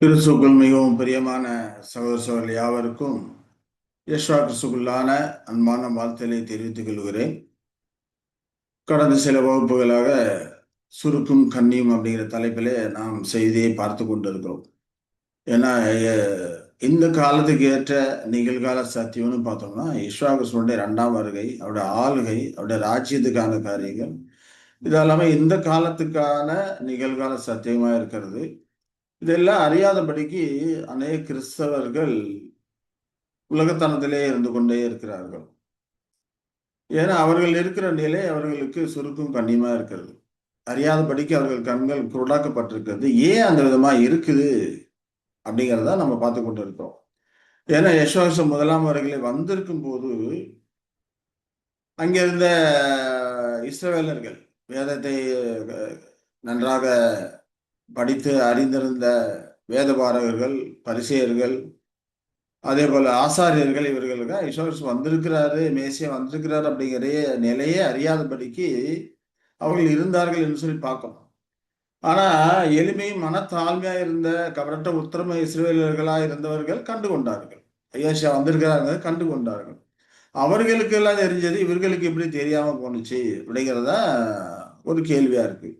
கிறிஸ்துவுக்குள் மிகவும் பிரியமான சகோதர சகோதரி யாவருக்கும் யேசுவா கிறிஸ்துக்குள்ளான அன்பான வாழ்த்துக்களை தெரிவித்துக் கொள்கிறேன். கடந்த சில வகுப்புகளாக சுருக்கும் கண்ணியும் அப்படிங்கிற தலைப்பிலே நாம் செய்தியை பார்த்து கொண்டிருக்கிறோம். ஏன்னா இந்த காலத்துக்கு ஏற்ற நிகழ்கால சத்தியம்னு பார்த்தோம்னா யேசுவா கிறிஸ்துவனுடைய 2ஆம் வருகை, அவருடைய ஆளுகை, அவருடைய ராஜ்யத்துக்கான காரியங்கள், இது எல்லாமே இந்த காலத்துக்கான நிகழ்கால சத்தியமா இருக்கிறது. இதெல்லாம் அறியாதபடிக்கு அநேக கிறிஸ்தவர்கள் உலகத்தனத்திலே இருந்து கொண்டே இருக்கிறார்கள். ஏன்னா அவர்கள் இருக்கிற நிலை அவர்களுக்கு சுருக்கும் கண்ணியமா இருக்கிறது. அறியாதபடிக்கு அவர்கள் கண்கள் குருடாக்கப்பட்டிருக்கிறது. ஏன் அந்த விதமா இருக்குது அப்படிங்கிறத நம்ம பார்த்து கொண்டு இருக்கிறோம். ஏன்னா யெஷுவா 1ஆம் வருகையிலே வந்திருக்கும் போது அங்கிருந்த இஸ்ரவேலர்கள் வேதத்தை நன்றாக படித்து அறிந்திருந்த வேதபாரகர்கள், பரிசேயர்கள், அதே போல ஆசாரியர்கள் இவர்களுக்கு யெஷுவா வந்திருக்கிறாரு, மேசியா வந்திருக்கிறாரு அப்படிங்கிற நிலையே அறியாதபடிக்கு அவர்கள் இருந்தார்கள் என்று சொல்லி பார்க்கணும். ஆனா எளிமையும் மனத்தாழ்மையா இருந்த கபடற்ற உத்தரம இஸ்ரவேலர்களா இருந்தவர்கள் கண்டு கொண்டார்கள். யெஷுவா வந்திருக்கிறாங்க கண்டு கொண்டார்கள். அவர்களுக்கு எல்லாம் தெரிஞ்சது, இவர்களுக்கு எப்படி தெரியாம போனுச்சு அப்படிங்கிறதா ஒரு கேள்வியா இருக்கு.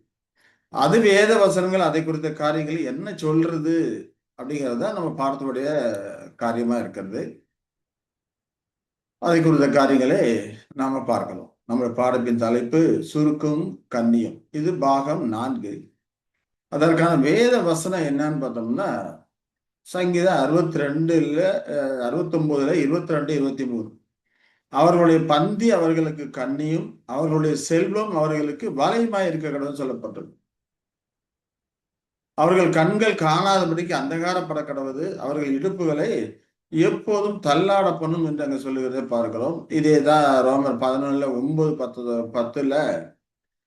அது வேத வசனங்கள் அதை குறித்த காரியங்கள் என்ன சொல்றது அப்படிங்கிறத நம்ம பார்த்தக்கூடிய காரியமா இருக்கிறது. அதை குறித்த காரியங்களை நாம பார்க்கலாம். நம்ம பாடத்தின் தலைப்பு சுருக்கும் கண்ணியம். இது பாகம் 4. அதற்கான வேத வசனம் என்னன்னு பார்த்தோம்னா சங்கீதம் 62ல 69ல 22, 23. அவர்களுடைய பந்தி அவர்களுக்கு கண்ணியும் அவர்களுடைய செல்வம் அவர்களுக்கு வலையுமாய் இருக்க கடவுள் சொல்லப்பட்டது. அவர்கள் கண்கள் காணாதபடிக்கு அந்தகாரப்பட கடவுது, அவர்கள் இடுப்புகளை எப்போதும் தள்ளாட பண்ணும் என்று அங்க சொல்லுகிறதை பார்க்கிறோம். இதேதான் ரோமர் 11ல 9, 10ல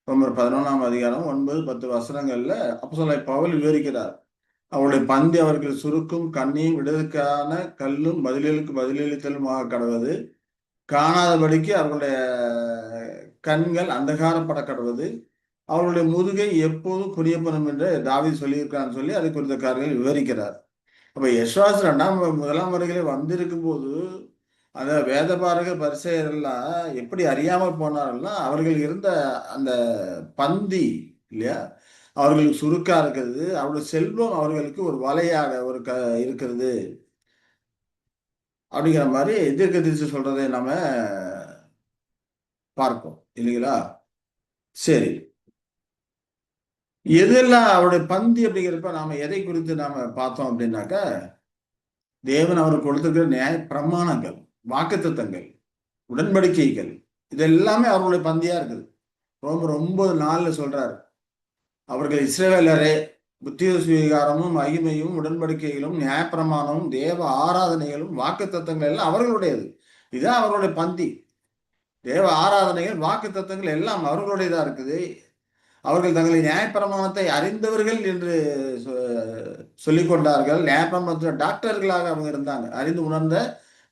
ரோமர் 11ஆம் அதிகாரம் 9, 10 வசனங்கள்ல அப்போஸ்தலனாகிய பவுல் விவரிக்கிறார். அவருடைய பந்தி அவர்கள் சுருக்கும் கண்ணியும் விடுதலுக்கான கல்லும் பதிலுக்கு பதிலளித்தலுமாக கடவுது, காணாதபடிக்கு அவர்களுடைய கண்கள் அந்தகாரப்பட கடவுது, அவருடைய முதுகை எப்போதும் குனியப்படும் என்று தாவீது சொல்லியிருக்கான்னு சொல்லி அதை குறித்த காரியங்கள் விவரிக்கிறார். அப்ப யெஷுவா 1ஆம் வருகையிலே வந்திருக்கும் போது அந்த வேதபாரக பரிசேயர் எல்லாம் எப்படி அறியாம போனார்கள்னா அவர்கள் இருந்த அந்த பந்தி இல்லையா, அவர்களுக்கு சுருக்கா இருக்கிறது, அவருடைய செல்வம் அவர்களுக்கு ஒரு வலையாக ஒரு இருக்கிறது அப்படிங்கிற மாதிரி தீர்க்கதரிசி சொல்றதை நாம பார்ப்போம் இல்லைங்களா. சரி, எதெல்லாம் அவருடைய பந்தி அப்படிங்கிறப்ப நாம எதை குறித்து நாம பார்த்தோம் அப்படின்னாக்கா, தேவன் அவருக்கு கொடுத்திருக்கிற நியாய பிரமாணங்கள், வாக்குத்தத்தங்கள், உடன்படிக்கைகள், இது எல்லாமே அவர்களுடைய பந்தியா இருக்குது. ரோமர் 9:4 சொல்றாரு, அவர்கள் இஸ்ரவேலரே, புத்திய சுவீகாரமும் மகிமையும் உடன்படிக்கைகளும் நியாயப்பிரமாணமும் தேவ ஆராதனைகளும் வாக்குத்தத்தங்கள் எல்லாம் அவர்களுடையது. இதுதான் அவர்களுடைய பந்தி. தேவ ஆராதனைகள் வாக்குத்தத்தங்கள் எல்லாம் அவர்களுடையதா இருக்குது. அவர்கள் தங்களை நியாயப்பிரமாணத்தை அறிந்தவர்கள் என்று சொல்லிக் கொண்டார்கள். நியாயப்பிரமாணத்தில் டாக்டர்களாக அவங்க இருந்தாங்க, அறிந்து உணர்ந்த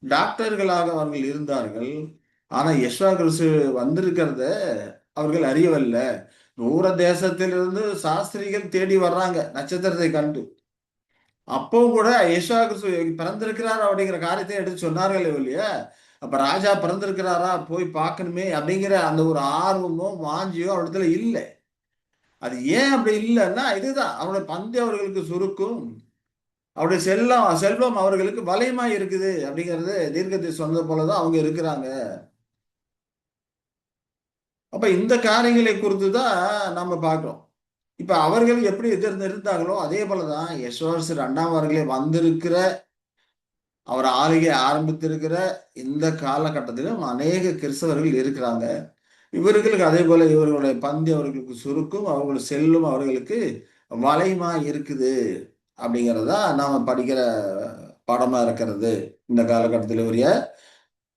டாக்டர்களாக அவர்கள் இருந்தார்கள். ஆனா யெஷுவா கிறிஸ்து வந்திருக்கிறத அவர்கள் அறியவில்ல. தூர தேசத்திலிருந்து சாஸ்திரிகள் தேடி வர்றாங்க நட்சத்திரத்தை கண்டு. அப்போ கூட யெஷுவா கிறிஸ்து பிறந்திருக்கிறார் அப்படிங்கிற காரியத்தை எடுத்து சொன்னார்கள் இல்லையா. அப்ப ராஜா பிறந்திருக்கிறாரா, போய் பார்க்கணுமே அப்படிங்கிற அந்த ஒரு ஆர்வமோ வாஞ்சியோ அவரிடத்துல இல்லை. அது ஏன் அப்படி இல்லைன்னா இதுதான், அவருடைய பந்தி அவர்களுக்கு சுருக்கும், அவருடைய செல்வம் அவர்களுக்கு வலையமா இருக்குது அப்படிங்கிறது தீர்க்கதரிசி சொன்னது போலதான் அவங்க இருக்கிறாங்க. அப்ப இந்த காரியங்களை குறித்து தான் நம்ம பார்க்கிறோம். இப்ப அவர்கள் எப்படி இருந்தாங்களோ அதே போலதான் யெஷுவா 2ஆம் வருகையிலே வந்திருக்கிற, அவர் ஆளுகை ஆரம்பித்திருக்கிற இந்த காலகட்டத்திலும் அநேக கிறிஸ்தவர்கள் இருக்கிறாங்க. இவர்களுக்கு அதே போல இவர்களுடைய பந்தி அவர்களுக்கு சுருக்கும், அவர்களுடைய செல்லும் அவர்களுக்கு வலையுமா இருக்குது அப்படிங்கிறதா நாம படிக்கிற பாடமா இருக்கிறது. இந்த காலகட்டத்தில் உரிய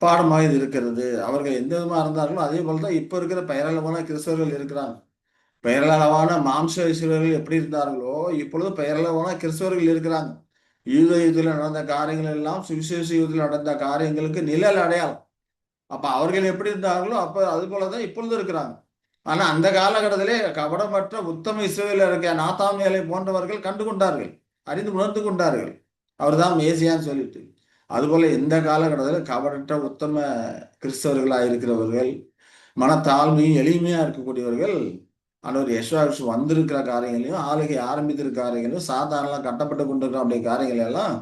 பாடமாக இது இருக்கிறது. அவர்கள் எந்த விதமா இருந்தார்களோ அதே போலதான் இப்ப இருக்கிற பெயரளவான கிறிஸ்தவர்கள் இருக்கிறாங்க. பெயரளவான மாம்ச இஸ்ரவேலர்கள் எப்படி இருந்தார்களோ இப்பொழுது பெயரளவான கிறிஸ்தவர்கள் இருக்கிறாங்க. யூத யுகத்தில் நடந்த காரியங்கள் எல்லாம் சுவிசேஷ யுகத்தில் நடந்த காரியங்களுக்கு நிழல் அடையாளம். அப்ப அவர்கள் எப்படி இருந்தார்களோ அப்ப அது போலதான் இப்பொழுது இருக்கிறாங்க. ஆனா அந்த காலகட்டத்திலே கபடமற்ற உத்தம இஸ்ரவேலர் இருக்க நாத்தாமியாலை போன்றவர்கள் கண்டு கொண்டார்கள். அறிந்து உணர்ந்து கொண்டார்கள் அவர்தான் மேசியான்னு சொல்லிட்டு. அதுபோல எந்த காலகட்டத்தில் கபடற்ற உத்தம கிறிஸ்தவர்களாக இருக்கிறவர்கள், மனத்தாழ்மையும் எளிமையா இருக்கக்கூடியவர்கள், ஆண்டவர் யெஷுவா கிறிஸ்து வந்திருக்கிற காரியங்களையும் ஆளுகை ஆரம்பித்திருக்கிற காரியங்களையும் சாத்தானெல்லாம் கட்டப்பட்டு கொண்டிருக்கிற அப்படியே காரியங்களை எல்லாம்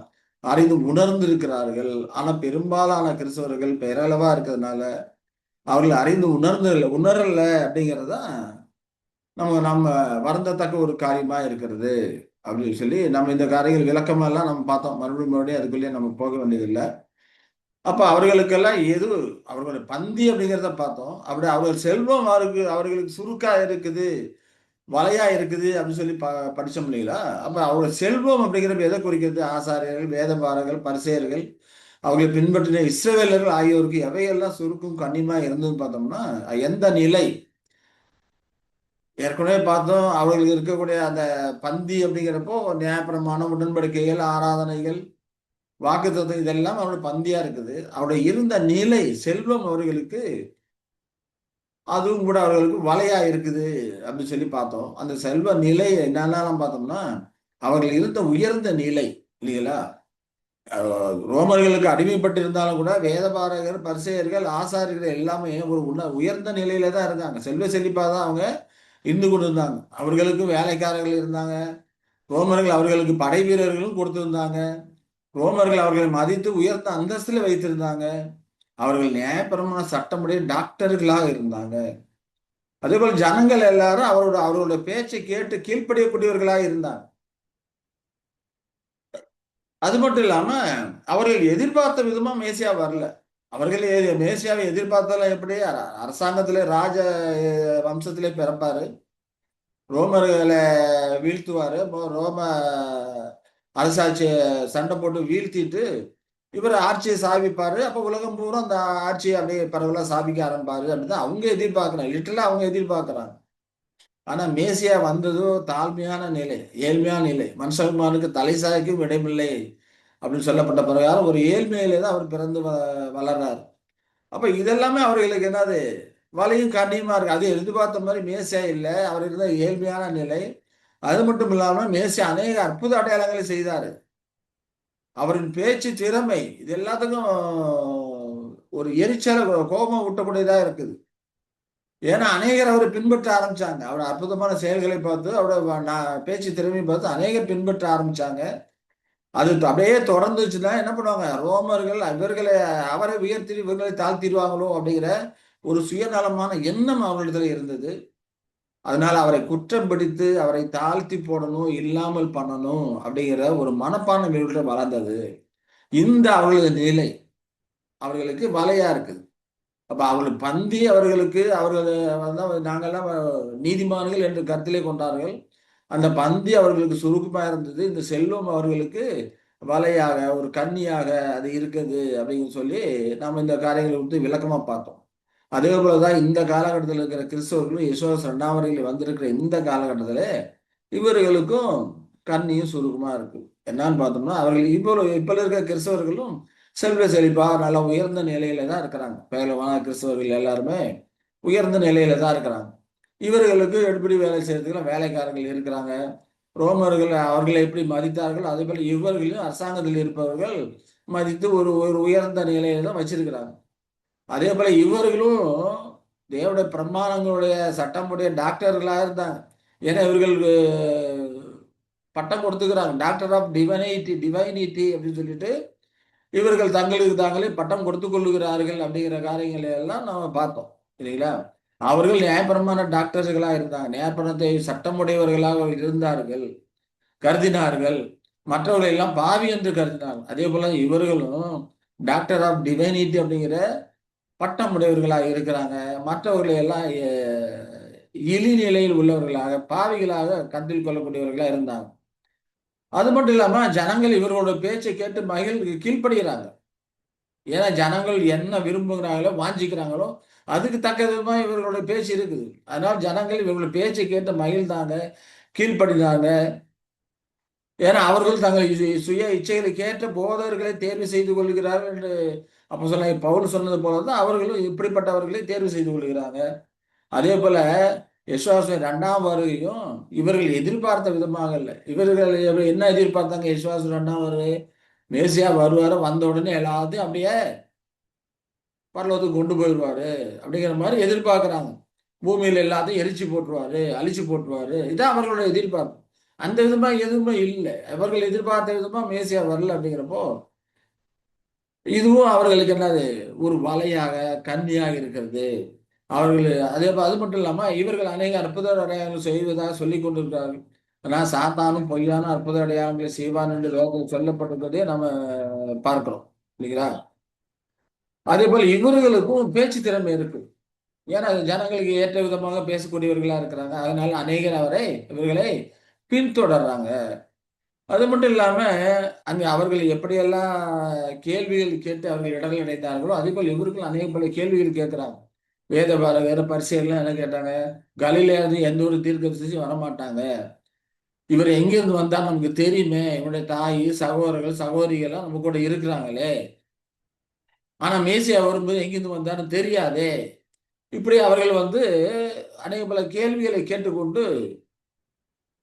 அறிந்து உணர்ந்திருக்கிறார்கள். ஆனா பெரும்பாலான கிறிஸ்தவர்கள் பெயரளவா இருக்கிறதுனால அவர்கள் அறிந்து உணரல அப்படிங்கிறது தான் நம்ம நம்ம வருந்தத்தக்க ஒரு காரியமா இருக்கிறது அப்படின்னு சொல்லி நம்ம இந்த காரியங்கள் விளக்கமெல்லாம் நம்ம பார்த்தோம். மறுபடியும் அதுக்குள்ளேயே நம்ம போக வேண்டியதில்லை. அப்ப அவர்களுக்கெல்லாம் எது அவர்களுடைய பந்தி அப்படிங்கிறத பார்த்தோம். அப்படி அவர்கள் செல்வம் அவர்களுக்கு சுருக்கா இருக்குது, வலையா இருக்குது அப்படின்னு சொல்லி படிச்சோம் இல்லைங்களா? அப்ப அவருடைய செல்வம் அப்படிங்கிறது எதை குறிக்கிறது? ஆசாரியர்கள், வேதபாரகர்கள், பரிசேயர்கள், அவர்களை பின்பற்றின இஸ்ரவேலர்கள் ஆகியோருக்கு எவையெல்லாம் சுருக்கும் கண்ணியமா இருந்ததுன்னு பார்த்தோம்னா, எந்த நிலை? ஏற்கனவே பார்த்தோம் அவர்களுக்கு இருக்கக்கூடிய அந்த பந்தி அப்படிங்கிறப்போ நியாயப்பிரமாணம், உடன்படிக்கைகள், ஆராதனைகள், வாக்குத்தத்தம் இதெல்லாம் அவருடைய பந்தியா இருக்குது. அவருடைய இருந்த நிலை, செல்வம் அவர்களுக்கு அதுவும் கூட அவர்களுக்கு வலையா இருக்குது அப்படின்னு சொல்லி பார்த்தோம். அந்த செல்வ நிலை என்னென்னலாம் பார்த்தோம்னா, அவர்கள் இருந்த உயர்ந்த நிலை இல்லைங்களா? ரோமர்களுக்கு அடிமைப்பட்டு இருந்தாலும் கூட வேதபாரகர், பரிசேயர்கள், ஆசாரியர்கள் எல்லாமே ஒரு உயர்ந்த நிலையில தான் இருந்தாங்க. செல்வ செழிப்பா தான் அவங்க இருந்து கொண்டு இருந்தாங்க. அவர்களுக்கு வேலைக்காரர்கள் இருந்தாங்க. ரோமர்கள் அவர்களுக்கு படை வீரர்களும் கொடுத்திருந்தாங்க. ரோமர்கள் அவர்களை மதித்து உயர்ந்த அந்தஸ்துல வைத்திருந்தாங்க. அவர்கள் நியாயப்பிரமாண சட்டமுடைய டாக்டர்களாக இருந்தாங்க. அதே போல ஜனங்கள் எல்லாரும் அவரோட பேச்சை கேட்டு கீழ்ப்படியக்கூடியவர்களாக இருந்தாங்க. அது மட்டும் இல்லாம அவர்கள் எதிர்பார்த்த விதமா மேசியா வரல. அவர்கள் மேசியாவை எதிர்பார்த்தாலும் எப்படி? அரசாங்கத்திலே ராஜ வம்சத்திலே பிறப்பாரு, ரோமர்களை வீழ்த்துவாரு, ரோம அரசாட்சியை சண்டை போட்டு வீழ்த்திட்டு இவர் ஆட்சியை சாபிப்பாரு. அப்ப உலகம் பூரா அந்த ஆட்சியை அப்படியே பரவலா சாபிக்க ஆரம்பிப்பாரு அப்படிதான் அவங்க எதிர்பார்க்கிறாங்க. லிட்டரலா அவங்க எதிர்பார்க்கிறாங்க. ஆனா மேசியா வந்ததோ தாழ்மையான நிலை, ஏழ்மையான நிலை, மனுஷகுமாருக்கு தலை சாய்க்கும் இடமில்லை அப்படின்னு சொல்லப்பட்ட பிரகாரம் ஒரு ஏழ்மையிலே தான் அவர் பிறந்து வளர்றாரு. அப்ப இதெல்லாமே அவர்களுக்கு என்னது வலையும் கண்ணியமா இருக்கு. அது எதிர்பார்த்த மாதிரி மேசியா இல்லை. அவர் இருந்த ஏழ்மையான நிலை. அது மட்டும் இல்லாம மேசியா அநேக அற்புத அடையாளங்களை செய்தாரு. அவரின் பேச்சு திறமை இது எல்லாத்துக்கும் ஒரு எரிச்சல கோபம் ஊட்டக்கூடியதா இருக்குது. ஏன்னா அநேகர் அவரை பின்பற்ற ஆரம்பிச்சாங்க. அவரோட அற்புதமான செயல்களை பார்த்து அவரோட பேச்சு திறமையை பார்த்து அநேகர் பின்பற்ற ஆரம்பிச்சாங்க. அது அப்படியே தொடர்ந்துச்சுன்னா என்ன பண்ணுவாங்க? ரோமர்கள் அவரை உயர்த்தி இவர்களை தாழ்த்திடுவாங்களோ அப்படிங்கிற ஒரு சுயநலமான எண்ணம் அவர்களிடத்துல இருந்தது. அதனால அவரை குற்றம் பிடித்து அவரை தாழ்த்தி போடணும், இல்லாமல் பண்ணணும் அப்படிங்கிற ஒரு மனப்பான்மை இவர்கள்ட்ட வளர்ந்தது. இந்த அவர்களது நிலை அவர்களுக்கு வலையா இருக்குது. அப்ப அவர்கள் பந்தி அவர்களுக்கு நாங்கெல்லாம் நீதிமான்கள் என்று கருத்திலே கொண்டார்கள். அந்த பந்தி அவர்களுக்கு சுருக்கமா இருந்தது. இந்த செல்வம் அவர்களுக்கு வலையாக ஒரு கண்ணியாக அது இருக்குது அப்படின்னு சொல்லி நாம் இந்த காரியங்களை வந்து விளக்கமா பார்த்தோம். அதே போலதான் இந்த காலகட்டத்தில் இருக்கிற கிறிஸ்தவர்களும் யெசுவா 2ஆம் வருகையில் வந்திருக்கிற இந்த காலகட்டத்துல இவர்களுக்கும் கண்ணியும் சுருக்கமா இருக்கு. என்னன்னு பார்த்தோம்னா அவர்கள் இப்ப இருக்கிற கிறிஸ்தவர்களும் செல்வ செழிப்பா நல்ல உயர்ந்த நிலையில தான் இருக்கிறாங்க. பேரவான கிறிஸ்தவர்கள் எல்லாருமே உயர்ந்த நிலையில தான் இருக்கிறாங்க. இவர்களுக்கு எடுபடி வேலை செய்யறதுக்கு வேலைக்காரர்கள் இருக்கிறாங்க. ரோமர்கள் அவர்களை எப்படி மதித்தார்கள் அதே போல இவர்களையும் அரசாங்கத்தில் இருப்பவர்கள் மதித்து ஒரு ஒரு உயர்ந்த நிலையில தான் வச்சிருக்கிறாங்க. அதே போல இவர்களும் தேவனுடைய பிரமாணங்களுடைய சட்டமுடைய டாக்டர்களாக இருந்தாங்க. ஏன்னா இவர்களுக்கு பட்டம் கொடுத்துக்கிறாங்க. டாக்டர் ஆஃப் டிவைனிட்டி அப்படின்னு சொல்லிட்டு இவர்கள் தங்களுக்கு தாங்களே பட்டம் கொடுத்து கொள்ளுகிறார்கள் அப்படிங்கிற காரியங்களை எல்லாம் நம்ம பார்த்தோம் இல்லைங்களா? அவர்கள் நியாயப்பிரமாண டாக்டர்களாக இருந்தாங்க. நியாயப்பிரமாணத்தை சட்டமுடையவர்களாக இருந்தார்கள், கருதினார்கள். மற்றவர்கள் எல்லாம் பாவி என்று கருதினார்கள். அதே போல இவர்களும் டாக்டர் ஆஃப் டிவைனிட்டி அப்படிங்கிற பட்டம் உடையவர்களாக இருக்கிறாங்க. மற்றவர்களை எல்லாம் இழிநிலையில் உள்ளவர்களாக பாவிகளாக கண்டில் கொள்ளக்கூடியவர்களாக இருந்தாங்க. அது மட்டும் இல்லாம ஜனங்கள் இவர்களோட பேச்சை கேட்டு கீழ்ப்படுகிறாங்க. ஏன்னா ஜனங்கள் என்ன விரும்புகிறாங்களோ வாஞ்சிக்கிறாங்களோ அதுக்கு தக்க விதமா இவர்களோட பேச்சு இருக்குது. அதனால ஜனங்கள் இவர்களோட பேச்சை கேட்டு மகிழ்ந்தாங்க, கீழ்ப்படினாங்க. ஏன்னா அவர்கள் தங்கள் சுய இச்சைகளை கேட்ட போதவர்களை தேர்வு செய்து கொள்கிறார்கள் என்று அப்போஸ்தலனாகிய பவுல் சொன்னது போலதான் அவர்களும் இப்படிப்பட்டவர்களை தேர்வு செய்து கொள்கிறாங்க. அதே போல யெசுவாவின் 2ஆம் வருகையும் இவர்கள் எதிர்பார்த்த விதமாக இல்லை. இவர்கள் என்ன எதிர்பார்த்தாங்க? யெசுவாவின் 2ஆம் வருகை மேசியா வருவாரு, வந்த உடனே எல்லாத்தையும் அப்படியே பரலோகத்துக்கு கொண்டு போயிடுவாரு அப்படிங்கிற மாதிரி எதிர்பார்க்குறாங்க. பூமியில் எல்லாத்தையும் எரிச்சு போட்டுருவாரு, அழிச்சு போட்டுருவாரு. இதான் அவர்களோட எதிர்பார்ப்பு. அந்த விதமா எதுவுமே இல்லை. அவர்கள் எதிர்பார்த்த விதமா மேசியா வரல. அப்படிங்கிறப்போ இதுவும் அவர்களுக்கு என்னது, ஒரு வலையாக கண்ணியாக இருக்கிறது. அவர்கள் அது மட்டும் இல்லாம இவர்கள் அநேக அற்புத அடையாளங்கள் செய்வதாக சொல்லிக் கொண்டிருக்கிறார்கள். ஆனால் சாத்தானும் பொய்யான அற்புத அடையாளங்களை செய்வான் என்று லோகம் சொல்லப்பட்டிருக்கிறதே நம்ம பார்க்கிறோம் இல்லைங்களா? அதே போல இவர்களுக்கும் பேச்சு திறமை இருக்கு. ஏன்னா ஜனங்களுக்கு ஏற்ற விதமாக பேசக்கூடியவர்களா இருக்கிறாங்க. அதனால அநேகர் இவர்களை பின்தொடர்றாங்க. அது மட்டும் இல்லாம அங்க அவர்கள் எப்படியெல்லாம் கேள்விகள் கேட்டு அவர்கள் இடர்கள் அடைந்தார்களோ அதே போல் இவருக்கும் அநேக பல கேள்விகள் கேட்கிறாங்க. வேற பரிசையெல்லாம் என்ன கேட்டாங்க? கலிலேயாவது எந்த ஒரு தீர்க்கதரிசியும் வரமாட்டாங்க. இவர் எங்கிருந்து வந்தா நமக்கு தெரியுமே. இவருடைய தாய், சகோதரர்கள், சகோதரிகள் நம்ம கூட இருக்கிறாங்களே. ஆனா மேசியா வரும்போது எங்கிருந்து வந்தான்னு தெரியாதே. இப்படி அவர்கள் அநேக பல கேள்விகளை கேட்டுக்கொண்டு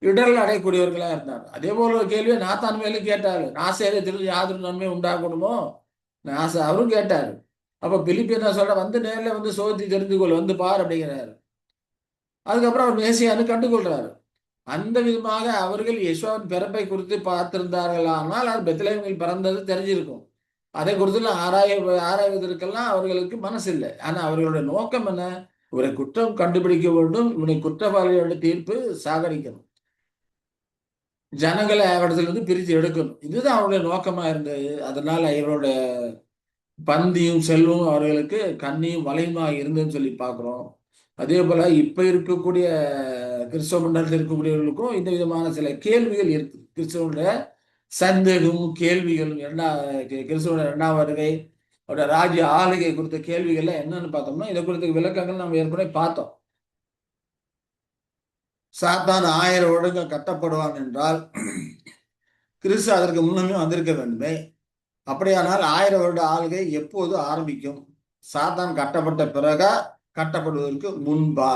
இடர்கள் அடையக்கூடியவர்களா இருந்தாங்க. அதே போல ஒரு கேள்வியை நாத்தான் மேலும் கேட்டாரு. நாசரேத்திலிருந்து யாதொரு நன்மை உண்டாகணுமோ அவரும் கேட்டாரு. அப்ப பிலிப்பு என்ன சொல்ற, நேர்ல சோதித்து தெரிந்து கொள், பார் அப்படிங்கிறாரு. அதுக்கப்புறம் அவர் மேசியான்னு கண்டுகொள்றாரு. அந்த விதமாக அவர்கள் யெசுவாவின் பிறப்பை குறித்து பார்த்திருந்தார்கள். ஆனால் அது பெத்லகேமில் பிறந்தது தெரிஞ்சிருக்கும். அதை குறித்து ஆராய்வதற்கெல்லாம் அவர்களுக்கு மனசு இல்லை. ஆனா அவர்களுடைய நோக்கம் என்ன? இவரை குற்றம் கண்டுபிடிக்க வேண்டும், இவனை குற்றவாளியோட தீர்ப்பு சாகடிக்கணும், ஜனங்களை அவரிடத்திலிருந்து பிரித்து எடுக்கணும். இதுதான் அவருடைய நோக்கமா இருந்தது. அதனால இவருடைய பந்தியும் செல்வம் அவர்களுக்கு கண்ணியும் வலையுமா இருந்ததுன்னு சொல்லி பார்க்கிறோம். அதே போல இப்ப இருக்கக்கூடிய கிறிஸ்தவ மண்டலத்தில் இருக்கக்கூடியவர்களுக்கும் இந்த விதமான சில கேள்விகள் இருக்கு. கிறிஸ்தவனுடைய சந்தேகமும் கேள்விகளும் கிறிஸ்தவனுடைய 2ஆம் வருகை, அவருடைய ராஜ்ய ஆளுகை குறித்த கேள்விகள்லாம் என்னன்னு பார்த்தோம்னா இதை குறித்த விளக்கங்கள் நம்ம ஏற்கனவே பார்த்தோம். சாத்தான் 1000 வருடங்கள் கட்டப்படுவான் என்றால் கிறிஸ்து அதற்கு முன்னமே வந்திருக்க வேண்டுமே. அப்படியானால் 1000 வருட ஆளுகை எப்போது ஆரம்பிக்கும்? சாத்தான் கட்டப்பட்ட பிறகா, கட்டப்படுவதற்கு முன்பா?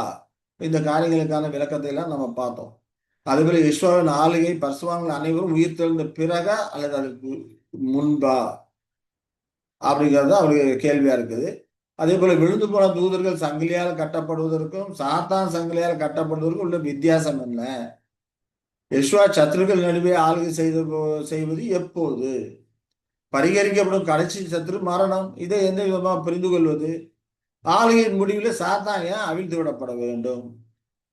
இந்த காரியங்களுக்கான விளக்கத்தை எல்லாம் நம்ம பார்த்தோம். அதுபோல யெசுவாவின் ஆளுகை பரிசுத்தவான்கள் அனைவரும் உயிர் தெழுந்த பிறகா அல்லது அதற்கு முன்பா அப்படிங்கிறது அவருக்கு கேள்வியா இருக்குது. அதே போல விழுந்து போன தூதர்கள் சங்கிலியால் கட்டப்படுவதற்கும் சாத்தான் சங்கிலியால் கட்டப்படுவதற்கும் உள்ள வித்தியாசம் என்ன? யெசுவா சத்துருக்கள் நடுவே ஆளுகை செய்வது எப்போது? பரிகரிக்கப்படும் கடைசி சத்துரு மரணம். இதை எந்த விதமா புரிந்து கொள்வது? ஆளுகையின் முடிவில் சாத்தான் ஏன் அவிழ்த்து விடப்பட வேண்டும்?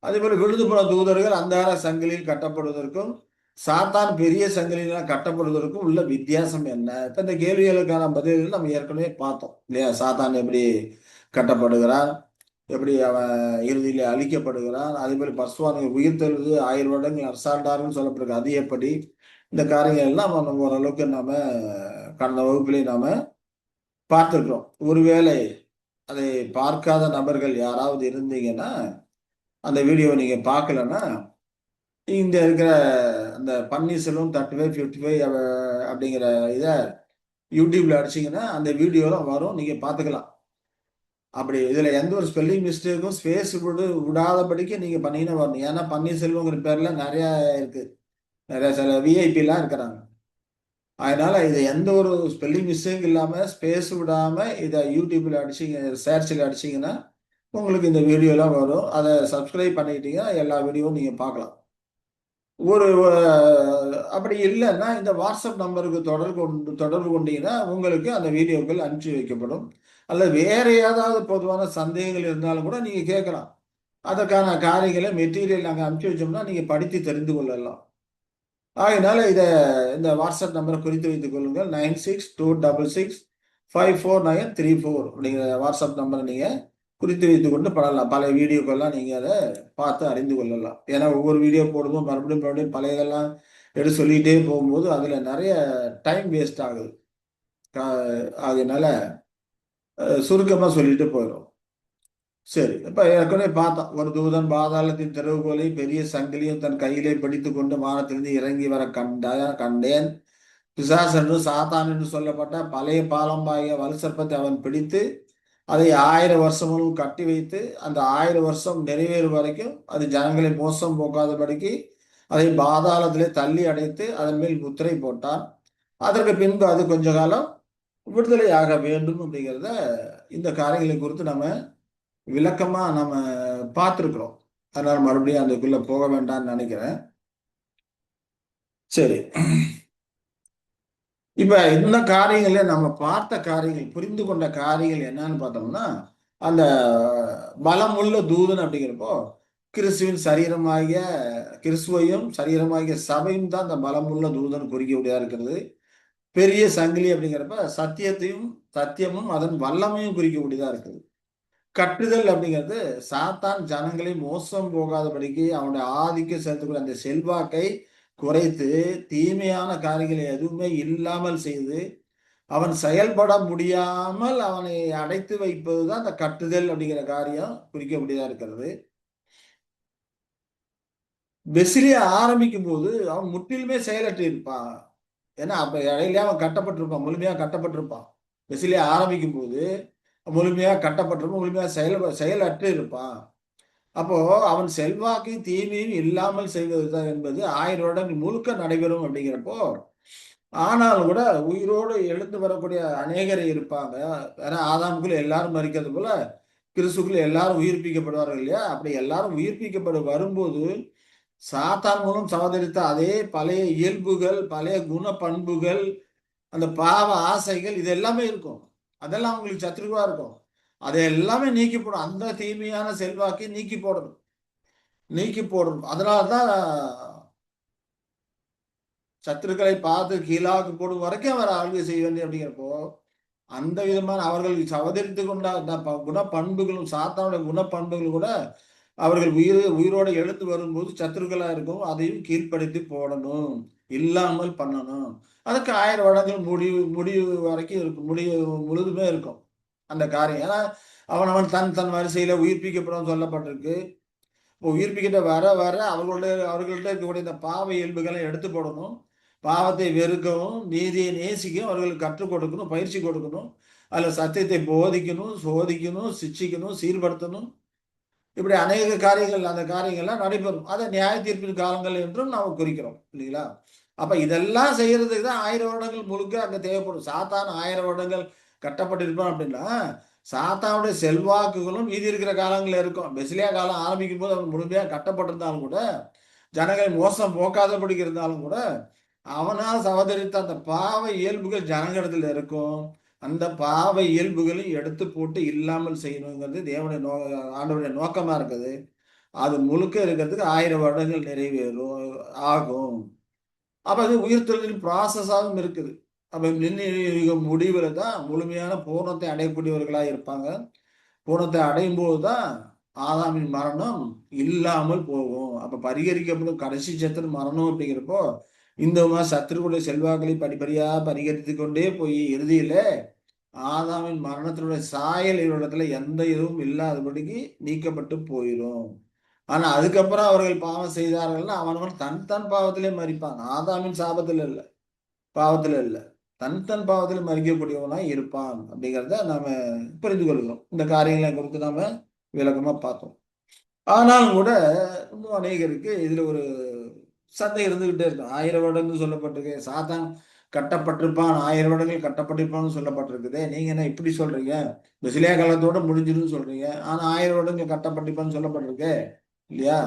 அதே போல விழுந்து போன தூதர்கள் அந்தார சங்கிலியில் கட்டப்படுவதற்கும் சாத்தான் பெரிய சங்கிலியில் கட்டப்படுவதற்கும் உள்ள வித்தியாசம் என்ன? இப்ப இந்த கேள்விகளுக்கான பதில்கள் நம்ம ஏற்கனவே பார்த்தோம் இல்லையா? சாத்தான் எப்படி கட்டப்படுகிறான், எப்படி அவன் இறுதியில் அழிக்கப்படுகிறான், அதே போல பரிசுத்தவான்கள் உயிர் தெழுது 1000 வருடங்கள் அரசாண்டார்கள் சொல்லப்படுகிறது. அது எப்படி? இந்த காரியங்கள் எல்லாம் நம்ம ஓரளவுக்கு நாம கடந்த வகுப்பிலே நாம பார்த்துருக்கிறோம். ஒருவேளை அதை பார்க்காத நபர்கள் யாராவது இருந்தீங்கன்னா அந்த வீடியோவை நீங்க பார்க்கலன்னா இந்த இருக்கிற அந்த பன்னீர்செல்வம் 3555 அப்படிங்கிற இதை யூடியூப்ல அடிச்சீங்கன்னா அந்த வீடியோலாம் வரும், நீங்க பார்த்துக்கலாம். அப்படி இதுல எந்த ஒரு ஸ்பெல்லிங் மிஸ்டேக்கும் ஸ்பேஸ் விடாதபடிக்கு நீங்க பண்ணீங்கன்னா வரணும். ஏன்னா பன்னீர்செல்வங்கிற பேர்ல நிறைய இருக்கு, நிறைய சில விஐபி எல்லாம் இருக்கிறாங்க. அதனால இது எந்த ஒரு ஸ்பெல்லிங் மிஸ்டேக் இல்லாம ஸ்பேஸ் விடாம இதை யூடியூப்ல அடிச்சிங்க, சர்ச்சில் அடிச்சிங்கன்னா உங்களுக்கு இந்த வீடியோலாம் வரும். அதை சப்ஸ்கிரைப் பண்ணிக்கிட்டீங்கன்னா எல்லா வீடியோவும் நீங்க பார்க்கலாம். ஒரு அப்படி இல்லைன்னா இந்த வாட்ஸ்அப் நம்பருக்கு தொடர்பு கொண்டீங்கன்னா உங்களுக்கு அந்த வீடியோக்கள் அனுப்பிச்சு வைக்கப்படும். அல்லது வேற ஏதாவது பொதுவான சந்தேகங்கள் இருந்தாலும் கூட நீங்க கேட்கலாம். அதற்கான காரியங்களை மெட்டீரியல் நாங்கள் அனுப்பிச்சு வச்சோம்னா நீங்க படித்து தெரிந்து கொள்ளலாம். அதனால இந்த வாட்ஸ்அப் நம்பரை குறித்து வைத்துக் கொள்ளுங்கள். 9626654934 அப்படிங்கிற வாட்ஸ்அப் நம்பரை நீங்க குறித்து வைத்துக் கொண்டு படலாம். பல வீடியோக்கெல்லாம் நீங்க அதை பார்த்து அறிந்து கொள்ளலாம். ஏன்னா ஒவ்வொரு வீடியோ போடும்போது மறுபடியும் பழையதெல்லாம் எடுத்து சொல்லிட்டே போகும்போது அதுல நிறைய டைம் வேஸ்ட் ஆகுது. அதனால சுருக்கமா சொல்லிட்டு போயிடும். சரி, இப்ப ஏற்கனவே பார்த்தோம். ஒரு தூதன் பாதாளத்தின் திறவுகோலை பெரிய சங்கிலியும் தன் கையிலே பிடித்துக் கொண்டு வானத்திலிருந்து இறங்கி வர கண்டேன். பிசாசு என்று சாத்தான் என்று சொல்லப்பட்ட பழைய பாலம்பாகிய வலு சர்ப்பத்தை அவன் பிடித்து அதை 1000 வருஷமும் கட்டி வைத்து அந்த 1000 வருஷம் நிறைவேறும் வரைக்கும் அது ஜனங்களை மோசம் போக்காதபடிக்கு அதை பாதாளத்திலே தள்ளி அடைத்து அதன் மேல் முத்திரை போட்டான். அதற்கு பின்பு அது கொஞ்ச காலம் விடுதலை ஆக வேண்டும் அப்படிங்கிறத இந்த காரியங்களை குறித்து நம்ம விளக்கமா நம்ம பார்த்துருக்குறோம். அதனால மறுபடியும் அதுக்குள்ள போக வேண்டாம்னு நினைக்கிறேன். சரி, இப்ப இந்த காரியங்கள நம்ம பார்த்த காரியங்கள், புரிந்து கொண்ட காரியங்கள் என்னன்னு பார்த்தோம்னா, அந்த பலமுள்ள தூதன் அப்படிங்கிறப்போ கிறிஸ்துவின் சரீரமாகிய கிறிஸ்துவையும் சரீரமாகிய சபையும் தான் அந்த பலமுள்ள தூதன் குறிக்கக்கூடியதா இருக்கிறது. பெரிய சங்கிலி அப்படிங்கிறப்ப சத்தியமும் அதன் வல்லமையும் குறிக்கக்கூடியதா இருக்குது. கட்டுதல் அப்படிங்கிறது சாத்தான் ஜனங்களை மோசம் போகாதபடிக்கு அவனுடைய ஆதிக்கம் செலுத்தக்கூடிய அந்த செல்வாக்கை குறைத்து தீமையான காரியங்களை எதுவுமே இல்லாமல் செய்து அவன் செயல்பட முடியாமல் அவனை அடைத்து வைப்பதுதான் அந்த கட்டுதல் அப்படிங்கிற காரியம் குறிக்கக்கூடியதா இருக்கிறது. பெசிலிய ஆரம்பிக்கும் போது அவன் முற்றிலுமே செயலற்று இருப்பான். ஏன்னா அப்ப இடையிலே அவன் கட்டப்பட்டிருப்பான், முழுமையா கட்டப்பட்டிருப்பான். பெசிலிய ஆரம்பிக்கும் போது முழுமையா கட்டப்பட்டிருப்பான், முழுமையா செயலற்று இருப்பான். அப்போ அவன் செல்வாக்கையும் தீமையும் இல்லாமல் செய்வதுதான் என்பது 1000 வருடங்கள் முழுக்க நடைபெறும் அப்படிங்கிறப்போ, ஆனாலும் கூட உயிரோடு எழுந்து வரக்கூடிய அநேகர் இருப்பாங்க. ஏன்னா ஆதாமுக்குள்ள எல்லாரும் மரிக்கிறது போல கிறிஸ்துக்குள்ள எல்லாரும் உயிர்ப்பிக்கப்படுவார்கள் இல்லையா? அப்படி எல்லாரும் உயிர்ப்பிக்கப்பட வரும்போது சாத்தான் மூலம் சவதரித்த அதே பழைய இயல்புகள், பழைய குண பண்புகள், அந்த பாவ ஆசைகள் இது எல்லாமே இருக்கும். அதெல்லாம் அவங்களுக்கு சத்துருவா இருக்கும். அதை எல்லாமே நீக்கி போடும். அந்த தீமையான செல்வாக்கை நீக்கி போடணும். நீக்கி போடணும். அதனாலதான் சத்துருக்களை பார்த்து கீழாக்கு போடும் வரைக்கும் அவர் ஆளுகை செய்ய வேண்டிய அப்படிங்கிறப்போ, அந்த விதமான அவர்கள் சவதரித்து கொண்ட அந்த குணப்பண்புகளும் சாத்தானுடைய குணப்பண்புகள் கூட அவர்கள் உயிரோட எழுந்து வரும்போது சத்துருக்களா இருக்கும். அதையும் கீழ்ப்படுத்தி போடணும். இல்லாமல் பண்ணணும். அதுக்கு 1000 வருடங்கள் முடிவு வரைக்கும் இருக்கும். முடிவு முழுதுமே இருக்கும் அந்த காரியம். ஏன்னா அவன் தன் வரிசையில உயிர்ப்பிக்கப்படும் சொல்லப்பட்டிருக்கு. இப்போ உயிர்ப்பிக்கிட்ட வர வர அவர்கள்ட்ட இருக்கக்கூடிய இந்த பாவ இயல்புகளை எடுத்து போடணும். பாவத்தை வெறுக்கவும் நீதியை நேசிக்கவும் அவர்களுக்கு கற்றுக் கொடுக்கணும், பயிற்சி கொடுக்கணும். அதுல சத்தியத்தை போதிக்கணும், சோதிக்கணும், சிக்ஷிக்கணும், சீர்படுத்தணும். இப்படி அநேக காரியங்கள் அந்த காரியங்கள்லாம் நடைபெறும். அதை நியாய தீர்ப்பின் காலங்கள் என்றும் நாம் குறிக்கிறோம் இல்லைங்களா? அப்ப இதெல்லாம் செய்யறதுக்கு தான் 1000 வருடங்கள் முழுக்க அங்க தேவைப்படும். சாத்தான் 1000 வருடங்கள் கட்டப்பட்டிருப்பான் அப்படின்னா சாத்தானுடைய செல்வாக்குகளும் மீதி இருக்கிற காலங்கள்ல இருக்கும். பெசிலியா காலம் ஆரம்பிக்கும் போது அவன் முழுமையா கட்டப்பட்டிருந்தாலும் கூட ஜனங்களை மோசம் போக்காதபடி இருந்தாலும் கூட அவனால் சவதரித்த அந்த பாவ இயல்புகள் ஜனங்களிடத்துல இருக்கும். அந்த பாவ இயல்புகளையும் எடுத்து போட்டு இல்லாமல் செய்யணுங்கிறது தேவனுடைய ஆண்டவருடைய நோக்கமா இருக்குது. அது முழுக்க இருக்கிறதுக்கு 1000 வருடங்கள் நிறைவேறும் ஆகும். அப்ப அது உயிர்த்தெழுதலின் ப்ராசஸாகவும் இருக்குது. அப்ப நிர்ணய முடிவுல தான் முழுமையான பூரணத்தை அடையக்கூடியவர்களா இருப்பாங்க. பூரணத்தை அடையும் போதுதான் ஆதாமின் மரணம் இல்லாமல் போகும். அப்ப பரிகரிக்கப்படும் கடைசி சத்துரு மரணம் அப்படிங்கிறப்போ இந்த மாதிரி சத்துருடைய செல்வாக்களை படிப்படியா பரிகரித்து கொண்டே போய் இறுதியில ஆதாமின் மரணத்தினுடைய சாயல் இவரிடத்துல எந்த இதுவும் இல்லாதபடிக்கு நீக்கப்பட்டு போயிடும். ஆனா அதுக்கப்புறம் அவர்கள் பாவம் செய்தார்கள்னா அவனவன் தன் பாவத்திலே மறிப்பான். ஆதாமின் சாபத்துல இல்ல, பாவத்துல இல்ல, தன் பாவத்துல மறிக்கக்கூடியவனா இருப்பான் அப்படிங்கிறத நாம புரிந்து கொள்கிறோம். இந்த காரியங்களை குறித்து நாம விளக்கமா பார்த்தோம். ஆனாலும் கூட இன்னும் அநேகருக்கு இதுல ஒரு சந்தேகம் இருந்துகிட்டே இருக்கும். 1000 வருடங்கள் சொல்லப்பட்டிருக்கு. சாத்தான் கட்டப்பட்டிருப்பான், 1000 வருடங்கள் கட்டப்பட்டிருப்பான்னு சொல்லப்பட்டிருக்குது. நீங்க என்ன இப்படி சொல்றீங்க? பெசிலியா காலத்தோட முடிஞ்சிடும் சொல்றீங்க. ஆனா 1000 வருடங்கள் கட்டப்பட்டிருப்பான்னு சொல்லப்பட்டிருக்கு இல்லையா?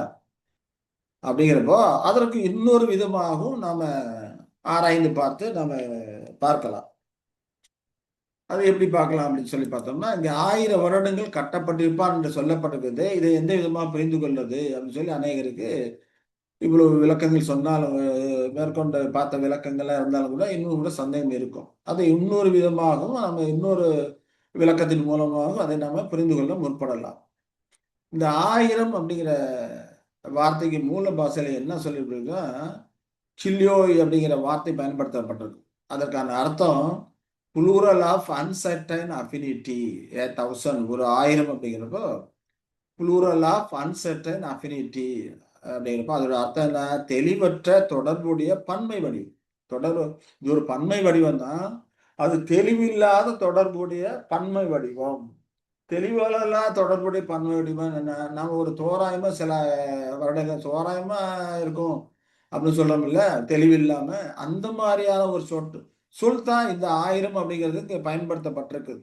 அப்படிங்கிறப்போ அதற்கு இன்னொரு விதமாகவும் நாம ஆராய்ந்து பார்த்து நாம பார்க்கலாம். அது எப்படி பார்க்கலாம் அப்படின்னு சொல்லி பார்த்தோம்னா, இங்க 1000 வருடங்கள் கட்டப்பட்டிருப்பான் என்று சொல்லப்பட்டிருக்குது. இதை எந்த விதமா புரிந்து கொள்வது அப்படின்னு சொல்லி அநேகருக்கு இவ்வளவு விளக்கங்கள் சொன்னாலும் மேற்கொண்டு பார்த்த விளக்கங்கள்லாம் இருந்தாலும் கூட இன்னும் கூட சந்தேகம் இருக்கும். அதை இன்னொரு விதமாகவும் நம்ம இன்னொரு விளக்கத்தின் மூலமாகவும் அதை நம்ம புரிந்து கொள்ள முற்படலாம். இந்த 1000 அப்படிங்கிற வார்த்தைக்கு மூல பாஷையில என்ன சொல்லியிருக்குன்னா சில்யோய் அப்படிங்கிற வார்த்தை பயன்படுத்தப்பட்டிருக்கு. அதற்கான அர்த்தம் புளூரல் ஆஃப் அன்சர்டைன் அஃபினிட்டி. 1000 ஒரு 1000 அப்படிங்கிறப்போ புளூரல் ஆஃப் அன்சர்டைன் அஃபினிட்டி அப்படிங்கிறப்ப அதோட அர்த்தம் என்ன? தெளிவற்ற தொடர்புடைய பன்மை வடிவம். இது ஒரு பன்மை வடிவம் தான். அது தெளிவில்லாத தொடர்புடைய பன்மை வடிவம். தெளிவாலாம் தொடர்புடைய பண்ண முடியுமா என்ன? நம்ம ஒரு தோராயமா சில வருடங்கள் தோராயமா இருக்கும் அப்படின்னு சொல்றோம்ல, தெளிவு இல்லாம அந்த மாதிரியான ஒரு சொல் தான் இந்த 1000 அப்படிங்கிறது இங்க பயன்படுத்தப்பட்டிருக்கு.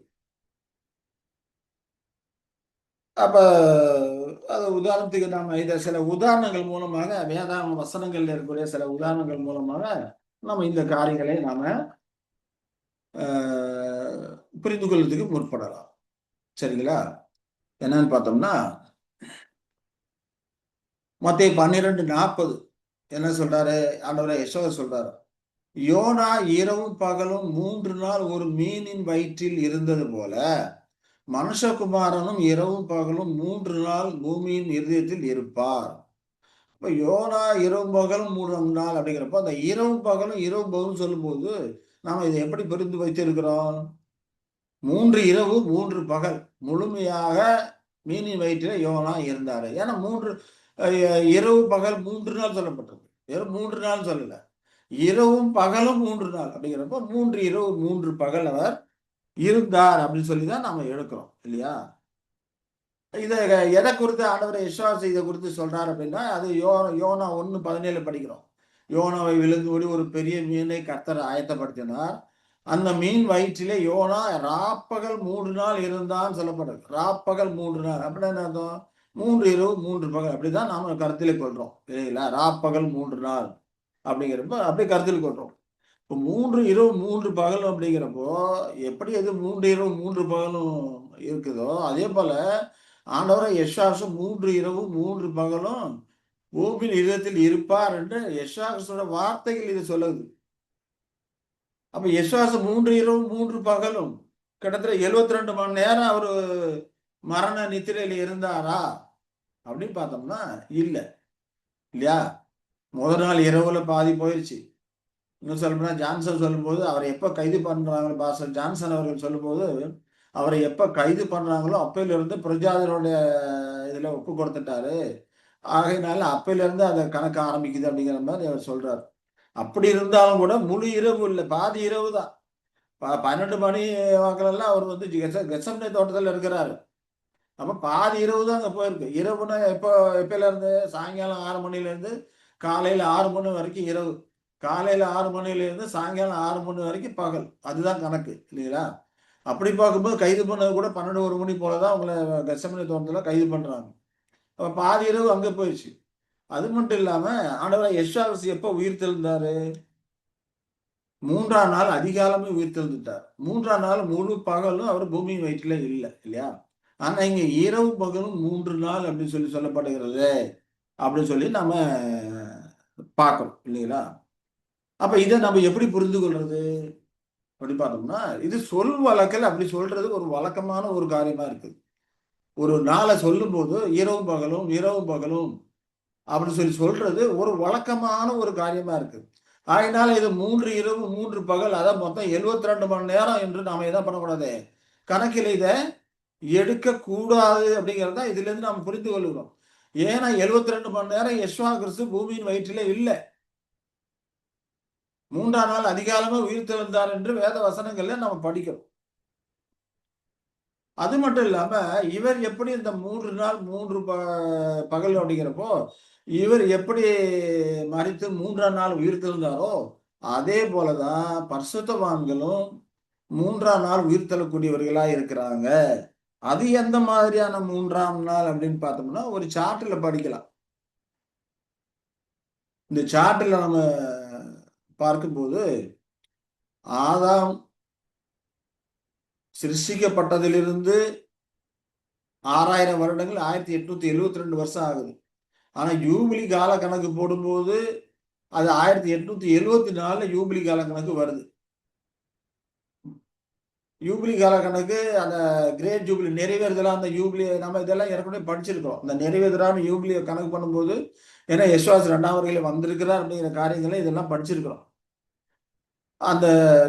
அப்ப அது உதாரணத்துக்கு நாம இத சில உதாரணங்கள் மூலமாக வேதாகம வசனங்கள்ல இருக்கக்கூடிய சில உதாரணங்கள் மூலமாக நம்ம இந்த காரியங்களை நாம அ புரிந்து கொள்றதுக்கு முற்படலாம். சரிங்களா? என்னன்னு பார்த்தோம்னா, மத்தேயு 12:40 என்ன சொல்றாரு? ஆண்டவராகிய எசேக்கியா சொல்றாரு. யோனா இரவும் பகலும் 3 நாள் ஒரு மீனின் வயிற்றில் இருந்தது போல, மனுஷகுமாரனும் இரவும் பகலும் 3 நாள் பூமியின் இருதயத்தில் இருப்பார். இப்ப யோனா இரவும் பகலும் 3 நாள் அப்படிங்கிறப்போ, அந்த இரவும் பகலும் இரவும் பகலும் சொல்லும்போது, நாம இதை எப்படி புரிந்து வைத்திருக்கிறோம்? 3 இரவு 3 பகல் முழுமையாக மீனின் வயிற்றிலே யோனா இருந்தாரு. ஏன்னா 3 அ இரவு பகல் 3 நாள் சொல்லப்பட்டிருக்கு. வெறும் 3 நாள் சொல்லல. இரவும் பகலும் 3 நாள் அப்படிங்கிறப்போ 3 இரவு 3 பகல் அவர் இருந்தார் அப்படின்னு சொல்லி தான் நாம எடுக்கிறோம் இல்லையா? இத எத குறித்து ஆண்டவர் எஸ்ஆர் இத குறித்து சொல்றார் அப்படின்னா, அது யோனா 1:17 படிக்கிறோம். யோனாவை விழுங்கும்படி ஒரு பெரிய மீனை கர்த்தர் ஆயத்தப்படுத்தினார். அந்த மீன் வயிற்றிலே யோனா ராப்பகல் 3 நாள் இருந்தான்னு சொல்லப்படுது. ராப்பகல் 3 நாள். அப்படின்னா என்ன அர்த்தம்? 3 இரவு 3 பகல். அப்படிதான் நாம கருத்திலே கொள்றோம். இல்லைங்களா? ராப்பகல் 3 நாள் அப்படிங்கிறப்ப அப்படி கருத்தில் கொள்றோம். இப்போ 3 இரவு 3 பகல் அப்படிங்கிறப்போ, எப்படி அது 3 இரவு 3 பகலும் இருக்குதோ, அதே போல ஆண்டவராகிய எஸ்ஆர்ஸும் 3 இரவும் 3 பகலும் பூமியின் இதயத்தில் இருப்பார் என்று எஸ்ஆர்ஸோட வார்த்தைகள் இது சொல்லுது. அப்ப எஸ்ஆர்ஸ் 3 இரவும் 3 பகலும் கிட்டத்தட்ட 72 மணி நேரம் அவரு மரண நித்திரையில இருந்தாரா? அப்படின்னு பார்த்தோம்னா, இல்ல. இல்லையா? முதல் நாள் இரவுல பாதி போயிருச்சு. இன்னும் சொல்லப்போனா ஜான்சன் சொல்லும்போது, அவரை எப்ப கைது பண்றாங்களோ பாஸ்டர் ஜான்சன் அவர்கள் சொல்லும்போது, அவரை எப்ப கைது பண்றாங்களோ அப்பயிலிருந்து பிரஜாதிகளுடைய இதுல ஒப்பு கொடுத்துட்டாரு. ஆகையினால அப்பயிலிருந்து அந்த கணக்கு ஆரம்பிக்குது அப்படிங்கிற மாரி அவர் சொல்றாரு. அப்படி இருந்தாலும் கூட முழு இரவு இல்ல, பாதி இரவு தான். 12 மணி வாக்குலலாம் அவர் வந்து கெத்செமனே தோட்டத்துல இருக்கிறாரு. அப்ப பாதி இரவு தான் அங்க போயிருக்கு. இரவுனா எப்பயிலேருந்து? சாயங்காலம் 6 மணிலேருந்து காலையில 6 மணி வரைக்கும் இரவு. காலையில 6 மணிலேருந்து சாயங்காலம் 6 மணி வரைக்கும் பகல். அதுதான் கணக்கு இல்லைங்களா? அப்படி பார்க்கும்போது கைது பண்ணது கூட 12, 1 மணி போல தான் அவங்கள கெத்செமனே தோட்டத்துல கைது பண்றாங்க. அப்ப பாதி இரவு அங்க போயிருச்சு. அது மட்டும் இல்லாம ஆண்டவராகிய எஸ்ஆர்எஸ் எப்ப உயிர்த்தெழுந்தாரு? 3ஆம் நாள் அதிகாலமே உயிர்த்தெழுந்துட்டார். 3ஆம் நாள் முழு பகலும் அவர் பூமியின் வயிற்றில இல்ல இல்லையா? ஆனா இங்க இரவு பகலும் 3 நாள் அப்படின்னு சொல்லி சொல்லப்படுகிறது. அப்படின்னு சொல்லி நம்ம பார்க்கிறோம் இல்லைங்களா? அப்ப இத நம்ம எப்படி புரிந்து கொள்றது? அப்படி பார்த்தோம்னா, இது சொல் வழக்குல அப்படி சொல்றது ஒரு வழக்கமான ஒரு காரியமா இருக்கு. ஒரு நாள சொல்லும்போது இரவும் பகலும், இரவும் பகலும் அப்படின்னு சொல்லி சொல்றது ஒரு வழக்கமான ஒரு காரியமா இருக்கு. ஆகையினால இது 3 இரவு 3 பகல் அதான் மொத்தம் 72 மணி நேரம் என்று நாம என்ன பண்ணக்கூடாது? கணக்கில இத எடுக்கக்கூடாது அப்படிங்கிறது தான் இதிலிருந்து நாம் புரிந்து கொள்கிறோம். ஏன்னா 72 மணி நேரம் யெசுவா கிறிஸ்து பூமியின் வயிற்றிலே இல்ல. 3ஆம் நாள் அதிகாலமே உயிர்த்தெழுந்தார் என்று வேத வசனங்கள்ல நம்ம படிக்கிறோம். அது மட்டும் இல்லாம, இவர் எப்படி இந்த 3 நாள் 3 பகல் அப்படிங்கிறப்போ, இவர் எப்படி மரித்து 3ஆம் நாள் உயிர்த்தெழுந்தாரோ, அதே போல தான் பரிசுத்தவான்களும் 3ஆம் நாள் உயிர்த்தெழக்கூடியவர்களா இருக்கிறாங்க. அது எந்த மாதிரியான 3ஆம் நாள் அப்படின்னு பார்த்தோம்னா, ஒரு சார்ட்ல படிக்கலாம். இந்த சார்ட்ல நம்ம பார்க்கும்போது, ஆதாம் சிருஷ்டிக்கப்பட்டதிலிருந்து 6000 வருடங்கள் 1872 வருஷம் ஆகுது. ஆனா யூபிலி கால கணக்கு போடும்போது, அது 1874ல யூபிலி கால கணக்கு வருது. யூபிலி கால கணக்கு அந்த கிரேட் ஜூபிலி நிறைவேறுதலா அந்த யூபிலி நம்ம இதெல்லாம் ஏற்கனவே படிச்சிருக்கோம். அந்த நிறைவேறுதலான யூபிலிய கணக்கு பண்ணும்போது, ஏன்னா யெசுவாஸ் 2ஆம் வருகையில வந்திருக்கிறார் அப்படிங்கிற காரியங்கள இதெல்லாம் படிச்சிருக்கிறோம். அந்த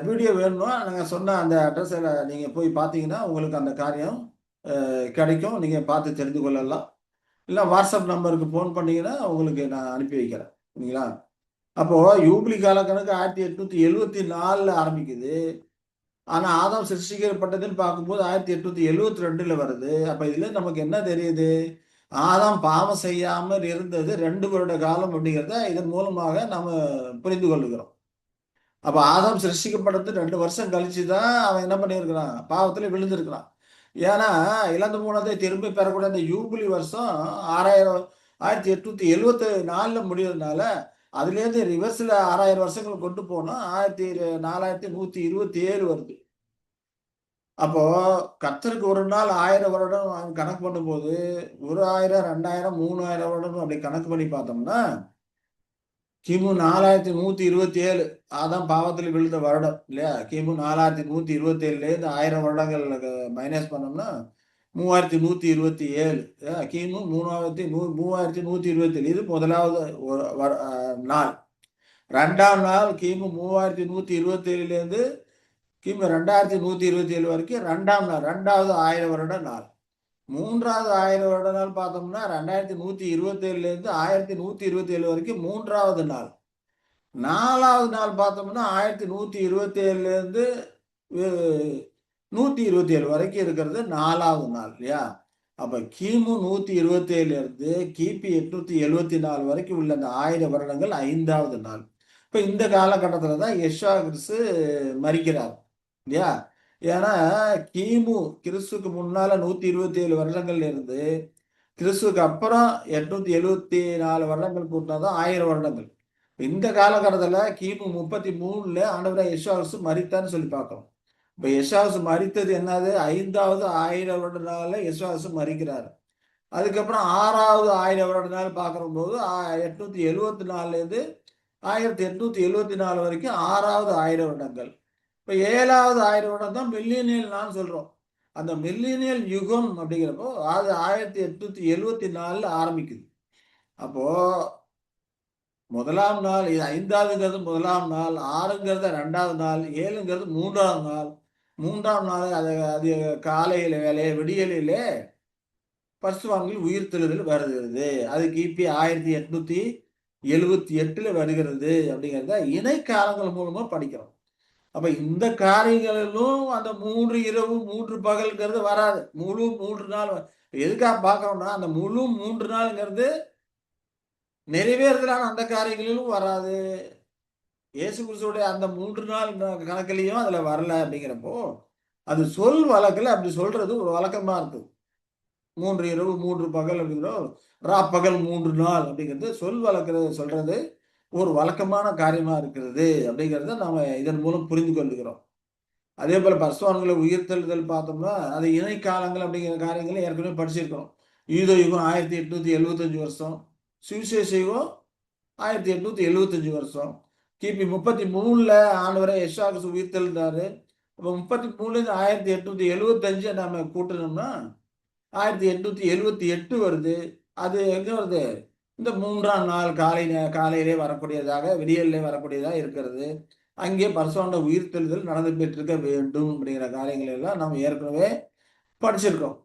வீடியோ வேணும்னா, நாங்க சொன்ன அந்த அட்ரஸ்ல நீங்க போய் பார்த்தீங்கன்னா, உங்களுக்கு அந்த காரியம் கிடைக்கும். நீங்க பார்த்து தெரிந்து கொள்ளலாம். இல்ல வாட்ஸ்அப் நம்பருக்கு ஃபோன் பண்ணீங்கன்னா, உங்களுக்கு நான் அனுப்பி வைக்கிறேன். சரிங்களா? அப்போ யூபிலி கால கணக்கு 1874ல ஆரம்பிக்குது. ஆனா ஆதாம் சிருஷ்டிக்கப்பட்டதுன்னு பார்க்கும்போது 1872 வருது. அப்ப இதுல நமக்கு என்ன தெரியுது? ஆதாம் பாவம் செய்யாமல் இருந்தது 2 வருட காலம் அப்படிங்கிறத இதன் மூலமாக நாம புரிந்து கொள்ளுகிறோம். அப்ப ஆதாம் சிருஷ்டிக்கப்பட்டது 2 வருஷம் கழிச்சு தான் அவன் என்ன பண்ணியிருக்கிறான்? பாவத்துல விழுந்திருக்கிறான். ஏன்னா இழந்து போனதை திரும்பி பெறக்கூடிய அந்த யூபிலி வருஷம் 6000 1874ல முடியறதுனால அதுலேருந்து ரிவர்ஸ்ல 6000 வருஷங்கள் கொண்டு போனா 4127 வருது. அப்போ கர்த்தருக்கு ஒரு நாள் 1000 வருடம் கணக்கு பண்ணும்போது 1000, 2000, 3000 வருடம் அப்படி கணக்கு பண்ணி பார்த்தோம்னா கிமு 4127 அதான் பாவத்தில் விழுந்த வருடம் இல்லையா? கிமு 4127லேருந்து 1000 வருடங்கள் மைனஸ் பண்ணோம்னா 3127. கிமு 3127. இது முதலாவது நாள். 2ஆம் நாள் கிமு 3127லேருந்து கிமு 2127 வரைக்கும் 2ஆம் நாள், 2வது 1000 வருட நாள். 3வது 1000 வருட நாள் பார்த்தோம்னா 2127லேருந்து 1127 வரைக்கும் 3வது நாள். 4வது நாள் பார்த்தோம்னா 1127லேருந்து 127 வரைக்கும் இருக்கிறது 4வது நாள் இல்லையா? அப்ப கிமு 127லேருந்து கிபி 874 வரைக்கும் உள்ள அந்த 1000 வருடங்கள் 5வது நாள். இப்ப இந்த காலகட்டத்துல தான் யெஷுவா கிறிஸ்து மரிக்கிறார் இல்லையா? ஏன்னா கிமு கிறிஸ்துக்கு முன்னால 127 வருடங்கள்ல இருந்து கிறிஸ்துவுக்கு அப்புறம் 874 வருடங்கள் கூட்டினாதான் 1000 வருடங்கள். இந்த காலகட்டத்துல கிமு 33ல ஆண்டவராய் யெஷுவா கிறிஸ்து மரித்தார்ன்னு சொல்லி பார்க்கிறோம். இப்ப யெஷுவா கிறிஸ்து மரித்தது என்னது? 5வது 1000 வருட நாள்ல யெஷுவா கிறிஸ்து மரிக்கிறார். அதுக்கப்புறம் 6வது 1000 வருட நாள் பார்க்கும்போது 874லேருந்து 1874 வரைக்கும் 6வது 1000 வருடங்கள். இப்ப 7வது 1000 வருடம் தான் மில்லேனியல் நான் சொல்றோம். அந்த மில்லேனியல் யுகம் அப்படிங்கிறப்போ அது 1874ல ஆரம்பிக்குது. அப்போ முதலாம் நாள் 5வதுங்கிறது முதலாம் நாள், 6ங்கிறது 2வது நாள், 7ங்கிறது 3வது நாள். 3ஆம் நாள் அது காலையில வேலையே விடியலிலே பரிசுத்தவான்கள் உயிர்த்தெழுதல் வருகிறது. அது கிபி 1878ல வருகிறது அப்படிங்கிறத இணைக்காலங்கள் மூலமா படிக்கிறோம். அப்ப இந்த காரியங்களிலும் அந்த 3 இரவு 3 பகல்ங்கிறது வராது. முழு 3 நாள் எதுக்காக பார்க்கிறோம்னா அந்த முழு 3 நாள்ங்கிறது நிறைவேறுதலான அந்த காரியங்களிலும் வராது. இயேசு கிறிஸ்துவுடைய அந்த 3 நாள் கணக்குலயும் அதுல வரல அப்படிங்கிறப்போ அது சொல் வழக்குல அப்படி சொல்றது ஒரு வழக்கமா இருக்கு. 3 இரவு 3 பகல் அப்படிங்கிறோம். ராப்பகல் 3 நாள் அப்படிங்கிறது சொல் வழக்குல சொல்றது ஒரு வழக்கமான காரியமா இருக்கிறது அப்படிங்கிறத நாம இதன் மூலம் புரிந்து கொள்கிறோம். அதே போல பரிசுத்தவான்களை உயிர்த்தெழுதல் பார்த்தோம்னா அது இணைக்காலங்கள் அப்படிங்கிற காரியங்களை ஏற்கனவே படிச்சிருக்கிறோம். யூத யுகம் 1875 வருஷம், சுவிசேஷ யுகம் 1875 வருஷம். கிபி 33ல ஆண்டவரை யெஷுவா கிறிஸ்து உயிர்த்தெழுந்தாரு. அப்ப 33லேருந்து 1875 நாம கூட்டணும்னா 1878 வருது. அது எங்க வருது? இந்த 3ஆம் நாள் காலையிலே வரக்கூடியதாக விடியல்லே வரக்கூடியதாக இருக்கிறது. அங்கே பரிசுத்தவான்கள் உயிர்த்தெழுதல் நடந்து பெற்றிருக்க வேண்டும் அப்படிங்கிற காரியங்களை எல்லாம் நாம் ஏற்கனவே படிச்சிருக்கோம்.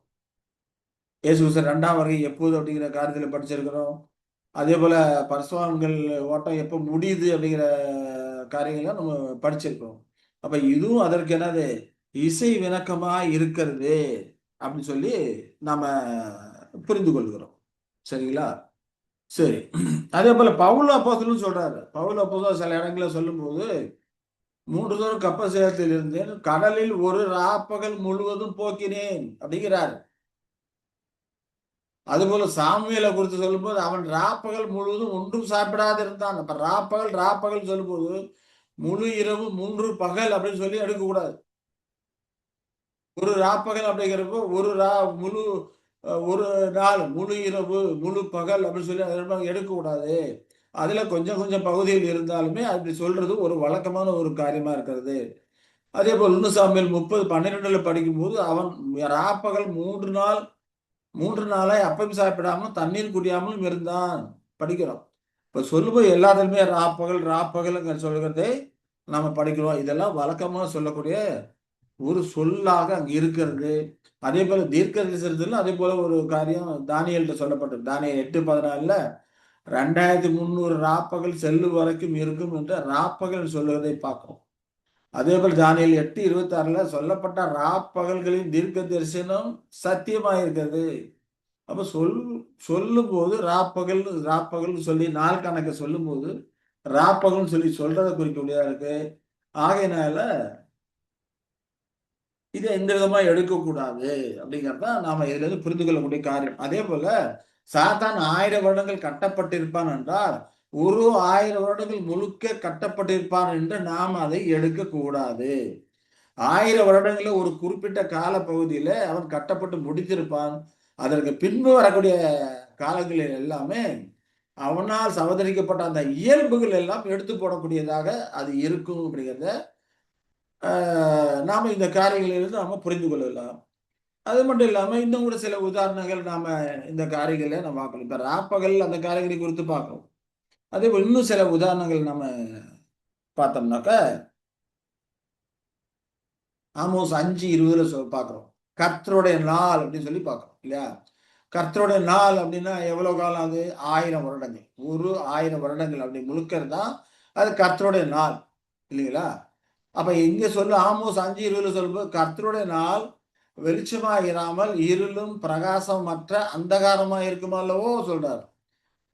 இயேசு கிறிஸ்து 2ஆம் வருகை எப்போது அப்படிங்கிற காரியத்துல படிச்சிருக்கிறோம். அதே போல பரிசுத்தவான்கள் ஓட்டம் எப்போ முடியுது அப்படிங்கிற காரியங்களை நம்ம படிச்சிருக்கிறோம். அப்ப இதுவும் அதற்கு என்னது? இசை விளக்கமா இருக்கிறது அப்படின்னு சொல்லி நாம புரிந்து கொள்கிறோம். சரிங்களா? சரி. அதே போல பவுல் அப்போஸ்தலனும் சொல்றாரு. பவுல் அப்போஸ்தலன் சில இடங்கள்ல சொல்லும்போது 3 தூரம் கப்பல் சேதத்தில் இருந்தேன், கடலில் ஒரு ராப்பகல் முழுவதும் போக்கினேன் அப்படிங்கிறார். அதுபோல சாமுவேலை குறித்து சொல்லும்போது அவன் ராப்பகல் முழுவதும் ஒன்றும் சாப்பிடாது இருந்தான். அப்ப ராப்பகல் ராப்பகல் சொல்லும்போது முழு இரவு 3 பகல் அப்படின்னு சொல்லி எடுக்கக்கூடாது. ஒரு ராப்பகல் அப்படிங்கிறப்போ முழு ஒரு நாள் முழு இரவு முழு பகல் அப்படின்னு சொல்லி எடுக்கக்கூடாது. அதுல கொஞ்சம் கொஞ்சம் பகுதியில் இருந்தாலுமே அப்படி சொல்றது ஒரு வழக்கமான ஒரு காரியமா இருக்கிறது. அதே போல் 1 சாமுவேல் 30:12ல படிக்கும்போது அவன் ராப்பகல் 3 நாளாய் அப்பம் சாப்பிடாமலும் தண்ணீர் குடியாமலும் இருந்தான் படிக்கிறோம். இப்ப சொல்லும்போது எல்லாத்துலயுமே ராப்பகல் ராப்பகல்ங்கிற சொல்கிறதை நாம படிக்கிறோம். இதெல்லாம் வழக்கமா சொல்லக்கூடிய ஒரு சொல்லாக அங்க இருக்கிறது. அதே போல தீர்க்கதரிசனத்துல அதே போல ஒரு காரியம் தானியேல்ட்ட சொல்லப்பட்டது. தானியேல் 8:14ல 2300 ராப்பகல் செல்லும் வரைக்கும் இருக்கும் என்று ராப்பகல் சொல்லுவதை பார்க்கிறோம். அதே போல் தானியேல் 8:26 சொல்லப்பட்ட ராப்பகல்களின் தீர்க்க தரிசனம் சத்தியமாயிருக்கிறது. அப்ப சொல்லும் போது ராப்பகல் ராப்பகல் சொல்லி நாள் கணக்கை சொல்லும் போது ராப்பகல் சொல்லி சொல்றதை குறிக்கக்கூடியதா இருக்கு. ஆகையினால இதை எந்த விதமா எடுக்கக்கூடாது அப்படிங்கிறதான் நாம இதுல இருந்து புரிந்து கொள்ளக்கூடிய காரியம். அதே போல சாத்தான் 1000 வருடங்கள் கட்டப்பட்டிருப்பான் என்றால் ஒரு 1000 வருடங்கள் முழுக்க கட்டப்பட்டிருப்பான் என்று நாம் அதை எடுக்க கூடாது. 1000 வருடங்களில் ஒரு குறிப்பிட்ட கால பகுதியில அவன் கட்டப்பட்டு முடித்திருப்பான். அதற்கு பின்பு வரக்கூடிய காலங்களில் எல்லாமே அவனால் சவதரிக்கப்பட்ட அந்த இயல்புகள் எல்லாம் எடுத்து போடக்கூடியதாக அது இருக்கும் அப்படிங்கிறத நாம இந்த காரியங்களிலிருந்து நாம புரிந்து கொள்ளலாம். அது மட்டும் இல்லாம இன்னும் கூட சில உதாரணங்கள் நாம இந்த காரியங்களை நம்ம பார்க்கணும். இப்ப ராப்பகல் அந்த காரியங்களை குறித்து பார்க்கிறோம். அதே போல் இன்னும் சில உதாரணங்கள் நம்ம பார்த்தோம்னாக்க ஆமோஸ் 5:20 பார்க்கிறோம். கர்த்தருடைய நாள் அப்படின்னு சொல்லி பார்க்கிறோம் இல்லையா? கர்த்தருடைய நாள் அப்படின்னா எவ்வளவு காலம்? அது 1000 வருடங்கள். ஒரு 1000 வருடங்கள் அப்படி முழுக்கிறதா அது கர்த்தருடைய நாள் இல்லைங்களா? அப்ப இங்க சொல்ல ஆமோஸ் 5:20 சொல்லும்போது கர்த்தருடைய நாள் வெளிச்சமா இராமல் இருளும் பிரகாசமற்ற அந்தகாரமா இருக்குமா அல்லவோ சொல்றாரு.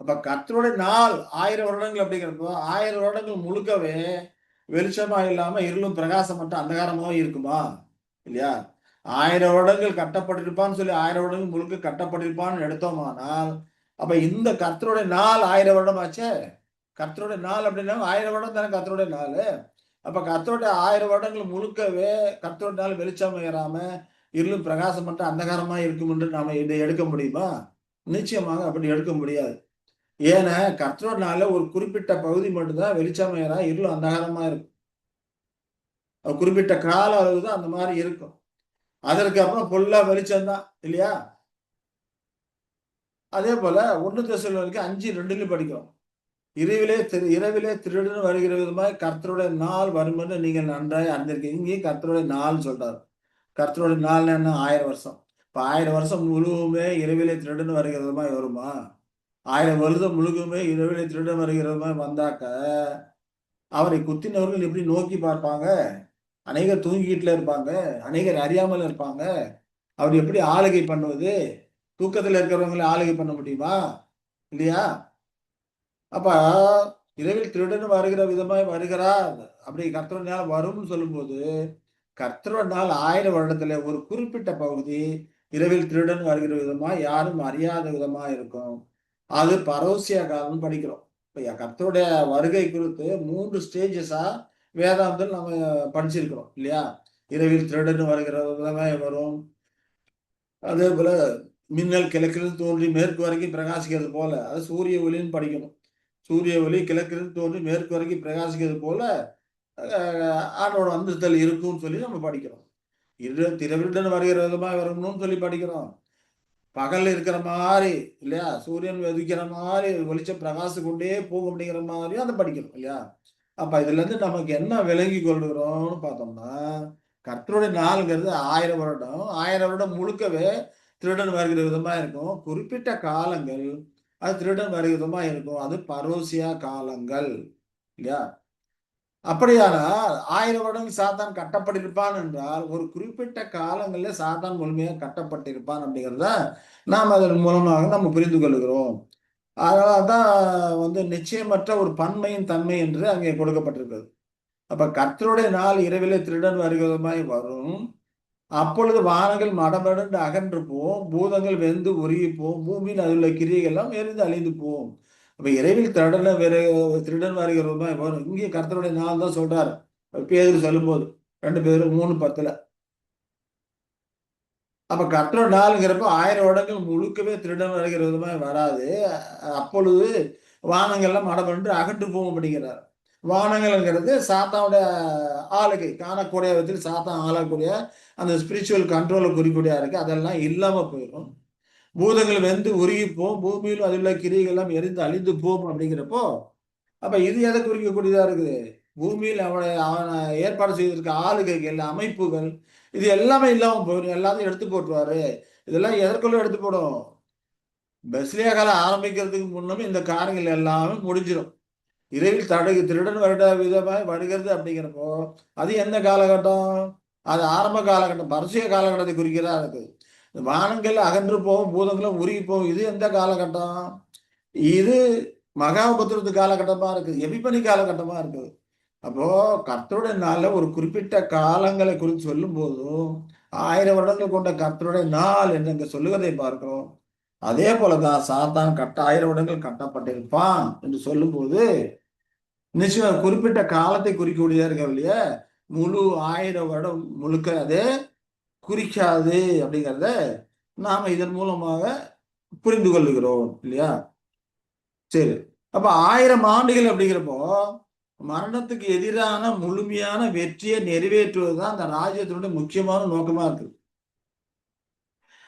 அப்ப கர்த்தருடைய நாள் 1000 வருடங்கள் அப்படிங்கிறப்போ 1000 வருடங்கள் முழுக்கவே வெளிச்சமா இல்லாம இருளும் பிரகாசமற்ற அந்தகாரமாவும் இருக்குமா? இல்லையா? 1000 வருடங்கள் கட்டப்பட்டிருப்பான்னு சொல்லி 1000 வருடங்கள் முழுக்க கட்டப்பட்டிருப்பான்னு எடுத்தோமானால் அப்ப இந்த கர்த்தருடைய நாள் 1000 வருடம் ஆச்சே. கர்த்தருடைய நாள் அப்படின்னா 1000 வருடம் தானே கர்த்தருடைய நாள். அப்ப கர்த்தருடைய 1000 வருடங்கள் முழுக்கவே கர்த்தருடைய நாள் வெளிச்சம் ஏறாம இருளும் பிரகாசமற்ற அந்தகாரமா இருக்கும் என்று நாம இதை எடுக்க முடியுமா? நிச்சயமாக அப்படி எடுக்க முடியாது. ஏன்னா கர்த்தருடைய நாள்ல ஒரு குறிப்பிட்ட பகுதி மட்டும்தான் வெளிச்சம் ஏறா இருளும் அந்தகாரமா இருக்கும். குறிப்பிட்ட கால அளவு தான் அந்த மாதிரி இருக்கும். அதற்கு அப்புறம் ஃபுல்லா வெளிச்சம் தான் இல்லையா? அதே போல 1 தெசலோனிக்கேயர் 5:2 படிக்கிறோம். இரவிலே திருடன் வருகிற விதமாய் கர்த்தருடைய நாள் வரும் என்று நீங்கள் நன்றாய் அறிந்திருக்கீங்க. இங்கேயும் கர்த்தருடைய நாள் சொல்றாரு. கர்த்தருடைய நாள் என்ன? 1000 வருஷம். இப்ப 1000 வருஷம் முழுவதுமே இரவிலே திருடன் வருகிற விதமாய் வருமா? 1000 வருஷம் முழுவதுமே இரவிலே திருடன் வருகிற விதமாய் வந்தாக்க அவரை குத்தினவர்கள் எப்படி நோக்கி பார்ப்பாங்க? அநேகர் தூங்கிட்டுல இருப்பாங்க, அநேகர் அறியாமல் இருப்பாங்க. அவர் எப்படி ஆளுகை பண்ணுவது? தூக்கத்துல இருக்கிறவங்களை ஆளுகை பண்ண முடியுமா? இல்லையா? அப்ப இரவில் திருடன் வருகிற விதமாய் வருகிறார் அப்படி கர்த்தருடைய நாள் வரும்னு சொல்லும்போது கர்த்தருடைய நாள் 1000 வருடத்துல ஒரு குறிப்பிட்ட பகுதி இரவில் திருடன் வருகிற விதமா யாரும் அறியாத விதமா இருக்கும். அது பரோசியா காலம் படிக்கிறோம். இப்ப கர்த்தருடைய வருகை குறித்து 3 ஸ்டேஜஸா வேதாந்தம் நம்ம படிச்சிருக்கிறோம் இல்லையா? இரவில் திருடன் வருகிற விதமா வரும். அதே போல மின்னல் கிழக்கிலிருந்து தோன்றி மேற்கு வரைக்கும் பிரகாசிக்கிறது போல அது சூரிய ஒளின்னு படிக்கணும். சூரிய ஒளி கிழக்கிலிருந்து தோன்றி மேற்கு வரைக்கும் பிரகாசிக்கிறது போல ஆண்டோட வந்துதல் இருக்கும்னு சொல்லி நம்ம படிக்கிறோம். இரவிருடன் வருகிற விதமா வரணும்னு சொல்லி படிக்கிறோம். பகல் இருக்கிற மாதிரி இல்லையா? சூரியன் உதிக்கிற மாதிரி வெளிச்சம் பிரகாசம் கொண்டே போகும் அப்படிங்கிற மாதிரியும் அதை படிக்கிறோம் இல்லையா? அப்ப இதுல இருந்து நமக்கு என்ன விளங்கி கொள்கிறோம்னு பார்த்தோம்னா கர்த்தருடைய நாள்ங்கிறது 1000 வருடம். 1000 வருடம் முழுக்கவே திருடன் வருகிற விதமா இருக்கும். குறிப்பிட்ட காலங்கள் அது திருடன் வருகிற விதமா இருக்கும். அது பரோசியா காலங்கள் இல்லையா? அப்படியானால் 1000 வருடங்கள் சாத்தான் கட்டப்பட்டிருப்பான் என்றால் ஒரு குறிப்பிட்ட காலங்களில் சாத்தான் முழுமையாக கட்டப்பட்டிருப்பான் அப்படிங்கிறத நாம் அதன் மூலமாக நம்ம புரிந்து கொள்கிறோம். அதனால்தான் நிச்சயமற்ற ஒரு பன்மையின் தன்மை என்று அங்கே கொடுக்கப்பட்டிருக்கிறது. அப்ப கர்த்தருடைய நாள் இரவிலே திருடன் வருகிறதுமாய் வரும். அப்பொழுது வானங்கள் மடமடன்று அகன்று போம், பூதங்கள் வெந்து உருகி போம், பூமியில் அதில் கிரியைகள் எல்லாம் எரிந்து அழிந்து போம். அப்ப இரவில் திருடன் வருகிறதுமா வரும். இங்கே கர்த்தருடைய நாள் தான் சொல்றாரு பேதுரு சொல்லும்போது 2 பேரும் 3:10. அப்ப கர்த்தருடைய நாளுங்கிறப்ப 1000 வருடங்கள் முழுக்கவே திருடன் வருகிற விதமா வராது. அப்பொழுது வானங்கள்லாம் மடமன்று அகன்று போகும் அப்படிங்கிறார். வானங்கள்ங்கிறது சாத்தானுடைய ஆளுகை காணக்கூடிய விதத்தில் சாத்தான் ஆளக்கூடிய அந்த ஸ்பிரிச்சுவல் கண்ட்ரோலை குறிக்கூடியா இருக்கு. அதெல்லாம் இல்லாம போயிடும். பூதங்கள் வெந்து உருகிப்போம், பூமியில் அதில் உள்ள கிரிகள் எல்லாம் எரிந்து அழிந்து போம் அப்படிங்கிறப்போ அப்ப இது எதை குறிக்கக்கூடியதா இருக்குது? பூமியில் அவனை ஏற்பாடு செய்திருக்க ஆளுகைகள் அமைப்புகள் இது எல்லாமே இல்லாம போயிடும். எல்லாத்தையும் எடுத்து போட்டுருவாரு. இதெல்லாம் எதற்குள்ள எடுத்து போடும்? பெஸ்லியா காலம் ஆரம்பிக்கிறதுக்கு முன்னமே இந்த காரியங்கள் எல்லாமே முடிஞ்சிடும். இரவில் திருடன் வருட விதமாய் வருகிறது அப்படிங்கிறப்போ அது எந்த காலகட்டம்? அது ஆரம்ப காலகட்டம், பரிசுய காலகட்டத்தை குறிக்கிறதா இருக்கு. வானங்கள் அகன்று போகும், பூதங்களும் உருகி போகும். இது எந்த காலகட்டம்? இது மகாபத்திரத்து காலகட்டமா இருக்கு, எபிபனி காலகட்டமா இருக்குது. அப்போ கர்த்தருடைய நாள்ல ஒரு குறிப்பிட்ட காலங்களை குறித்து சொல்லும் போதும் 1000 வருடங்கள் கொண்ட கர்த்தருடைய நாள் என்று அங்க சொல்லுவதை பார்க்கிறோம். அதே போலதான் சாத்தான் 1000 வருடங்கள் கட்டப்பட்டிருப்பான் என்று சொல்லும்போது நிச்சயம் குறிப்பிட்ட காலத்தை குறிக்கக்கூடியதா இருக்க இல்லையா, முழு 1000 வருடம் முழுக்க அது குறிக்காது அப்படிங்கிறத நாம இதன் மூலமாக புரிந்து கொள்ளுகிறோம் இல்லையா? சரி, அப்ப 1000 ஆண்டுகள் அப்படிங்கிறப்போ மரணத்துக்கு எதிரான முழுமையான வெற்றியை நிறைவேற்றுவதுதான் அந்த ராஜ்யத்தினுடைய முக்கியமான நோக்கமா இருக்கு.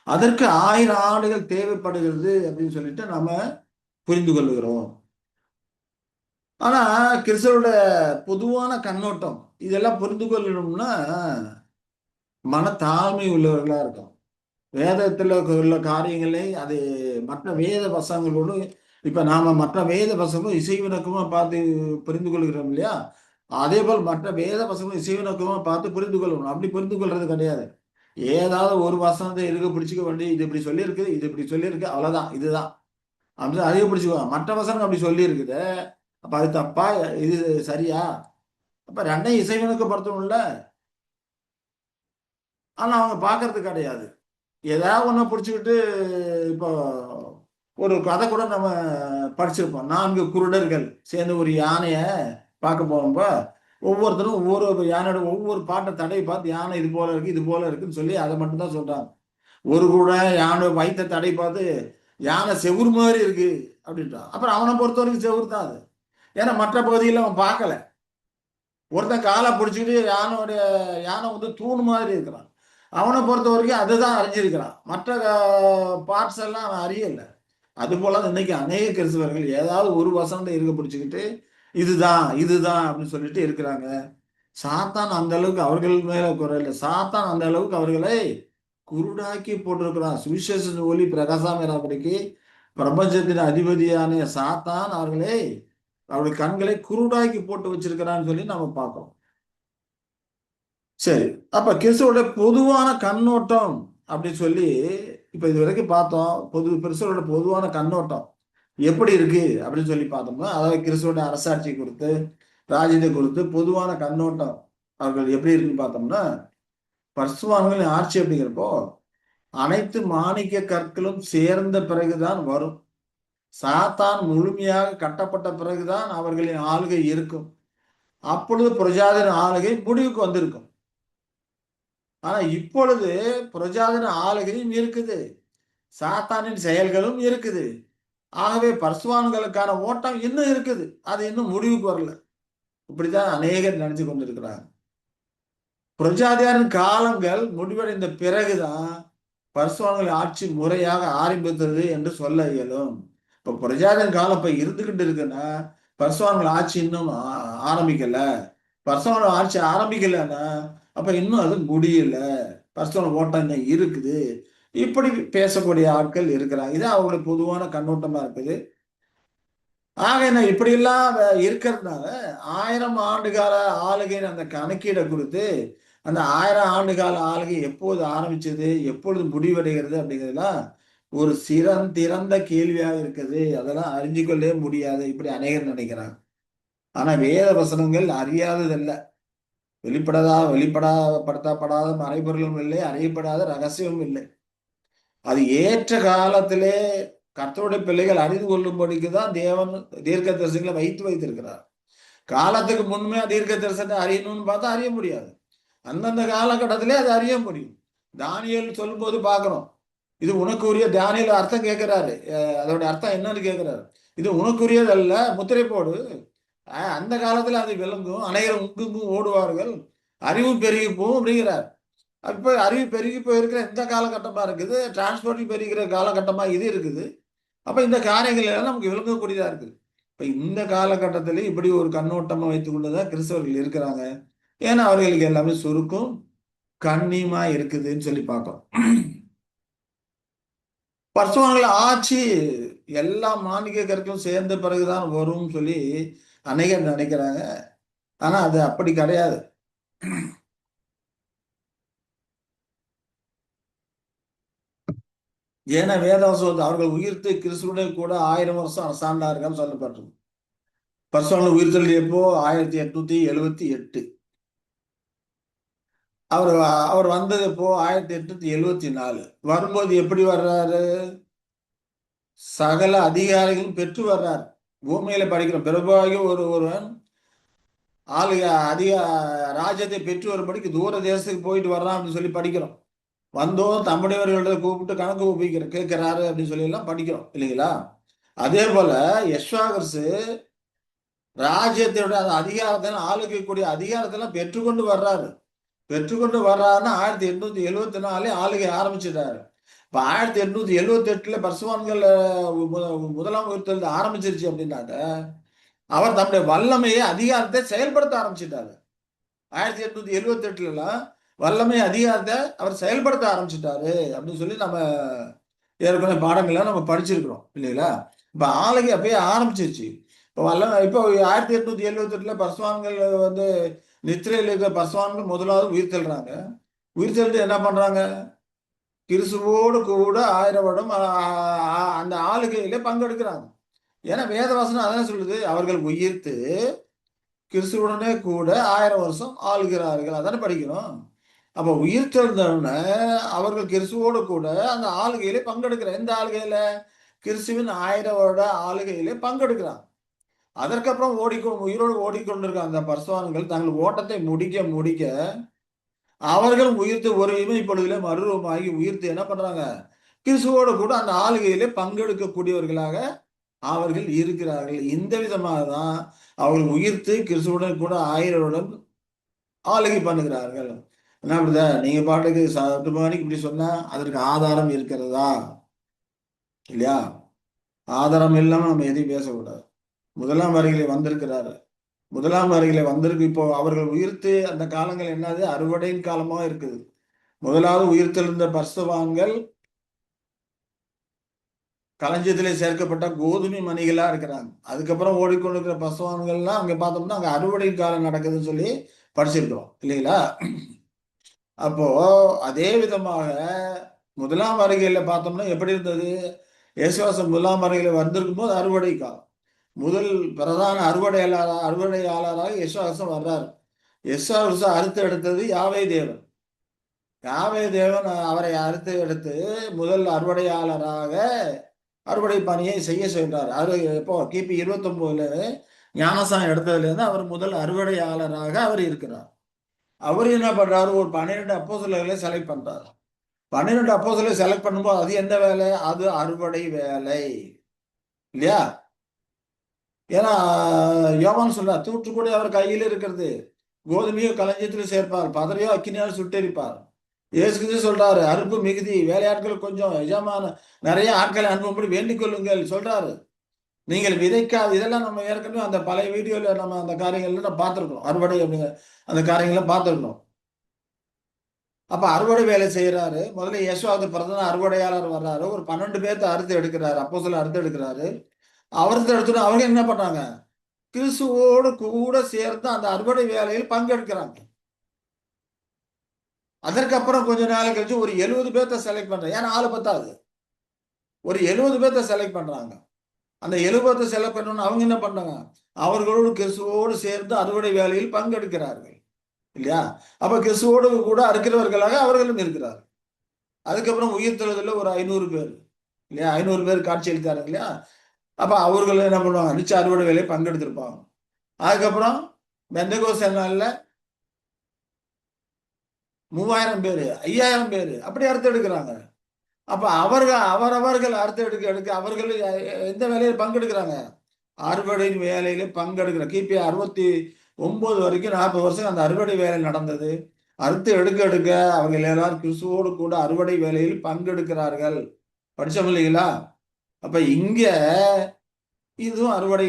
அதற்கு 1000 ஆண்டுகள் தேவைப்படுகிறது அப்படின்னு சொல்லிட்டு நாம புரிந்து கொள்ளுகிறோம். ஆனா கிறிஸ்தவருடைய பொதுவான கண்ணோட்டம் இதெல்லாம் புரிந்து கொள்ளணும்னா மனத்தாழ்மை உள்ளவர்களா இருக்கும். வேதத்துல உள்ள காரியங்களை அது மற்ற வேத வசனங்களோடு இப்ப நாம மற்ற வேத வசனம் இசைவினக்கமா பார்த்து புரிந்து கொள்கிறோம் இல்லையா? அதே போல் மற்ற வேத வசனம் இசைவினக்கமா பார்த்து புரிந்து கொள்ளணும். அப்படி புரிந்து கொள்றது கிடையாது. ஏதாவது ஒரு வசனத்தை இருக்க பிடிச்சிக்க வேண்டி, இது இப்படி சொல்லியிருக்கு, இது இப்படி சொல்லியிருக்கு, அவ்வளவுதான், இதுதான் அப்படி அதிக பிடிச்சிக்குவாங்க. மற்ற வசனம் அப்படி சொல்லி இருக்குது, அப்ப அது தப்பா, இது சரியா? அப்ப ரெண்டையும் இசைவினக்கப்படுத்தணும்ல. ஆனா அவங்க பாக்குறது கிடையாது. ஏதாவது ஒண்ணு பிடிச்சிக்கிட்டு இப்போ ஒரு கதை கூட நம்ம படிச்சிருப்போம். 4 குருடர்கள் சேர்ந்து ஒரு யானைய பார்க்க போகும்போ ஒவ்வொருத்தரும் ஒவ்வொரு யானையோட ஒவ்வொரு பாட்டை தடவி பார்த்து யானை இது போல இருக்கு, இது போல இருக்குன்னு சொல்லி அதை மட்டும் தான் சொல்றாங்க. ஒரு கூட யானை வயிற்றை தடவி பார்த்து யானை செவுரு மாதிரி இருக்கு அப்படின்றான். அப்புறம் அவனை பொறுத்த வரைக்கும் செவுரு தான் அது. ஏன்னா மற்ற பகுதியில் அவன் பார்க்கல. ஒருத்தன் காலை பிடிச்சிக்கிட்டு யானை வந்து தூண் மாதிரி இருக்கிறான். அவனை பொறுத்த வரைக்கும் அதுதான் அறிஞ்சிருக்கிறான். மற்ற பார்ட்ஸ் எல்லாம் அவன் அறியல. அது போல இன்னைக்கு அநேக கிறிஸ்தவர்கள் ஏதாவது ஒரு வசனத்தை இருக்க பிடிச்சிக்கிட்டு இதுதான் இதுதான் அப்படின்னு சொல்லிட்டு இருக்கிறாங்க. சாத்தான் அந்த அளவுக்கு அவர்கள் மேல குறையில, சாத்தான் அந்த அளவுக்கு அவர்களை குருடாக்கி போட்டிருக்கிறான். சுவிசேஷ ஒளி பிரகாசமாபடிக்கு பிரபஞ்சத்தின் அதிபதியான சாத்தான் அவர்களை அவருடைய கண்களை குருடாக்கி போட்டு வச்சிருக்கிறான்னு சொல்லி நம்ம பார்க்கிறோம். சரி, அப்ப கிறிஸ்துவோட பொதுவான கண்ணோட்டம் அப்படின்னு சொல்லி இப்ப இது வரைக்கும் பார்த்தோம். கிறிஸ்துவோட பொதுவான கண்ணோட்டம் எப்படி இருக்கு அப்படின்னு சொல்லி பார்த்தோம்னா, அதாவது கிறிஸ்துவோட அரசாட்சி குறித்து, ராஜ்யத்தை குறித்து பொதுவான கண்ணோட்டம் அவர்கள் எப்படி இருக்குன்னு பார்த்தோம்னா, பரிசுத்தவான்களின் ஆட்சி அப்படிங்கிறப்போ அனைத்து மாணிக்க கற்களும் சேர்ந்த பிறகுதான் வரும். சாத்தான் முழுமையாக கட்டப்பட்ட பிறகுதான் அவர்களின் ஆளுகை இருக்கும். அப்பொழுது பிரஜாதின ஆளுகை முடிவுக்கு வந்திருக்கும். ஆனா இப்பொழுது பிரஜாதின ஆளுகையும் இருக்குது, சாத்தானின் செயல்களும் இருக்குது. ஆகவே பரிசுத்தவான்களுக்கான ஓட்டம் இன்னும் இருக்குது, அது இன்னும் முடிவுக்கு வரல. இப்படிதான் அநேகர் நினைச்சு கொண்டிருக்கிறாங்க. பிரஜாதியாரின் காலங்கள் முடிவடைந்த பிறகுதான் பரிசுத்தவான்கள் ஆட்சி முறையாக ஆரம்பித்தது என்று சொல்ல இயலும். இப்ப பிரஜாதியாரின் காலம் இப்ப இருந்துகிட்டு இருக்குன்னா பரிசுத்தவான்கள் ஆட்சி இன்னும் ஆரம்பிக்கல. பரிசுத்தவான்கள் ஆட்சி ஆரம்பிக்கலன்னா அப்ப இன்னும் அது முடியல, பரிசுத்தவான்கள் ஓட்டம் இன்னும் இருக்குது. இப்படி பேசக்கூடிய ஆட்கள் இருக்கிறாங்க. இது அவங்களுடைய பொதுவான கண்ணோட்டமா இருக்குது. ஆக என்ன இப்படி எல்லாம் இருக்கிறதுனால 1000 ஆண்டு கால ஆளுகையின் அந்த கணக்கீடை குறித்து, அந்த 1000 ஆண்டு கால ஆளுகை எப்போது ஆரம்பிச்சது, எப்பொழுது முடிவடைகிறது அப்படிங்கிறதுலாம் ஒரு திறந்த கேள்வியாக இருக்குது. அதெல்லாம் அறிஞ்சு கொள்ளவே முடியாது, இப்படி அநேகர் நினைக்கிறாங்க. ஆனா வேத வசனங்கள் அறியாததல்ல, வெளிப்படாத மறைபொருளும் இல்லை, அறியப்படாத ரகசியமும் இல்லை. அது ஏற்ற காலத்திலே கர்த்தருடைய பிள்ளைகள் அறிந்து கொள்ளும்படிக்கு தான் தேவன் தீர்க்க தரிசனங்களை வைத்திருக்கிறார். காலத்துக்கு முன்மையா தீர்க்க தரிசனத்தை அறியணும்னு பார்த்தா அறிய முடியாது. அந்தந்த காலகட்டத்திலே அது அறிய முடியும். தானியேல் சொல்லும் போது பார்க்கிறோம், இது உனக்குரிய, தானியேல் அர்த்தம் கேட்கிறாரு, அதோட அர்த்தம் என்னன்னு கேட்கிறாரு. இது உனக்குரியது அல்ல, முத்திரை போடு. அந்த காலத்துல அது விளங்கும், அனைவரும் உங்கும் ஓடுவார்கள், அறிவு பெருகி போகும் அப்படிங்கிறார். அப்ப அறிவு பெருகி போயிருக்கிற இந்த காலகட்டமா இருக்குது, டிரான்ஸ்போர்ட்டிங் பெருகிற காலகட்டமா இது இருக்குது. அப்ப இந்த காரியங்கள் எல்லாம் நமக்கு விளங்கக்கூடியதா இருக்குது. இப்ப இந்த காலகட்டத்திலே இப்படி ஒரு கண்ணோட்டமா வைத்துக் கொண்டுதான் கிறிஸ்தவர்கள் இருக்கிறாங்க. ஏன்னா அவர்களுக்கு எல்லாமே சுருக்கும் கண்ணியமா இருக்குதுன்னு சொல்லி பார்க்கிறோம். பரிசுத்தவான்கள் ஆட்சி எல்லா மாணிக்க கற்களும் சேர்ந்த பிறகுதான் வரும்னு சொல்லி அநேகர் நினைக்கிறாங்க. ஆனா அது அப்படி கிடையாது. ஏன்னா வேதவசம் அவர்கள் உயிர்த்து கிறிஸ்துவுடைய கூட 1000 வருஷம் அரசாண்டார்கள் சொல்லப்பட்டிருக்கு. பரிசுத்தவான்கள் உயிர்த்தெழுந்த எப்போ? 1878. அவர் அவர் வந்தது இப்போ 1874. வரும்போது எப்படி வர்றாரு? சகல அதிகாரிகளும் பெற்று வர்றார். பூமியில படிக்கிறோம், பிரபுவாகி ஒருவன் ஆளுக அதிக ராஜ்யத்தை பெற்று வரும்படிக்கு தூர தேசத்துக்கு போயிட்டு வர்றான் அப்படின்னு சொல்லி படிக்கிறோம். வந்தோம் தம்முடையவர்கள கூப்பிட்டு கணக்கு ஒப்பிக்கிற கேட்கிறாரு அப்படின்னு சொல்லி எல்லாம் படிக்கிறோம் இல்லைங்களா? அதே போல யஸ்வாகர்ஸ் ராஜ்யத்தோட அந்த அதிகாரத்தை ஆளுகைக்கூடிய அதிகாரத்தெல்லாம் பெற்றுக்கொண்டு வர்றாரு. பெற்றுக்கொண்டு வர்றாருன்னா 1874 ஆளுகை ஆரம்பிச்சிட்டாரு. இப்ப 1878 பரிசுத்தவான்கள் முதலாம் உயிர்த்தெழுந்து ஆரம்பிச்சிருச்சு அப்படின்னாக்க அவர் தம்முடைய வல்லமையை அதிகாரத்தை செயல்படுத்த ஆரம்பிச்சிட்டாரு. 1878 வல்லமை அதிகாரத்தை அவர் செயல்படுத்த ஆரம்பிச்சிட்டாரு அப்படின்னு சொல்லி நம்ம ஏற்கனவே பாடங்கள்லாம் நம்ம படிச்சிருக்கிறோம் இல்லைங்களா? இப்ப ஆளுகை அப்பயே ஆரம்பிச்சிருச்சு. இப்போ வல்லமை இப்போ 1878 பரிசுத்தவான்கள் வந்து நித்திரையில் இருக்கிற பரிசுத்தவான்கள் முதலாவது உயிர்த்தெழுறாங்க. உயிர்த்தெழுந்து என்ன பண்றாங்க? கிறிஸ்துவோடு கூட 1000 வருடம் அந்த ஆளுகையில பங்கெடுக்கிறாங்க. ஏன்னா வேதவசனம் அதான் சொல்லுது, அவர்கள் உயிர்த்து கிறிஸ்துவுடனே கூட 1000 வருஷம் ஆளுகிறார்கள். அதானே படிக்கிறோம். அப்ப உயிர்த்தெழுந்தவுடனே அவர்கள் கிறிஸ்துவோடு கூட அந்த ஆளுகையிலே பங்கெடுக்கிற எந்த ஆளுகையில? கிறிஸ்துவின் 1000 வருட ஆளுகையிலே பங்கெடுக்கிறாங்க. அதற்கப்புறம் உயிரோடு ஓடிக்கொண்டிருக்க அந்த பரிசுத்தவான்கள் தங்கள் ஓட்டத்தை முடிக்க முடிக்க அவர்கள் உயிர்த்து ஒரு இமை பொழுதிலே மறுரூபமாகி உயிர்த்து என்ன பண்றாங்க? கிறிஸ்துவோடு கூட அந்த ஆளுகையிலே பங்கெடுக்கக்கூடியவர்களாக அவர்கள் இருக்கிறார்கள். இந்த விதமாக தான் அவர்கள் உயிர்த்து கிறிஸ்துவுடன் கூட 1000 வருடம் ஆளுகை பண்ணுகிறார்கள். என்ன பிரதர், நீங்க பாட்டுக்கு சட்டுமானிக்கு இப்படி சொன்னா அதற்கு ஆதாரம் இருக்கிறதா? இல்லையா? ஆதாரம் இல்லாம நம்ம எதையும் பேசக்கூடாது. முதலாம் வருகையிலே வந்திருக்கிறாரு. முதலாம் வருகையிலே வந்திருக்கு. இப்போ அவர்கள் உயிர்த்து அந்த காலங்கள் என்னது? அறுவடையின் காலமா இருக்குது. முதலாவது உயிர்த்தெழுந்த பரிசுத்தவான்கள் களஞ்சியத்திலே சேர்க்கப்பட்ட கோதுமை மணிகளா இருக்கிறாங்க. அதுக்கப்புறம் ஓடிக்கொண்டிருக்கிற பரிசுத்தவான்கள்லாம் அங்க பார்த்தோம்னா அங்க அறுவடை காலம் நடக்குதுன்னு சொல்லி படிச்சிருக்கிறோம் இல்லைங்களா? அப்போ அதே விதமாக முதலாம் வருகையில பார்த்தோம்னா எப்படி இருந்தது? இயேசுவாசம் முதலாம் வருகையில வந்திருக்கும் போது அறுவடை காலம். முதல் பிரதான அறுவடையாளராக இயேசுவாசம் வர்றாரு. இயேசுவாசம் அறுத்து எடுத்தது யாவே தேவன். யாவே தேவன் அவரை அறுத்து எடுத்து முதல் அறுவடையாளராக அறுவடை பணியை செய்ய சொல்றார். இப்போ கிபி 29 ஞானசானம் எடுத்ததுல இருந்து அவர் முதல் அறுவடையாளராக அவர் இருக்கிறார். அவர் என்ன பண்றாரு? ஒரு 12 அப்போஸ்தலர்களை செலக்ட் பண்றாரு. 12 அப்போஸ்தலரை செலக்ட் பண்ணும்போது அது எந்த வேலை? அது அறுவடை வேலை இல்லையா? ஏன்னா யோவான் சொல்றார், தூற்றுக்கூட அவர் கையில் இருக்கிறது, கோதுமையோ களஞ்சியத்தில் சேர்ப்பார், பதரையோ அக்கினியால் சுட்டெரிப்பார். இயேசு கிறிஸ்து சொல்றாரு, அறுப்பு மிகுதி, வேலையாட்கள் கொஞ்சம், எஜமான நிறைய ஆட்களை அனுப்பும்படி வேண்டிக் கொள்ளுங்கள் சொல்றாரு. நீங்கள் விதைக்காது. இதெல்லாம் நம்ம ஏற்கனவே அந்த பழைய வீடியோல நம்ம அந்த காரியங்கள்ல நம்ம பார்த்துருக்கோம். அறுவடை அப்படிங்கிற அந்த காரியங்களை பார்த்துருக்கோம். அப்ப அறுவடை வேலை செய்யறாரு. முதல்ல இயேசுவாவது பிரதான அறுவடையாளர் வர்றாரு. ஒரு 12 பேர்த்த அறுத்து எடுக்கிறாரு. அப்போஸ்தலர் அறுத்து எடுக்கிறாரு. அவர்த்த எடுத்துட்டு அவங்க என்ன பண்றாங்க? கிறிஸ்துவோடு கூட சேர்ந்து அந்த அறுவடை வேலையில் பங்கெடுக்கிறாங்க. அதற்கப்புறம் கொஞ்ச நாள் கழிச்சு ஒரு 70 பேர்த்த செலக்ட் பண்றாங்க. ஏன்னா ஆளு பத்தாது. ஒரு 70 பேர்த்த செலக்ட் பண்றாங்க. அந்த 70 பேர்த்த செலக்ட் பண்ணணும்னு அவங்க என்ன பண்றாங்க? அவர்களோடு கிறிஸ்துவோடு சேர்ந்து அறுவடை வேலையில் பங்கெடுக்கிறார்கள் இல்லையா? அப்ப கிறிஸ்துவோடு கூட அறுக்கிறவர்களாக அவர்களும் இருக்கிறார். அதுக்கப்புறம் உயிர்த்தெழுதல ஒரு 500 பேர் இல்லையா? 500 பேர் காட்சி அளித்தாரு இல்லையா? அப்ப அவர்கள் என்ன பண்ணுவாங்க? நிச்சய அறுவடை வேலையை பங்கெடுத்திருப்பாங்க. அதுக்கப்புறம் பெந்தகோஸ்தே நாள்ல 3000 பேரு, 5000 பேரு அப்படி அறுத்து எடுக்கிறாங்க. அப்ப அவரவர்கள் அறுத்து எடுக்க அவர்கள் எந்த வேலையில் பங்கெடுக்கிறாங்க? அறுவடை வேலையில பங்கெடுக்கிற கிபி 69 வரைக்கும் 40 வருஷம் அந்த அறுவடை வேலை நடந்தது. அறுத்து எடுக்க அவங்க எல்லாரும் கிறிஸ்துவோடு கூட அறுவடை வேலையில் பங்கெடுக்கிறார்கள். படிச்சோம் இல்லைங்களா? அப்ப இங்க இதுவும் அறுவடை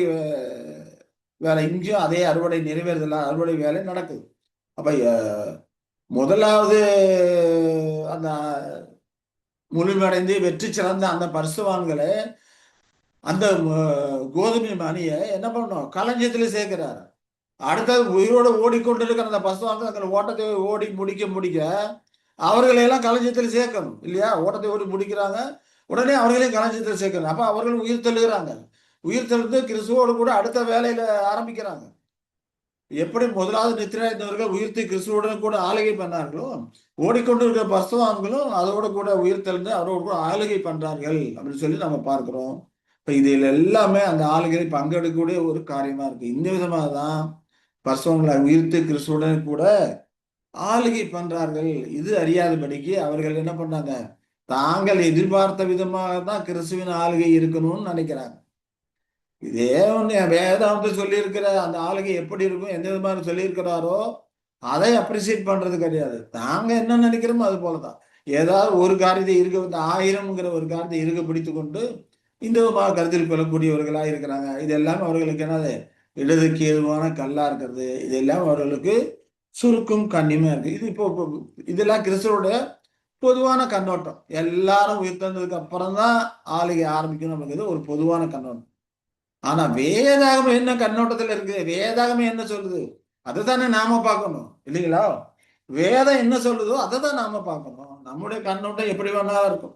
வேலை, இங்கேயும் அதே அறுவடை நிறைவேறுதல் அறுவடை வேலை நடக்குது. அப்ப முதலாவது அந்த முழுமையடைந்து வெற்றி சிறந்த அந்த பரிசுத்தவான்களை அந்த கோதுமை மணியை என்ன பண்ணணும், களஞ்சியத்துல சேர்க்கிறாரு. அடுத்தது உயிரோடு ஓடிக்கொண்டிருக்கிற அந்த பசுவாங்க அந்த ஓட்டத்தை ஓடி முடிக்க முடிக்க அவர்களை எல்லாம் களஞ்சியத்தில் சேர்க்கணும் இல்லையா? ஓட்டத்தை ஓடி முடிக்கிறாங்க, உடனே அவர்களையும் களஞ்சியத்தில் சேர்க்கணும். அப்ப அவர்கள் உயிர் தெழுகிறாங்க. உயிர் தெழுந்து கிறிஸ்துவோடு கூட அடுத்த வேலையில ஆரம்பிக்கிறாங்க. எப்படி முதலாவது நித்திராய்ந்தவர்கள் உயிர்த்து கிறிஸ்துவுடன் கூட ஆளுகை பண்ணார்களோ, ஓடிக்கொண்டிருக்கிற பசுவான்களும் அதோட கூட உயிர் தெழுந்து அவரோடு கூட ஆளுகை பண்றார்கள் அப்படின்னு சொல்லி நம்ம பார்க்கிறோம். இப்ப இதில் எல்லாமே அந்த ஆளுகை பங்கெடுக்கக்கூடிய ஒரு காரியமா இருக்கு. இந்த விதமாக தான் பரிசுத்தவான்களை உயிர்த்து கிறிஸ்துவுடன் கூட ஆளுகை பண்றார்கள். இது அறியாதபடிக்கு அவர்கள் என்ன பண்ணாங்க, தாங்கள் எதிர்பார்த்த விதமாக தான் கிறிஸ்துவின் ஆளுகை இருக்கணும்னு நினைக்கிறாங்க. இதே ஒண்ணு வேதாந்தம் சொல்லியிருக்கிற அந்த ஆளுகை எப்படி இருக்கும், எந்த விதமாக சொல்லியிருக்கிறாரோ அதை அப்ரிசியேட் பண்றது கிடையாது. தாங்க என்ன நினைக்கிறோமோ அது போலதான். ஏதாவது ஒரு காரியத்தை இருக்க 1000ங்கிற ஒரு காரியத்தை இருக்க பிடித்து கொண்டு இந்த விதமாக கருத்தில் கொள்ளக்கூடியவர்களா இருக்கிறாங்க. இது எல்லாமே அவர்களுக்கு என்னது, இடதுக்கு ஏதுவான கல்லா இருக்கிறது. இதெல்லாம் அவர்களுக்கு சுருக்கும் கண்ணியமா இருக்கு. இது இப்போ இதெல்லாம் கிறிஸ்துவோட பொதுவான கண்ணோட்டம். எல்லாரும் உயிர் தந்ததுக்கு அப்புறம் தான் ஆளுகை ஆரம்பிக்கணும் அப்படிங்கிறது ஒரு பொதுவான கண்ணோட்டம். ஆனா வேதாகமம் என்ன கண்ணோட்டத்துல இருக்கு, வேதாகமம் என்ன சொல்லுது அதைத்தானே நாம பார்க்கணும் இல்லைங்களா? வேதம் என்ன சொல்லுதோ அதை தான் நாம பார்க்கணும். நம்முடைய கண்ணோட்டம் எப்படி வேணாலும் இருக்கும்.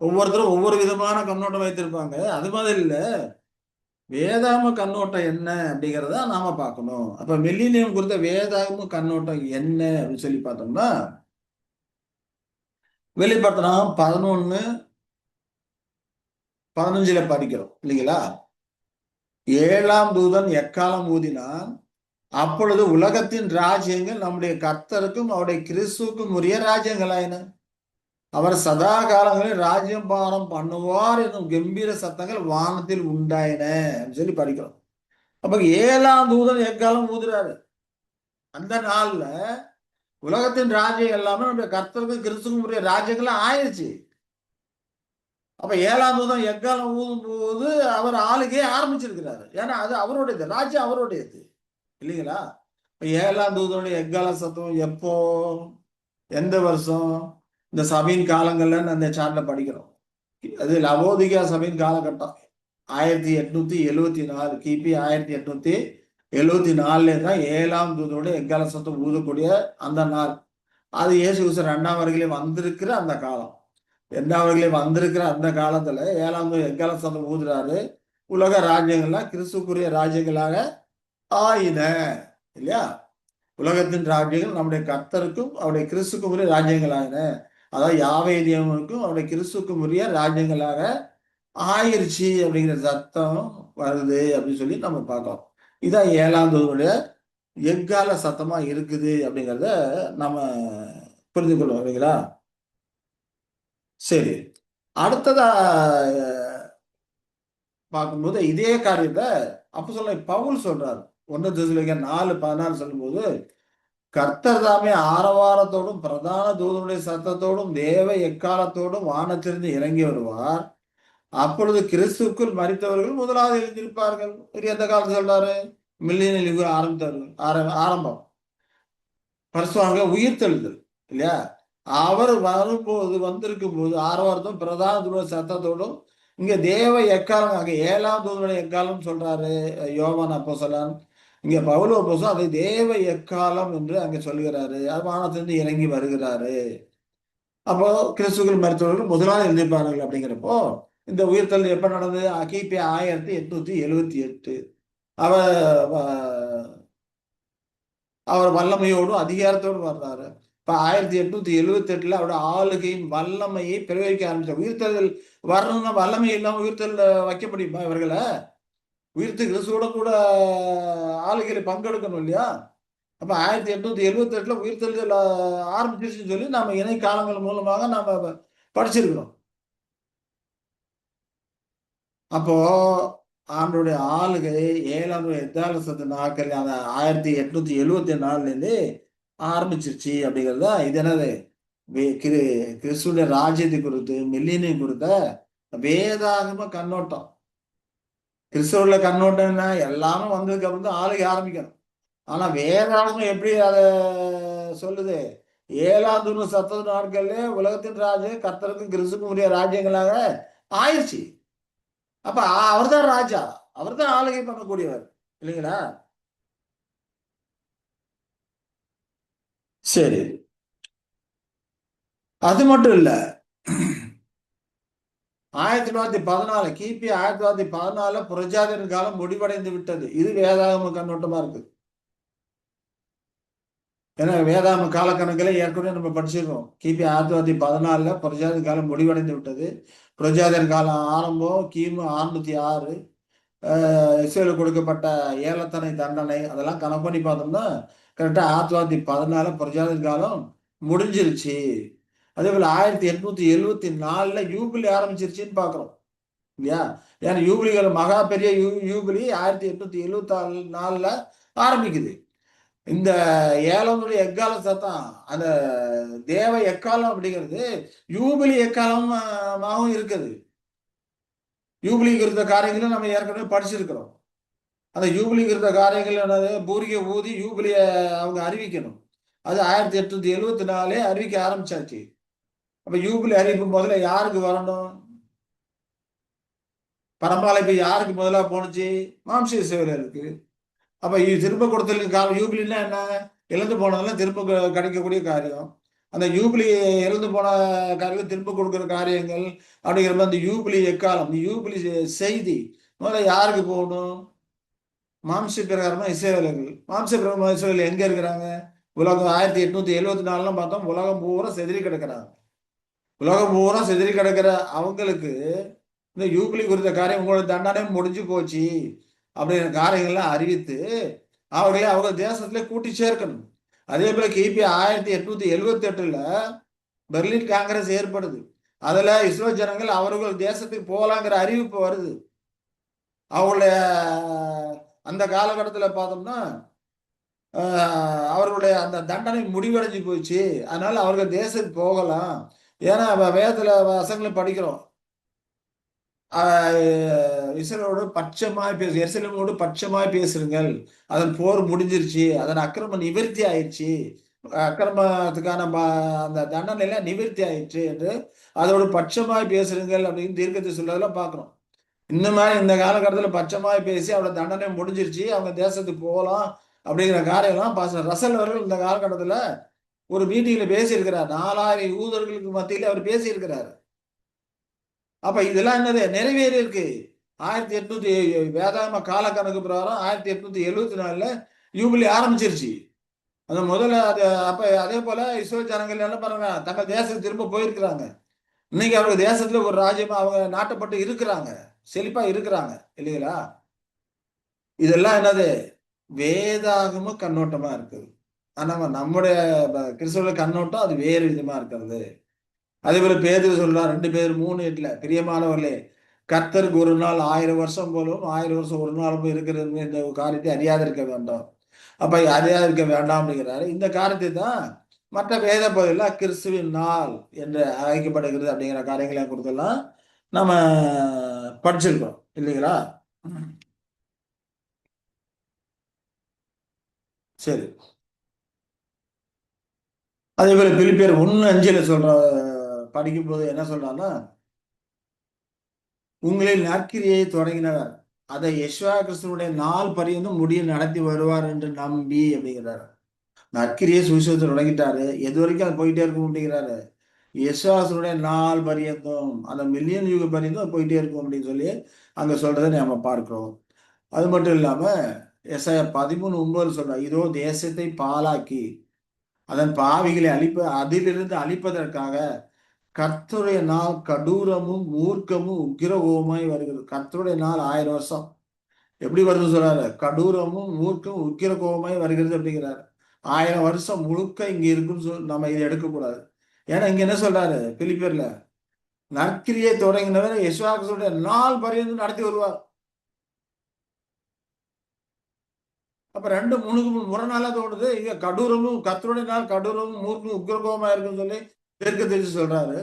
ஒவ்வொருத்தரும் ஒவ்வொரு விதமான கண்ணோட்டம் வைத்திருப்பாங்க. அது மாதிரி இல்ல, வேதாகம கண்ணோட்டம் என்ன அப்படிங்கிறத நாம பார்க்கணும். அப்ப மில்லினியம் குறித்த வேதாகம கண்ணோட்டம் என்ன அப்படின்னு சொல்லி பார்த்தோம்னா, வெளிப்படுத்தினம் 11:15 படிக்கிறோம் இல்லைங்களா? 7ஆம் தூதன் எக்காலம் ஊதினான், அப்பொழுது உலகத்தின் ராஜ்யங்கள் நம்முடைய கர்த்தருக்கும் அவருடைய கிறிஸ்துவுக்கும் உரிய ராஜ்யங்களாயின. அவர் சதா காலங்களில் ராஜ்யம் பாரம் பண்ணுவார் என்னும் கம்பீர சத்தங்கள் வானத்தில் உண்டாயின சொல்லி படிக்கிறோம். அப்ப 7ஆம் தூதன் எக்காலம் ஊதுறாரு. அந்த நாள்ல உலகத்தின் ராஜ்யம் எல்லாமே நம்முடைய கர்த்தருக்கும் கிறிஸ்துவுக்கும் உரிய ராஜ்யங்கள்லாம் ஆயிடுச்சு. அப்ப 7ஆம் தூதன் எக்காலம் ஊதும் போது அவர் ஆளுகையை ஆரம்பிச்சிருக்கிறாரு. ஏன்னா அது அவருடையது, ராஜ்யம் அவருடையது இல்லைங்களா? 7ஆம் தூதனுடைய எக்கால சத்தம் எப்போ, எந்த வருஷம், இந்த சபையின் காலங்கள்ல அந்த சார்ட்ல படிக்கிறோம். அது லவோதிகா சபையின் காலகட்டம் 1874, கிபி 1874 தான் 7ஆம் தூதனுடைய எக்கால சத்தம் ஊதக்கூடிய அந்த நாள். அது இயேசு கிறிஸ்து 2ஆம் வருகையிலே வந்திருக்கிற அந்த காலம். 2ஆம் வருகையிலே வந்திருக்கிற அந்த காலத்துல 7ஆம் தூதன் எக்கால சத்தம் ஊதுறாரு. உலக ராஜ்யங்கள்லாம் கிறிஸ்துக்குரிய ராஜ்யங்களாக ஆயின இல்லையா? உலகத்தின் ராஜ்யங்கள் நம்முடைய கர்த்தருக்கும் அவருடைய கிறிஸ்துக்கும் உரிய ராஜ்யங்கள் ஆயின. அதாவது யாவே தேவனுக்கும் அவருடைய கிறிஸ்துக்கும் உரிய ராஜ்யங்களாக ஆயிருச்சு அப்படிங்கிற சத்தம் வருது அப்படின்னு சொல்லி நம்ம பார்க்கலாம். இதான் 7ஆம் தூதனுடைய எக்கால சத்தமா இருக்குது அப்படிங்கிறத நம்ம புரிந்து கொள்வோம் இல்லைங்களா? சரி, அடுத்ததா பார்க்கும்போது இதே காரியத்தை அப்போஸ்தலனாகிய பவுல் சொல்றாரு. 1 தெசலோனிக்கேயர் 4:16 சொல்லும்போது, கர்த்தர் தாமே ஆரவாரத்தோடும் பிரதான தூதனுடைய சத்தத்தோடும் தேவ எக்காலத்தோடும் வானத்திலிருந்து இறங்கி வருவார். அப்பொழுது கிறிஸ்துவுக்குள் மரித்தவர்கள் முதலாவது எழுந்திருப்பார்கள். இவர் எந்த காலத்துல சொல்றாரு? மில்லினியல் யுகம் ஆரம்பம். பரிசுத்தவான்கள் உயிர்த்தெழுதல் இல்லையா? அவர் வரும்போது வந்திருக்கும் போது ஆரவாரத்தோடும் பிரதான தூதனுடைய சத்தத்தோடும் இங்க தேவ எக்காலம், அங்க 7ஆம் தூதனுடைய எக்காலம் சொல்றாரு யோவான் அப்போஸ்தலன். இங்க பவுல் அப்போஸ்தலன் அதை தேவ எக்காலம் என்று அங்க சொல்கிறாரு. அது வானத்திலிருந்து இறங்கி வருகிறாரு. அப்போ கிறிஸ்துவுக்குள் மரித்தவர்கள் முதலாவது எழுந்திருப்பார்கள். அப்படிங்கிறப்போ இந்த உயிர்த்தெழுதல் எப்ப நடந்தது? கிபி 1878. அவர் அவர் வல்லமையோடும் அதிகாரத்தோடும் வர்றாரு. இப்ப 1878 அவருடைய ஆளுகையின் வல்லமையை பிரயோகிக்க ஆரம்பிச்சார். உயிர்த்தெழுதல் வரணும்னா வல்லமை இல்லாம உயிர்த்தெழுதல் வைக்க முடியுமா இவர்களை? உயிர்த்து கிறிஸ்துவோட கூட ஆளுகையில பங்கெடுக்கணும் இல்லையா? அப்ப 1878 உயிர்த்தெழுதல் ஆரம்பிச்சிருச்சுன்னு சொல்லி நாம இணை காலங்கள் மூலமாக நாம படிச்சிருக்கிறோம். அப்போ ஆண்டோடைய ஆளுகை 7ஆம் எத்தாலசத்து நாட்கள் அந்த 1874 ஆரம்பிச்சிருச்சு அப்படிங்கிறது தான். இது என்னது, கிறிஸ்துடைய ராஜ்யத்தை குறித்து மில்லினியம் குறித்த வேதாகம கண்ணோட்டம். கிறிஸ்துவ கண்ணோட்டம் என்ன, எல்லாமே வந்ததுக்கு அப்புறம் தான் ஆளுகை ஆரம்பிக்கணும். ஆனா வேதாகமம் எப்படி அத சொல்லுது? 7ஆம் தூதன் சத்தத்து நாட்கள்ல உலகத்தின் ராஜ்யம் கர்த்தருக்கும் கிறிஸ்துக்கும் உரிய ராஜ்யங்களாக ஆயிடுச்சு. அப்ப அவர்தான் ராஜா, அவர்தான் ஆளுகை பண்ணக்கூடியவர் இல்லைங்களா? சரி, அது மட்டும் இல்ல. 1914 கிபி 1914 புரஜாதியின் காலம் முடிவடைந்து விட்டது. இது வேதாகம கண்ணோட்டமா இருக்கு. ஏன்னா வேதாகம காலக்கணக்கில் ஏற்கனவே நம்ம படிச்சிருக்கோம். கிபி 1914 புரஜாதி காலம் முடிவடைந்து விட்டது. புரஜாதியின் காலம் ஆரம்பம் கிமு 606. இஸ்ரேலுக்கு கொடுக்கப்பட்ட ஏலத்தனை தண்டனை அதெல்லாம் கணக்கு பண்ணி பார்த்தோம்னா கரெக்டா 1914 பிரஜாதி காலம் முடிஞ்சிருச்சு. அதே போல 1874 யூபிலி ஆரம்பிச்சிருச்சுன்னு பாக்குறோம் இல்லையா? ஏன்னா யூபிலிகள் மகா பெரிய யூபிலி 1874 ஆரம்பிக்குது. இந்த ஏலமுடைய எக்கால சத்தம் அந்த தேவ எக்காலம் அப்படிங்கிறது யூபிலி எக்காலமாகவும் இருக்குது. யூபிலிக்கு இருந்த காரியங்களும் நம்ம ஏற்கனவே படிச்சிருக்கிறோம். அந்த யூபிலிக்கு இருந்த காரியங்கள் என்னது? பூரிகை ஊதி யூபிலிய அவங்க அறிவிக்கணும். அது 1874 அறிவிக்க ஆரம்பிச்சாச்சு. அப்ப யூபிலி அறிவிப்பு முதல்ல யாருக்கு வரணும்? பரம்பரை யாருக்கு முதலா போனுச்சு? மாம்ச இருக்கு. அப்ப திரும்ப கொடுத்தலுக்கு காலம் யூபிலின்னா என்ன? இழந்து போனதெல்லாம் திரும்ப கிடைக்கக்கூடிய காரியம். அந்த யூபிலி இழந்து போன காரியம் திரும்ப கொடுக்குற காரியங்கள் அப்படிங்கிற மாதிரி அந்த யூபிலி எக்காலம், யூபிலி செய்தி முதல்ல யாருக்கு போகணும்? மாம்ச பிரகாரமா இஸ்ரேலர்கள். மாம்ச பிரகாரமா இஸ்ரேல் எங்க இருக்கிறாங்க? உலகம் 1874 பார்த்தோம். உலகம் பூரா செதறி கிடக்கிறாங்க. உலகம் பூரா செதறி கிடக்கிற அவங்களுக்கு இந்த யூபிலி குறித்த காரியம் உங்களோட தண்டனை முடிஞ்சு போச்சு அப்படிங்கிற காரியங்கள்லாம் அறிவித்து அவர்களை அவங்க தேசத்துல கூட்டி சேர்க்கணும். அதே போல கிபி 1878 பெர்லின் காங்கிரஸ் ஏற்படுது. அதுல இஸ்ரோ ஜனங்கள் அவர்கள் தேசத்துக்கு போகலாங்கிற அறிவிப்பு வருது. அவங்களுடைய அந்த காலகட்டத்தில் பார்த்தோம்னா அவர்களுடைய அந்த தண்டனை முடிவடைஞ்சு போச்சு. அதனால அவர்கள் தேசத்துக்கு போகலாம். ஏன்னா வேதத்துல வசங்களை படிக்கிறோம். இஸ்ரேலோடு பட்சமாய் பேசு, எருசலேமோடு பட்சமாய் பேசுறீங்கள், அதன் போர் முடிஞ்சிருச்சு, அதன் அக்கிரமம் நிவர்த்தி ஆயிடுச்சு, அக்கிரமத்துக்கான அந்த தண்டனை எல்லாம் நிவர்த்தி ஆயிடுச்சு என்று அதோடு பட்சமாய் பேசுறீங்கள் அப்படின்னு தீர்க்கத்தை சொல்றதெல்லாம் பார்க்கிறோம். இந்த மாதிரி இந்த காலகட்டத்தில் பட்சமாய் பேசி அவரோட தண்டனை முடிஞ்சிருச்சு, அவங்க தேசத்துக்கு போகலாம் அப்படிங்கிற காரியம்லாம் பாஸ்டர் ரசல் அவர்கள் இந்த காலகட்டத்தில் ஒரு மீட்டிங்ல பேசியிருக்கிறார். 4000 யூதர்களுக்கு மத்தியில் அவர் பேசியிருக்கிறார். அப்ப இதெல்லாம் என்னது? நிறைவேறி இருக்கு. 1800 வேதாகம கால கணக்கு பிரகாரம் 1874 யூபிலி ஆரம்பிச்சிருச்சு. அந்த முதல்ல அது அப்ப அதே போல இஸ்ரேல் ஜனங்கள் என்ன பண்றாங்க? தங்கள் தேசத்துக்கு திரும்ப போயிருக்கிறாங்க. இன்னைக்கு அவங்க தேசத்துல ஒரு ராஜ்யமா அவங்க நாட்டப்பட்டு இருக்கிறாங்க, செழிப்பா இருக்கிறாங்க இல்லைங்களா? இதெல்லாம் என்னது? வேதாகம கண்ணோட்டமா இருக்குது. ஆனா நம்முடைய கிறிஸ்தவ கண்ணோட்டம் அது வேறு விதமா இருக்கிறது. அதே போல பேதுரு சொல்றார் 2 பேர் 3:8 பிரியமானவர்களே, கர்த்தருக்கு ஒரு நாள் 1000 வருஷம் போலும் 1000 வருஷம் ஒரு நாளும் இருக்கிறது இந்த காரியத்தை அறியாதிருக்க வேண்டாம். அப்ப அறியாதிருக்க வேண்டாம் அப்படிங்கிறாரு. இந்த காரியத்தை தான் மற்ற வேத பகுதியில் கிறிஸ்துவின் நாள் என்று அழைக்கப்படுகிறது அப்படிங்கிற காரியங்களை கொடுத்தெல்லாம் நம்ம படிச்சிருக்கோம் இல்லைங்களா? சரி. அதே போல பிலிப்பியர் 1:5 சொல்ற படிக்கும்போது என்ன சொல்றான்னா, உங்களில் நற்கிரியை தொடங்கினவர் அதை யெசுவா கிறிஸ்துவனுடைய நாள் பரியந்தம் முடிய நடத்தி வருவார் என்று நம்பி அப்படிங்கிறாரு. நற்கிரியை சுவிசேஷத்தை தொடங்கிட்டாரு, எது வரைக்கும் அது போயிட்டே இருக்கும் அப்படிங்கிறாரு. யெசுவாசனுடைய நாள் பரியந்தம் அந்த மில்லியன் யுக பரியந்தம் போயிட்டே இருக்கும் அப்படின்னு சொல்லி அங்க சொல்றதை நம்ம பார்க்கிறோம். அது மட்டும் இல்லாம எசாயா 13:9 சொல்ற, இதோ தேசத்தை பாழாக்கி அதன் பாவிகளை அதிலிருந்து அழிப்பதற்காக கர்த்தருடைய நாள் கடூரமும் மூர்க்கமும் உக்கிரகோமாய் வருகிறது. கர்த்தருடைய நாள் 1000 வருஷம் எப்படி வருதுன்னு சொல்றாரு? கடூரமும் மூர்க்கமும் உக்கிரகோமாய் வருகிறது அப்படிங்கிறாரு. 1000 வருஷம் முழுக்க இங்க இருக்குன்னு நம்ம இதை எடுக்கக்கூடாது. ஏன்னா இங்க என்ன சொல்றாரு பிலிப்பியர்ல? நற்கிரியை தொடங்கினவர் யெசுவாவுடைய நாள் பரியந்தம் நடத்தி வருவார். அப்ப 2 முரணால தோணுது. இங்க கடூரமும் கர்த்தருடைய நாள் கடூரமும் மூர்க்கமும் உக்கிரகோமா இருக்குன்னு சொல்லி தெற்கு தெரிஞ்சு சொல்றாரு.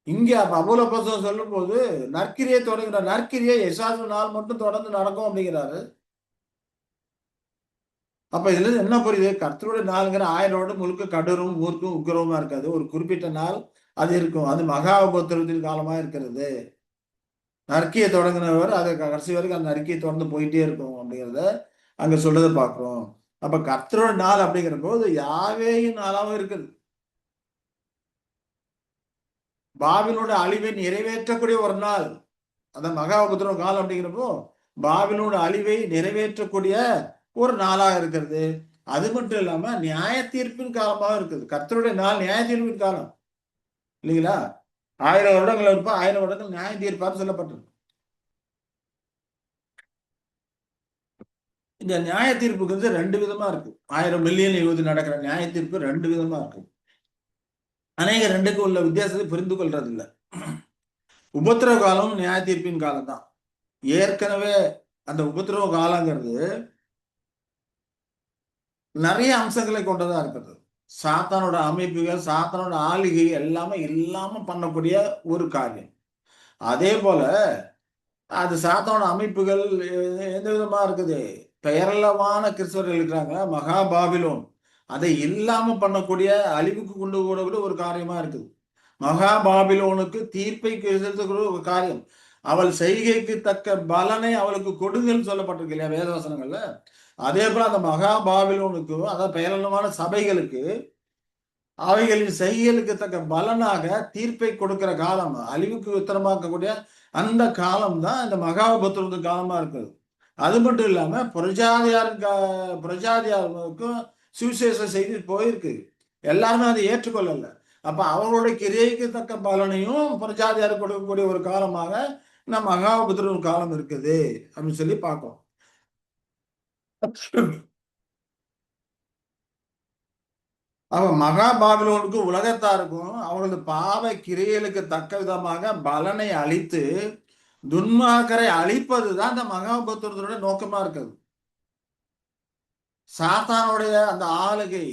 இங்க அபூல பசம் சொல்லும் போது நற்கிரியை தொடங்குற நற்கிரியை யெசுவா நாள் மட்டும் தொடர்ந்து நடக்கும் அப்படிங்கிறாரு. அப்ப இதுல என்ன புரியுது? கர்த்தருடைய நாளுங்கிற 1000 வருடம் முழுக்க கடூரமும் மூர்க்கும் உக்கிரமா இருக்காது. ஒரு குறிப்பிட்ட நாள் அது இருக்கும். அது மகா உபத்திரவத்தின் காலமா இருக்கிறது. அறிக்கையை தொடங்கினவர் அதை கடைசி வரைக்கும் அந்த அறிக்கையை தொடர்ந்து போயிட்டே இருக்கும் அப்படிங்கிறத அங்க சொல்றதை பார்க்கிறோம். அப்ப கர்த்தரோட நாள் அப்படிங்கிற போது யாவேயின் நாளாவும் இருக்குது. பாபிலோட அழிவை நிறைவேற்றக்கூடிய ஒரு நாள், அந்த மகா உபத்திரவ காலம் அப்படிங்கிறப்போ பாபிலோட அழிவை நிறைவேற்றக்கூடிய ஒரு நாளாக இருக்கிறது. அது மட்டும் இல்லாம நியாய தீர்ப்பின் காலமாக இருக்குது. கர்த்தருடைய நாள் நியாய தீர்ப்பின் காலம் இல்லைங்களா? 1000 வருடங்கள் இருப்பா, 1000 வருடங்கள் நியாய தீர்ப்பார் சொல்லப்பட்டிருக்கு. இந்த நியாய தீர்ப்புக்கு ரெண்டு விதமா இருக்கு. 1000 மில்லியன் யுவதி நடக்கிற நியாய தீர்ப்பு ரெண்டு விதமா இருக்கு. அநேக ரெண்டுக்கும் உள்ள வித்தியாசத்தை புரிந்து கொள்றது இல்லை. உபத்திரவ காலம் நியாய தீர்ப்பின் காலம் தான். ஏற்கனவே அந்த உபத்திரவ காலங்கிறது நிறைய அம்சங்களை கொண்டதா இருக்கிறது. சாத்தானோட அமைப்புகள், சாத்தானோட ஆளுகை எல்லாமே இல்லாம பண்ணக்கூடிய ஒரு காரியம். அதே போல அது சாத்தானோட அமைப்புகள் எந்த விதமா இருக்குது? பெயரளவான கிறிஸ்தவர்கள் இருக்கிறாங்க. மகா பாபிலோன் அதை இல்லாம பண்ணக்கூடிய, அழிவுக்கு கொண்டு போடக்கூடிய ஒரு காரியமா இருக்குது. மகா பாபிலோனுக்கு தீர்ப்பை செலுத்தக்கூடிய ஒரு காரியம். அவள் செய்கைக்கு தக்க பலனை அவளுக்கு கொடுங்கன்னு சொல்லப்பட்டிருக்கு இல்லையா வேதவசனங்கள்ல? அதே போல அந்த மகா பாபிலோனுக்கு, அதாவது பெயரளவான சபைகளுக்கு அவைகளின் செய்கைகளுக்கு தக்க பலனாக தீர்ப்பை கொடுக்கிற காலம், அழிவுக்கு உத்தரமாக்கக்கூடிய அந்த காலம் தான் இந்த மகா உபத்திரவ காலமா இருக்குது. அது மட்டும் இல்லாம புரஜாதியாருக்கும் சுவிசேஷ செய்தி போயிருக்கு. எல்லாருமே அதை ஏற்றுக்கொள்ளல. அப்ப அவர்களுடைய கிரியைக்கு தக்க பலனையும் புரஜாதியார் கொடுக்கக்கூடிய ஒரு காலமாக இந்த மகா உபத்திரவ காலம் இருக்குது அப்படின்னு சொல்லி பார்ப்போம். அவன் மகா பாபிலோனுக்கு உலகத்தாருக்கும் அவர்களது பாவ கிரியைகளுக்கு தக்க விதமாக பலனை அளித்து துன்மார்க்கரை அழிப்பதுதான் இந்த மகா உபத்திரவத்தோட நோக்கமா இருக்குது. சாத்தானுடைய அந்த ஆளுகை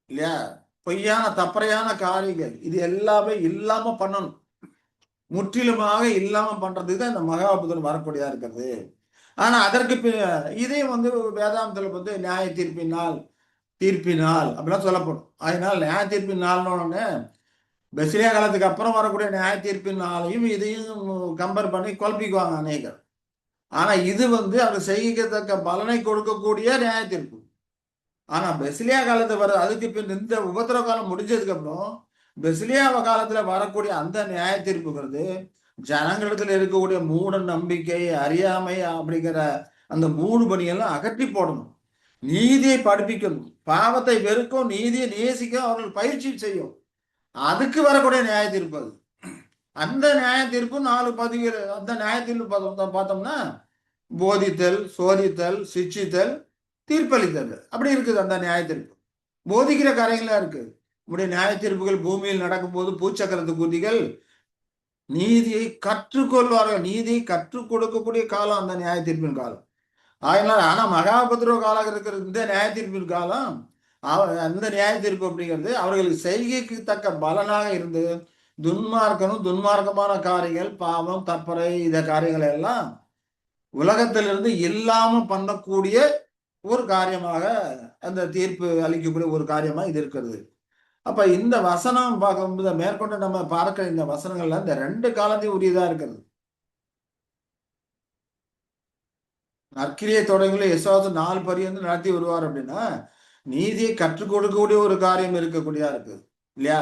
இல்லையா, பொய்யான தப்பறையான காரியங்கள், இது எல்லாமே இல்லாம பண்ணணும். முற்றிலுமாக இல்லாம பண்றதுக்கு தான் இந்த மகா உபத்திரவம் வரக்கூடியதா இருக்கிறது. ஆனா அதற்கு இதையும் வேதாந்தத்துல நியாய தீர்ப்பினால் அப்படிலாம் சொல்லப்படும். அதனால நியாய தீர்ப்பின் நாள்னு பெசிலியா காலத்துக்கு அப்புறம் வரக்கூடிய நியாய தீர்ப்பின் நாளையும் இதையும் கம்பேர் பண்ணி குழப்பிக்குவாங்க அநேகர். ஆனா இது அவர் செய்யத்தக்க பலனை கொடுக்கக்கூடிய நியாய தீர்ப்பு. ஆனா பெசிலியா காலத்து அதுக்கு பின் இந்த உபத்திரவ காலம் முடிஞ்சதுக்கு அப்புறம் பெசிலியா காலத்துல வரக்கூடிய அந்த நியாய தீர்ப்புங்கிறது ஜனங்களிடத்துல இருக்கக்கூடிய மூட நம்பிக்கை, அறியாமை அப்படிங்கிற அந்த மூடு பணியெல்லாம் அகற்றி போடணும். நீதியை படிப்பிக்கணும். பாவத்தை வெறுக்கும், நீதியை நேசிக்க அவர்கள் பயிற்சி செய்யும். அதுக்கு வரக்கூடிய நியாய தீர்ப்பு அது. அந்த நியாய தீர்ப்பு 4 பதிவுகள். அந்த நியாய தீர்ப்பு பார்த்தோம்னா போதித்தல், சோதித்தல், சிக்ஷித்தல், தீர்ப்பளித்தல் அப்படி இருக்குது. அந்த நியாய தீர்ப்பு போதிக்கிற காரியங்களா இருக்கு. நம்முடைய நியாய தீர்ப்புகள் பூமியில் நடக்கும்போது பூச்சக்கரத்து குதிகள் நீதியை கற்றுக்கொள்வார்கள். நீதியை கற்றுக் கொடுக்கக்கூடிய காலம் அந்த நியாய தீர்ப்பின் காலம். அதனால ஆனா மகாபத்ரவ காலம் இருக்கிற இந்த நியாய தீர்ப்பின் காலம், அந்த நியாய தீர்ப்பு அப்படிங்கிறது அவர்களுக்கு செய்கைக்கு தக்க பலனாக இருந்து துன்மார்க்கமான காரியங்கள், பாவம், தப்பறை, இந்த காரியங்களை எல்லாம் உலகத்திலிருந்து இல்லாம பண்ணக்கூடிய ஒரு காரியமாக அந்த தீர்ப்பு அளிக்கக்கூடிய ஒரு காரியமா இது இருக்கிறது. அப்ப இந்த வசனம் பார்க்கும்போது மேற்கொண்டு நம்ம பார்க்கிற இந்த வசனங்கள்ல இந்த 2 காலத்தையும் உரியதா இருக்கிறது. நற்கிரியை தொடங்கல யெசாயா 4 பரியந்தம் நடத்தி வருவார் அப்படின்னா நீதியை கற்றுக் கொடுக்கக்கூடிய ஒரு காரியம் இருக்கக்கூடியதா இருக்கு இல்லையா?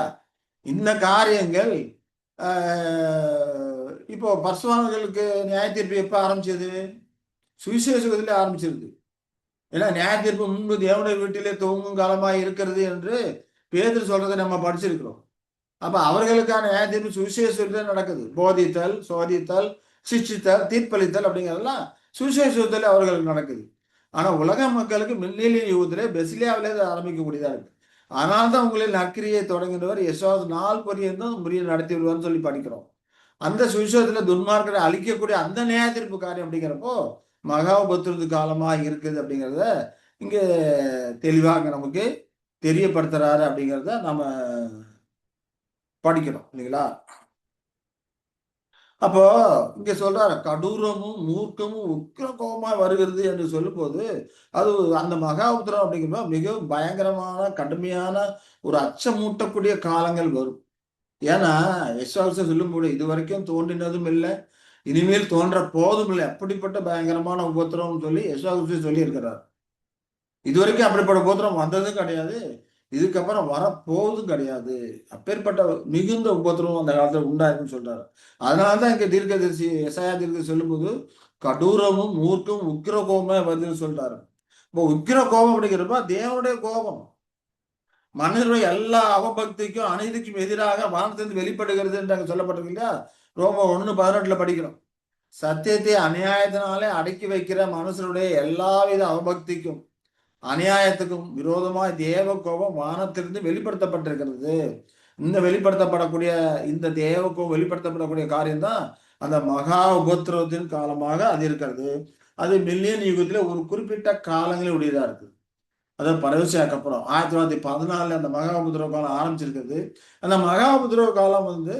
இந்த காரியங்கள் இப்போ பரிசுத்தவான்களுக்கு நியாய தீர்ப்பு எப்ப ஆரம்பிச்சது? சுவிசேஷத்துல ஆரம்பிச்சிருக்கு. ஏன்னா நியாய தீர்ப்பு முன்பு தேவனுடைய வீட்டிலே துவங்கும் காலமாக இருக்கிறது என்று பேதுரு சொல்றதை நம்ம படிச்சிருக்கிறோம். அப்ப அவர்களுக்கான நியாய தீர்ப்பு சுவிசேஷத்துல நடக்குது. போதித்தல், சோதித்தல், சிக்ஷித்தல், தீர்ப்பளித்தல் அப்படிங்கிறதெல்லாம் சுவிசேஷத்துல அவர்களுக்கு நடக்குது. ஆனா உலக மக்களுக்கு மில்லியன் யுகத்திலே பெசிலியாவிலே ஆரம்பிக்கக்கூடியதா இருக்கு. அதனால்தான் உங்களில் நற்கிரியை தொடங்கினவர் யெசாயா 4 பரியந்தம் முறையை நடத்தி வருவார்னு சொல்லி படிக்கிறோம். அந்த சுவிசேஷத்துல துன்மார்க்கரை அழிக்கக்கூடிய அந்த நியாய தீர்ப்பு காரியம் அப்படிங்கிறப்போ மகா உபத்திரவ காலமா இருக்குது அப்படிங்கிறத இங்க தெளிவாக நமக்கு தெரியப்படுத்துறாரு அப்படிங்கிறத நம்ம படிக்கிறோம் இல்லைங்களா? அப்போ இங்க சொல்றாரு கடூரமும் மூர்க்கமும் உக்கிர கோபமா வருகிறது என்று சொல்லும் போது அது அந்த மகா உபத்திரவம் அப்படிங்கிறப்ப மிகவும் பயங்கரமான கடுமையான ஒரு அச்சமூட்டக்கூடிய காலங்கள் வரும். ஏன்னா யெசாயா சொல்லும்போது இது வரைக்கும் தோன்றினதும் இல்லை, இனிமேல் தோன்ற போதும் இல்லை, அப்படிப்பட்ட பயங்கரமான உபத்திரவம் சொல்லி யெஷுவா சொல்லி இருக்கிறார். இதுவரைக்கும் அப்படிப்பட்ட உபத்திரம் வந்ததும் கிடையாது, இதுக்கப்புறம் வரப்போவதும் கிடையாது. அப்பேற்பட்ட மிகுந்த உபத்திரவம் அந்த காலத்துல உண்டாயிருக்குன்னு சொல்றாரு. அதனாலதான் இங்க தீர்க்கதரிசி எசாயா தீர்க்கதரிசி சொல்லும்போது கடூரமும் மூர்க்கும் உக்கிர கோபமே வருதுன்னு சொல்றாரு. இப்போ உக்கிர கோபம் அப்படிங்கிறப்ப தேவனுடைய கோபம் மனிதனுடைய எல்லா அவபக்திக்கும் அநீதிக்கும் எதிராக வானத்திலிருந்து வெளிப்படுகிறது என்று அங்க சொல்லப்பட்டிருக்கு இல்லையா? ரோமர் 1:18 படிக்கிறோம். சத்தியத்தை அநியாயத்தினாலே அடக்கி வைக்கிற மனுஷனுடைய எல்லாவித அவபக்திக்கும் அநியாயத்துக்கும் விரோதமாய் தேவ கோபம் வானத்திலிருந்து வெளிப்படுத்தப்பட்டிருக்கிறது. இந்த வெளிப்படுத்தப்படக்கூடிய இந்த தேவ கோபம் வெளிப்படுத்தப்படக்கூடிய காரியம் தான் அந்த மகா உபத்திரவத்தின் காலமாக அது இருக்கிறது. அது மில்லியன் யுகத்துல ஒரு குறிப்பிட்ட காலங்களில் உடையதா இருக்கு. அதாவது பரவசியாக்கு அப்புறம் 1914 அந்த மகா உபத்திரவ காலம் ஆரம்பிச்சிருக்கிறது. அந்த மகா உபத்திரவ காலம் வந்து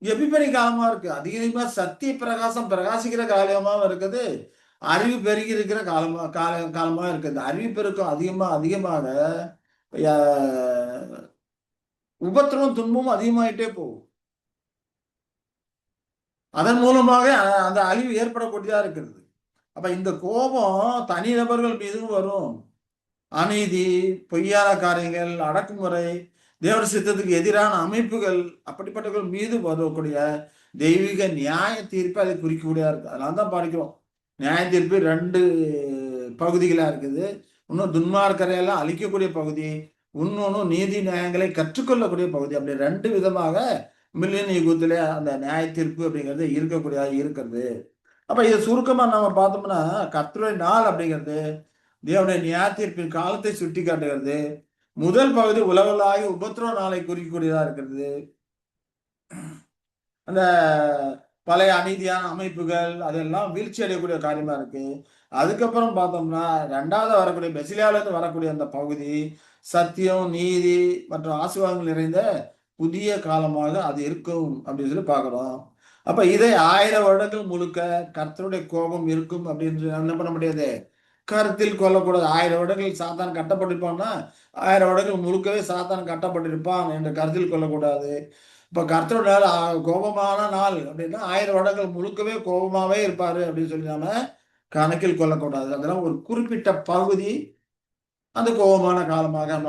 எபிபெரி காலமா இருக்கு. அதிகமா சத்திய பிரகாசம் பிரகாசிக்கிற காலமாவும் இருக்குது, அறிவு பெருகி இருக்கிற காலமா இருக்குது. அறிவு பெருக்கம் அதிகமாக உபத்திரமும் துன்பமும் அதிகமாயிட்டே போகும். அதன் மூலமாக அந்த அழிவு ஏற்படக்கூடியதா இருக்கிறது. அப்ப இந்த கோபம் தனிநபர்கள் மீதும் வரும். அநீதி, பொய்யான காரியங்கள், அடக்குமுறை, தேவ சித்தத்துக்கு எதிரான அமைப்புகள், அப்படிப்பட்டவர்கள் மீது வரக்கூடிய தெய்வீக நியாய தீர்ப்பு அதை குறிக்கக்கூடியதா இருக்கு. அதனால தான் படிக்கிறோம். நியாய தீர்ப்பு 2 பகுதிகளா இருக்குது. இன்னும் துன்மார்க்கரையெல்லாம் அழிக்கக்கூடிய பகுதி, இன்னொன்னு நீதி நியாயங்களை கற்றுக்கொள்ளக்கூடிய பகுதி. அப்படி 2 விதமாக மில்லியன் யுகத்திலே அந்த நியாய தீர்ப்பு அப்படிங்கிறது இருக்கக்கூடியதா இருக்கிறது. அப்ப இதை சுருக்கமா நம்ம பார்த்தோம்னா, கர்த்தருடைய நாள் அப்படிங்கிறது தேவனுடைய நியாய தீர்ப்பின் காலத்தை சுட்டி காட்டுகிறது. முதல் பகுதி உலகளாகி உபத்திரவ நாளை குறிக்கக்கூடியதா இருக்கிறது. அந்த பழைய அநீதியான அமைப்புகள் அதெல்லாம் வீழ்ச்சி அடையக்கூடிய காரியமா இருக்கு. அதுக்கப்புறம் பார்த்தோம்னா 2வது வரக்கூடிய பெசிலியால இருந்து வரக்கூடிய அந்த பகுதி சத்தியம், நீதி மற்றும் ஆசீர்வாதங்கள் நிறைந்த புதிய காலமாக அது இருக்கும் அப்படின்னு சொல்லி பார்க்கிறோம். அப்ப இதை 1000 வருடங்கள் முழுக்க கர்த்தருடைய கோபம் இருக்கும் அப்படின்னு என்ன பண்ண முடியாது, கருத்தில் கொள்ளக்கூடாது. 1000 வருடங்கள் சாத்தான் கட்டப்பட்டிருப்பான்னா 1000 வருடங்கள் முழுக்கவே சாத்தான் கட்டப்பட்டிருப்பான் என்று கருத்தில் கொள்ளக்கூடாது. இப்ப கர்த்தரோட நாள் கோபமான நாள் அப்படின்னா 1000 வருடங்கள் முழுக்கவே கோபமாவே இருப்பாரு அப்படின்னு சொல்லி நாம கணக்கில் கொள்ளக்கூடாது. அதெல்லாம் ஒரு குறிப்பிட்ட பகுதி அந்த கோபமான காலமாக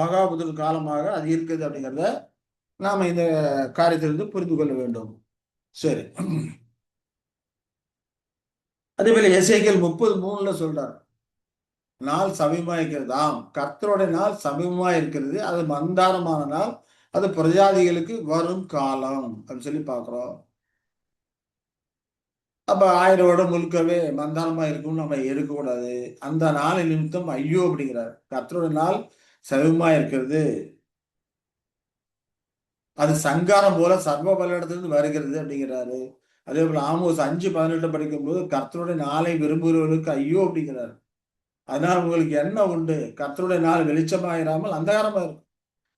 மகாபுத்திர காலமாக அது இருக்குது அப்படிங்கிறத நாம இந்த காரியத்திலிருந்து புரிந்து கொள்ள வேண்டும். சரி, அதே போல எசேக்கியேல் 30:3 சொல்றார், நாள் சமீபமா இருக்கிறது. ஆம், கர்த்தருடைய நாள் சமீபமா இருக்கிறது, அது மந்தாரமான நாள், அது பிரஜாதிகளுக்கு வரும் காலம் அப்படின்னு சொல்லி பார்க்கிறோம். அப்ப 1000 வருடம் முழுக்கவே மந்தாரமா இருக்கும்னு நம்ம இருக்கக்கூடாது. அந்த நாளை நிமித்தம் ஐயோ அப்படிங்கிறார். கர்த்தருடைய நாள் சமீபமா இருக்கிறது, அது சங்காரம் போல சர்வ பலியிடத்திலிருந்து வருகிறது அப்படிங்கிறாரு. அதே போல ஆமோஸ் 5:18 படிக்கும்போது கர்த்தருடைய நாளை விரும்புகிறவர்களுக்கு ஐயோ அப்படிங்கிறார். அதனால் உங்களுக்கு என்ன உண்டு, கர்த்தருடைய நாள் வெளிச்சமாயிராமல் அந்தகாரமா இருக்கும்.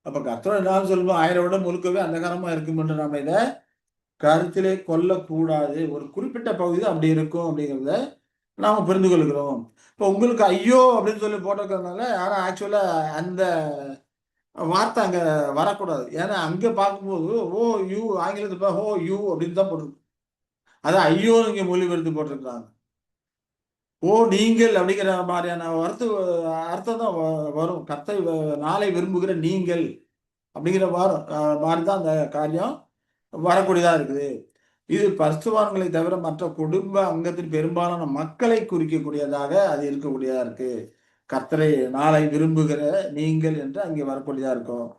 அப்ப கர்த்தருடைய நாள் சொல்லும்போது 1000 வருடம் முழுக்கவே அந்தகாரமா இருக்கும் என்று நம்ம இதை கருத்திலே கொள்ளக்கூடாது. ஒரு குறிப்பிட்ட பகுதி அப்படி இருக்கும் அப்படிங்கிறத நாம புரிந்து கொள்கிறோம். இப்போ உங்களுக்கு ஐயோ அப்படின்னு சொல்லி போட்டிருக்கிறதுனால, ஆனா ஆக்சுவலா அந்த வார்த்தை அங்க வரக்கூடாது. ஏன்னா அங்க பார்க்கும்போது ஓ யூ ஆங்கிலத்துல ஹோ யூ அப்படின்னு தான் போட்டிருக்கு. அது ஐயோன்னு இங்க மொழிபெயர்த்து போட்டிருக்கிறாங்க. ஓ நீங்கள் அப்படிங்கிற மாதிரியான அர்த்தம் தான் வரும். நாளை விரும்புகிற நீங்கள் அப்படிங்கிற மாதிரி தான் அந்த காரியம் வரக்கூடியதா இருக்குது. இது பரிசுத்தவான்களை தவிர மற்ற குடும்ப அங்கத்தின் பெரும்பாலான மக்களை குறிக்கக்கூடியதாக அது இருக்கக்கூடியதா இருக்கு. கர்த்தரை நாளை விரும்புகிற நீங்கள் என்று அங்கே வரக்கூடியதா இருக்கும்.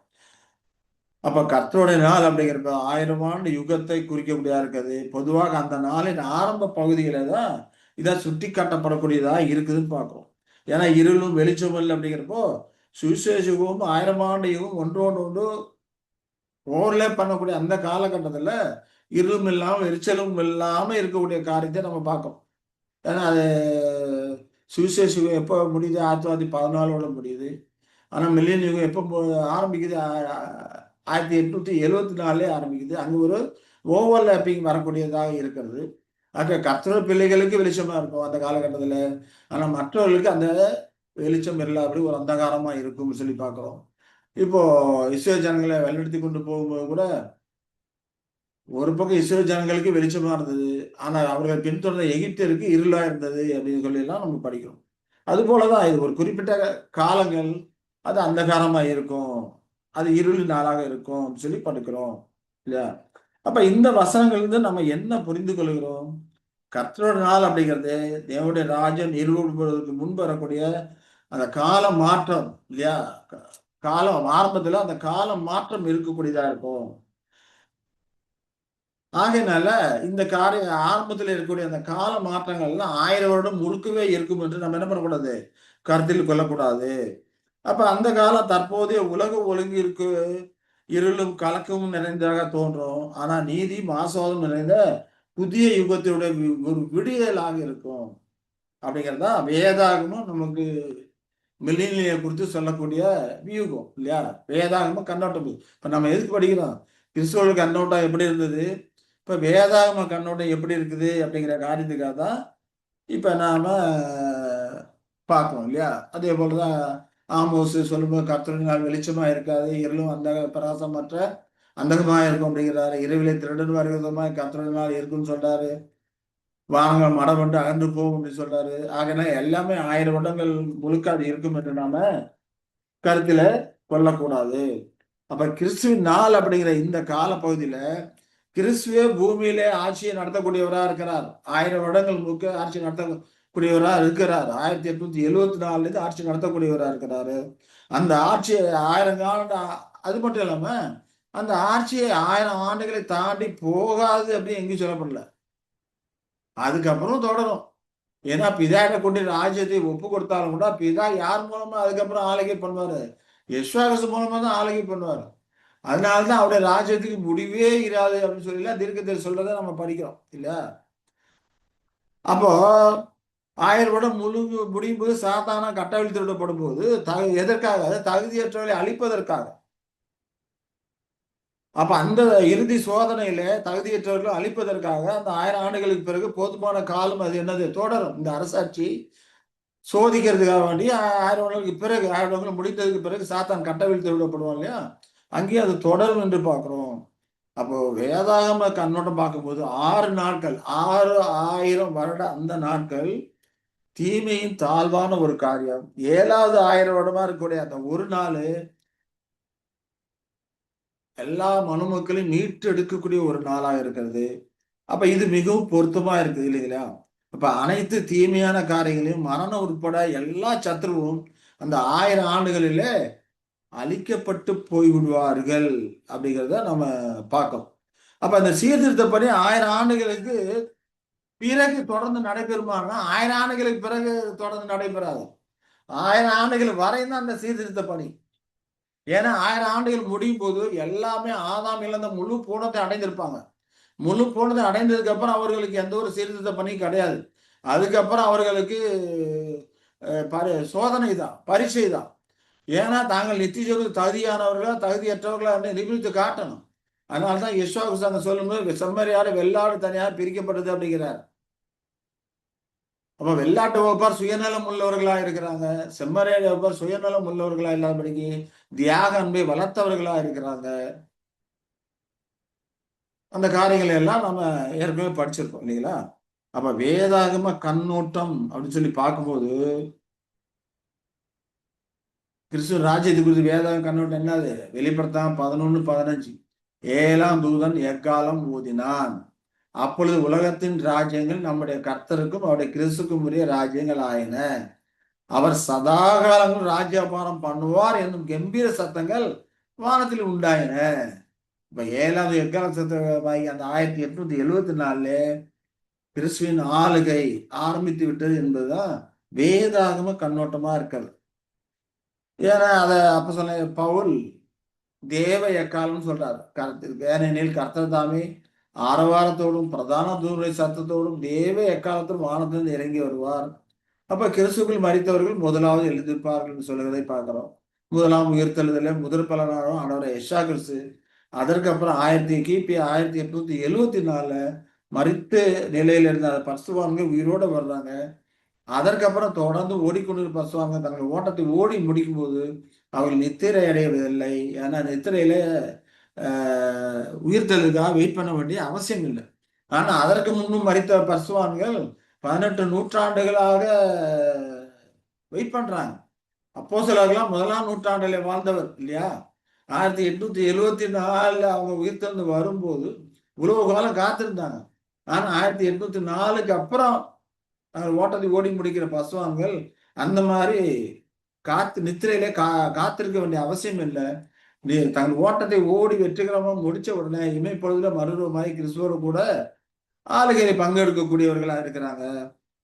அப்ப கர்த்தருடைய நாள் அப்படிங்கிறப்ப 1000 ஆண்டு யுகத்தை குறிக்கக்கூடியதா இருக்குது. பொதுவாக அந்த நாளின் ஆரம்ப பகுதியில தான் இதை சுட்டி காட்டப்படக்கூடியதா இருக்குதுன்னு பார்க்கிறோம். ஏன்னா இருளும் வெளிச்சமும் இல்லை அப்படிங்கிறப்போ சுவிசேஷ யுகமும் 1000 ஆண்டு யுகம் ஒன்றோடு ஒன்று ஓவர்லேப் பண்ணக்கூடிய அந்த காலகட்டத்துல இருளும் இல்லாம எரிச்சலும் இல்லாம இருக்கக்கூடிய காரியத்தை நம்ம பார்க்கோம். ஏன்னா அது சுவிசேஷ யுகம் எப்போ முடியுது, 1914 முடியுது. ஆனா மில்லியன் யுகம் எப்போ ஆரம்பிக்குது, 1874 ஆரம்பிக்குது. அங்க ஒரு ஓவர்லேப்பிங் வரக்கூடியதாக இருக்கிறது. ஆக கர்த்தருடைய பிள்ளைகளுக்கு வெளிச்சமா இருக்கும் அந்த காலகட்டத்துல. ஆனா மற்றவர்களுக்கு அந்த வெளிச்சம் இல்லாதபடி ஒரு அந்தகாரமா இருக்கும்னு சொல்லி பார்க்கிறோம். இப்போ இஸ்ரவேல் ஜனங்களை வழிநடத்தி கொண்டு போகும்போது கூட ஒரு பக்கம் இஸ்ரேல் ஜனங்களுக்கு வெளிச்சமா இருந்தது, ஆனால் அவர்கள் பின்தொடர்ந்த எகிப்தியருக்கு இருளா இருந்தது அப்படின்னு சொல்லி எல்லாம் நம்ம படிக்கிறோம். அது போலதான் இது ஒரு குறிப்பிட்ட காலங்கள் அது அந்தகாரமா இருக்கும், அது இருள் நாளாக இருக்கும் அப்படின்னு சொல்லி படிக்கிறோம் இல்லையா? அப்ப இந்த வசனங்கள் இருந்து நம்ம என்ன புரிந்து கொள்கிறோம்? கர்த்தரோட நாள் அப்படிங்கிறது தேவனுடைய ராஜ்யம் நிறுவப்படுவதற்கு முன்பு வரக்கூடிய அந்த கால மாற்றம் இல்லையா? காலம் ஆரம்பத்துல அந்த கால மாற்றம் இருக்கக்கூடியதா இருக்கும். ஆகையினால இந்த காரிய ஆரம்பத்தில் இருக்கக்கூடிய அந்த கால மாற்றங்கள் எல்லாம் 1000 வருடம் முழுக்கவே இருக்கும் என்று நம்ம என்ன பண்ணக்கூடாது, கருத்தில் கொள்ளக்கூடாது. அப்ப அந்த காலம் தற்போதைய உலக ஒழுங்கிற்கு இருளும் கலக்கமும் நிறைந்ததாக தோன்றும். ஆனா நீதி மாசுவாதம் நிறைந்த புதிய யுகத்தினுடைய ஒரு விடியலாக இருக்கும் அப்படிங்கிறது தான் வேதாகமும் நமக்கு மில்லினிய குறித்து சொல்லக்கூடிய வியூகம் இல்லையா? வேதாகம கண்ணோட்டம். இப்ப நம்ம எதுக்கு படிக்கிறோம்? கிறிஸ்துவோட கண்ணோட்டம் எப்படி இருந்தது, இப்ப வேதாகம கண்ணோட்டம் எப்படி இருக்குது அப்படிங்கிற காரியத்துக்காக தான் இப்ப நாம பார்க்கிறோம் இல்லையா? அதே போலதான் ஆமோஸ் சொல்லும்போது கர்த்தரின் நாள் வெளிச்சமா இருக்காது, இருளும் அந்த பிரகாசமற்ற அந்தகமா இருக்கும் அப்படிங்கிறாரு. இரவிலே திருடன் வருகிறதுமாய் கர்த்தரின் நாள் இருக்குன்னு சொல்றாரு. வானங்கள் மடம் கொண்டு அகன்று போகும் அப்படின்னு சொல்றாரு. ஆகனா எல்லாமே 1000 வருடங்கள் முழுக்க அது இருக்கும் என்று நாம கருத்துல கொள்ளக்கூடாது. அப்ப கிறிஸ்துவின் நாள் அப்படிங்கிற இந்த கால பகுதியில கிறிஸ்துவே பூமியிலே ஆட்சியை நடத்தக்கூடியவரா இருக்கிறார். 1000 வருடங்கள் முழுக்க ஆட்சி நடத்தக்கூடியவரா இருக்கிறார். 1874 இருந்து ஆட்சி நடத்தக்கூடியவரா இருக்கிறாரு. அந்த ஆட்சியை 1000 ஆண்டு அது மட்டும் இல்லாம அந்த ஆட்சியை 1000 ஆண்டுகளை தாண்டி போகாது அப்படின்னு எங்கேயும் சொல்லப்படல. அதுக்கப்புறம் தொடரும். ஏன்னா பிதாட்ட கொண்டு ராஜ்யத்தை ஒப்பு கொடுத்தாலும் கூட பிதா யார் மூலமா அதுக்கப்புறம் ஆளுகை பண்ணுவாரு? யெசுவா மூலமா தான் ஆளுகை பண்ணுவாரு. அதனாலதான் அவருடைய ராஜ்யத்துக்கு முடிவே இராது அப்படின்னு சொல்லி தீர்க்கதரிசி சொல்றதை நம்ம படிக்கிறோம் இல்லையா? அப்போ 1000 வருடம் முடியும் போது சாத்தானா கட்டவிழ்த்து விடப்படும் போது எதற்காக? தகுதியற்றவர்களை அழிப்பதற்காக. அப்ப அந்த இறுதி சோதனையில தகுதியற்றவர்களை அழிப்பதற்காக அந்த 1000 ஆண்டுகளுக்கு பிறகு போதுமான காலம் அது என்னது தொடரும். இந்த அரசாட்சி சோதிக்கிறதுக்காக வேண்டி 1000 வருடங்களுக்கு பிறகு 1000 வருடங்கள் முடிந்ததுக்கு பிறகு சாத்தான் கட்டவிழ்த்து விடப்படுவான் இல்லையா? அங்கேயும் அது தொடரும் என்று பார்க்கிறோம். அப்போ வேதாகம கண்ணோட்டம் பார்க்கும்போது 6 நாட்கள் 6000 வருட அந்த நாட்கள் தீமையின் தாழ்வான ஒரு காரியம். 7வது 1000 வருடமா இருக்கக்கூடிய அந்த ஒரு நாள் எல்லா மனுமக்களையும் மீட்டு எடுக்கக்கூடிய ஒரு நாளா இருக்கிறது. அப்ப இது மிகவும் பொருத்தமா இருக்குது இல்லைங்களா? அப்ப அனைத்து தீமையான காரியங்களையும் மரணம் உட்பட எல்லா சத்ருவும் அந்த 1000 ஆண்டுகளிலே அழிக்கப்பட்டு போய்விடுவார்கள் அப்படிங்கிறத நம்ம பார்க்கிறோம். அப்ப அந்த சீர்திருத்த பணி 1000 ஆண்டுகளுக்கு பிறகு தொடர்ந்து நடைபெறுமானா 1000 ஆண்டுகளுக்கு பிறகு தொடர்ந்து நடைபெறாது. 1000 ஆண்டுகள் வரை தான் அந்த சீர்திருத்த பணி. ஏன்னா 1000 ஆண்டுகள் முடியும் போது எல்லாமே ஆதாம் இழந்த முழு பூரணத்தை அடைந்திருப்பாங்க. முழு பூரணத்தை அடைந்ததுக்கு அப்புறம் அவர்களுக்கு எந்த ஒரு சீர்திருத்த பணி கிடையாது. அதுக்கப்புறம் அவர்களுக்கு சோதனை தான், பரீட்சை தான். ஏன்னா தாங்கள் நித்தியஜீவனுக்கு தகுதியானவர்களா தகுதியற்றவர்களா என்று நிரூபித்து காட்டணும். அதனால்தான் யெஷுவா அங்க சொல்லும்போது செம்மறியாடு வெள்ளாடு தனியாக பிரிக்கப்பட்டது அப்படிங்கிறார். அப்ப வெள்ளாட்டு வகுப்பார் சுயநலம் உள்ளவர்களா இருக்கிறாங்க, செம்மறியாடு வகுப்பார் சுயநலம் உள்ளவர்களா இல்லாதபடிக்கு தியாக அன்பை வளர்த்தவர்களா இருக்கிறாங்க. அந்த காரியங்களை எல்லாம் நம்ம ஏற்கனவே படிச்சிருக்கோம் இல்லைங்களா? அப்ப வேதாகம கண்ணோட்டம் அப்படின்னு சொல்லி பார்க்கும்போது கிறிஸ்துவ ராஜ்யத்தை குறித்து வேதாகம கண்ணோட்டம் என்னது? வெளிப்படுத்தாம 11:15 7ஆம் தூதன் எக்காலம் ஊதினான். அப்பொழுது உலகத்தின் ராஜ்யங்கள் நம்முடைய கர்த்தருக்கும் அவருடைய கிறிஸ்துக்கும் உரிய ராஜ்யங்கள் ஆயின. அவர் சதா காலங்களும் ராஜ்யபாரம் பண்ணுவார் என்னும் கம்பீர சத்தங்கள் வானத்தில் உண்டாயின. இப்ப 7வது எக்கால சத்தமாகி அந்த 1874 கிறிஸ்துவின் ஆளுகை ஆரம்பித்து விட்டது என்பதுதான் வேதாகம கண்ணோட்டமா இருக்கிறது. ஏன்னா அப்ப சொன்ன பவுல் தேவ எக்காலம்னு சொல்றாரு. ஏனெனில் கர்த்தர் தாமே ஆரவாரத்தோடும் பிரதான தூதருடைய சத்தத்தோடும் தேவ எக்காலத்தோடும் வானத்திலிருந்து இறங்கி வருவார். அப்ப கிறிஸ்துக்குள் மரித்தவர்கள் முதலாவது எழுந்திருப்பார்கள் என்று சொல்லுவதை பார்க்கிறோம். முதலாம் உயிர்த்தெழுதல முதற் பலனாலும் ஆண்டவர் யெஷுவா கிறிஸ்து. அதற்கு அப்புறம் கிபி 1874 மரித்த நிலையில இருந்த பரிசுத்தவான்கள் உயிரோட வர்றாங்க. அதற்கப்புறம் தொடர்ந்து ஓடிக்கொண்டிருந்த பரிசுத்தவான்கள் தங்கள் ஓட்டத்தை ஓடி முடிக்கும் போது அவர்கள் நித்திரை அடைவதில்லை. ஏன்னா நித்திரையில உயிர்த்தலுக்காக வெயிட் பண்ண வேண்டிய அவசியம் இல்லை. ஆனா அதற்கு முன்னும் மரித்த பரிசுத்தவான்கள் 18 நூற்றாண்டுகளாக வெயிட் பண்றாங்க. அப்போஸ்தலர்கள்லாம் 1ஆம் நூற்றாண்டிலே வாழ்ந்தவர் இல்லையா? 1874 அவங்க உயிர்த்தெழுந்து வரும்போது இவ்வளவு காலம் காத்திருந்தாங்க. ஆனா 1804க்கு அப்புறம் ஓட்டத்தை ஓடி முடிக்கிற பசுவான்கள் அந்த மாதிரி நித்திரையிலே காத்திருக்க வேண்டிய அவசியம் இல்லை. நீ தங்கள் ஓட்டத்தை ஓடி வெற்றிகரமா முடிச்ச உடனே இமைப்பொழுதுல மறுரூபமாய் கிறிஸ்துவோடு கூட ஆளுகையை பங்கெடுக்கக்கூடியவர்களா இருக்கிறாங்க.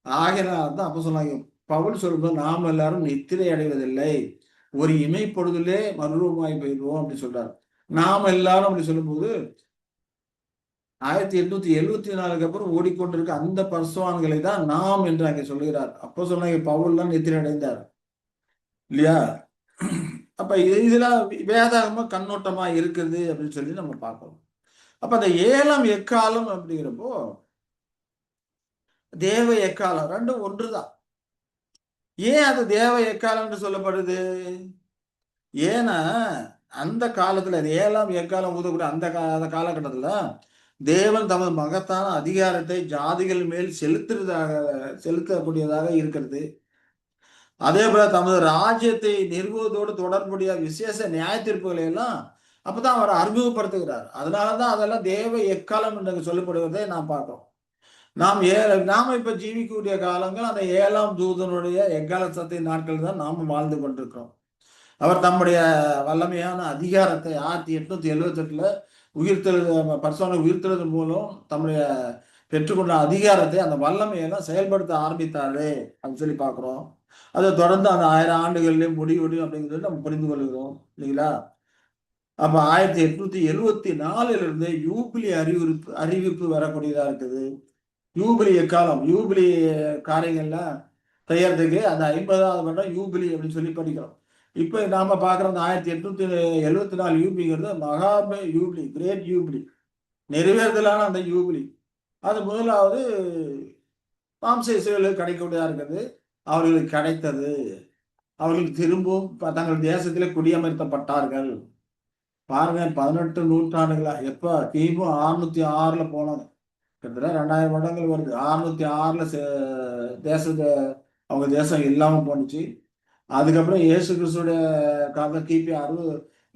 ஆகையினால் தான் அப்ப சொன்னாங்க, பவுல் சொல்லும்போது நாம் எல்லாரும் நித்திரை அடைவதில்லை, ஒரு இமை பொழுதிலே மறுரூபமாய் போயிடுவோம் அப்படின்னு சொல்றாரு. நாம் எல்லாரும் அப்படி சொல்லும்போது 1874க்கு அப்புறம் ஓடிக்கொண்டிருக்க அந்த பரிசுத்தவான்களை தான் நாம் என்று அங்கே சொல்லுகிறார். அப்போ சொன்னாங்க பவுல் தான் நித்திரை அடைந்தார் இல்லையா? அப்ப இதுல வேதாகமா கண்ணோட்டமா இருக்குது அப்படின்னு சொல்லி நம்ம பார்க்கணும். அப்ப அந்த 7ஆம் எக்காலம் அப்படிங்கிறப்போ தேவ எக்காலம் ரெண்டும் ஒன்றுதான். ஏன் அது தேவ எக்காலம் என்று சொல்லப்படுது? ஏன்னா அந்த காலத்துல 7ஆம் எக்காலம் ஊதக்கூடிய அந்த காலகட்டத்துல தேவன் தமது மகத்தான அதிகாரத்தை ஜாதிகள் மேல் செலுத்தக்கூடியதாக இருக்கிறது. அதே போல தமது ராஜ்யத்தை நிறுவுவதோடு தொடர்புடைய விசேஷ நியாய தீர்ப்புகளை எல்லாம் அப்பதான் அவர் அறிமுகப்படுத்துகிறார். அதனாலதான் அதெல்லாம் தேவ எக்காலம் என்று சொல்லப்படுவதை நாம் பார்க்கிறோம். நாம இப்ப ஜீவிக்கக்கூடிய காலங்கள் அந்த 7ஆம் தூதனுடைய எக்கால சத்திய நாட்கள் தான் நாம வாழ்ந்து கொண்டிருக்கிறோம். அவர் தம்முடைய வல்லமையான அதிகாரத்தை 1878ல பரிசுத்தவான்கள் உயிர்த்தெழுதல் மூலம் தம்முடைய பெற்றுக்கொண்ட அதிகாரத்தை அந்த வல்லமையெல்லாம் செயல்படுத்த ஆரம்பித்தாரு அப்படின்னு சொல்லி பார்க்கிறோம். அதை தொடர்ந்து அந்த 1000 ஆண்டுகளிலே முடிவடையும் அப்படிங்கிறது நம்ம புரிந்து கொள்கிறோம் இல்லைங்களா? அப்ப 1874 யூபிலி அறிவிப்பு வரக்கூடியதா இருக்குது. யூபிலி எக்காலம், யூபிலி காரியங்கள்லாம் செய்யறதுக்கு அந்த 50வது வருடம் யூபிலி அப்படின்னு சொல்லி படிக்கிறோம். இப்ப நாம பாக்குற அந்த 1874 யூபிலிங்கிறது மகாப யூபிலி, கிரேட் யூபிலி, நிறைவேறுதலான அந்த யூபிலி. அது முதலாவது மாம்ச இசைகளுக்கு கிடைக்கக்கூடியதா இருக்குது. அவர்களுக்கு கிடைத்தது, அவர்கள் திரும்பவும் தங்கள் தேசத்திலே குடியமர்த்தப்பட்டார்கள். பாருங்க 18 நூற்றாண்டுகளா, எப்ப கிமு 606 போனாங்க, கிட்டத்தட்ட 2000 வருடங்கள் வருது. 606 தேசத்தை அவங்க தேசம் இல்லாம போனுச்சு. அதுக்கப்புறம் இயேசு கிறிஸ்துடைய காலத்துல கிபி 60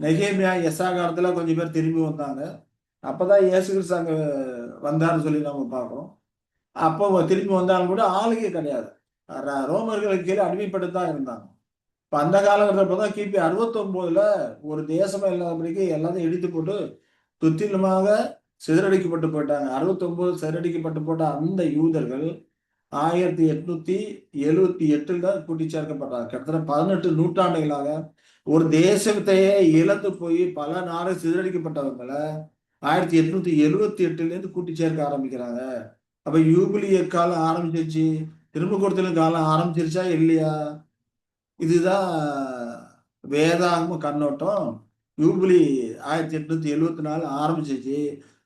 நெகேமியா எஸ்ஸா காலத்துல கொஞ்சம் பேர் திரும்பி வந்தாங்க. அப்பதான் இயேசு கிறிஸ்து அங்க வந்தாருன்னு சொல்லி நம்ம பார்க்கிறோம். அப்போ திரும்பி வந்தாலும் கூட ஆளுகை கிடையாது, ரோமர்களுக்கு கீழே அடிமைப்பட்டுதான் இருந்தாங்க. இப்ப அந்த காலகட்டத்தில் தான் கிபி 69ல ஒரு தேசமா இல்லாதபடிக்கு எல்லாத்தையும் இடித்து போட்டு துத்திலுமாக சிதறடிக்கப்பட்டு போயிட்டாங்க. 69 சிதறடிக்கப்பட்டு போட்ட அந்த யூதர்கள் 1878 தான் கூட்டி சேர்க்கப்பட்டாங்க. கிட்டத்தட்ட 18 நூற்றாண்டுகளாக ஒரு தேசத்தையே இழந்து போய் பல நாடு சிதறடிக்கப்பட்டவங்களை 1878 கூட்டி சேர்க்க ஆரம்பிக்கிறாங்க. அப்ப யூபிலி காலம் ஆரம்பிச்சிருச்சு, திரும்ப கொடுத்தலும் காலம் ஆரம்பிச்சிருச்சா இல்லையா? இதுதான் வேதாகம கண்ணோட்டம். யூபிலி 1874 ஆரம்பிச்சிச்சு.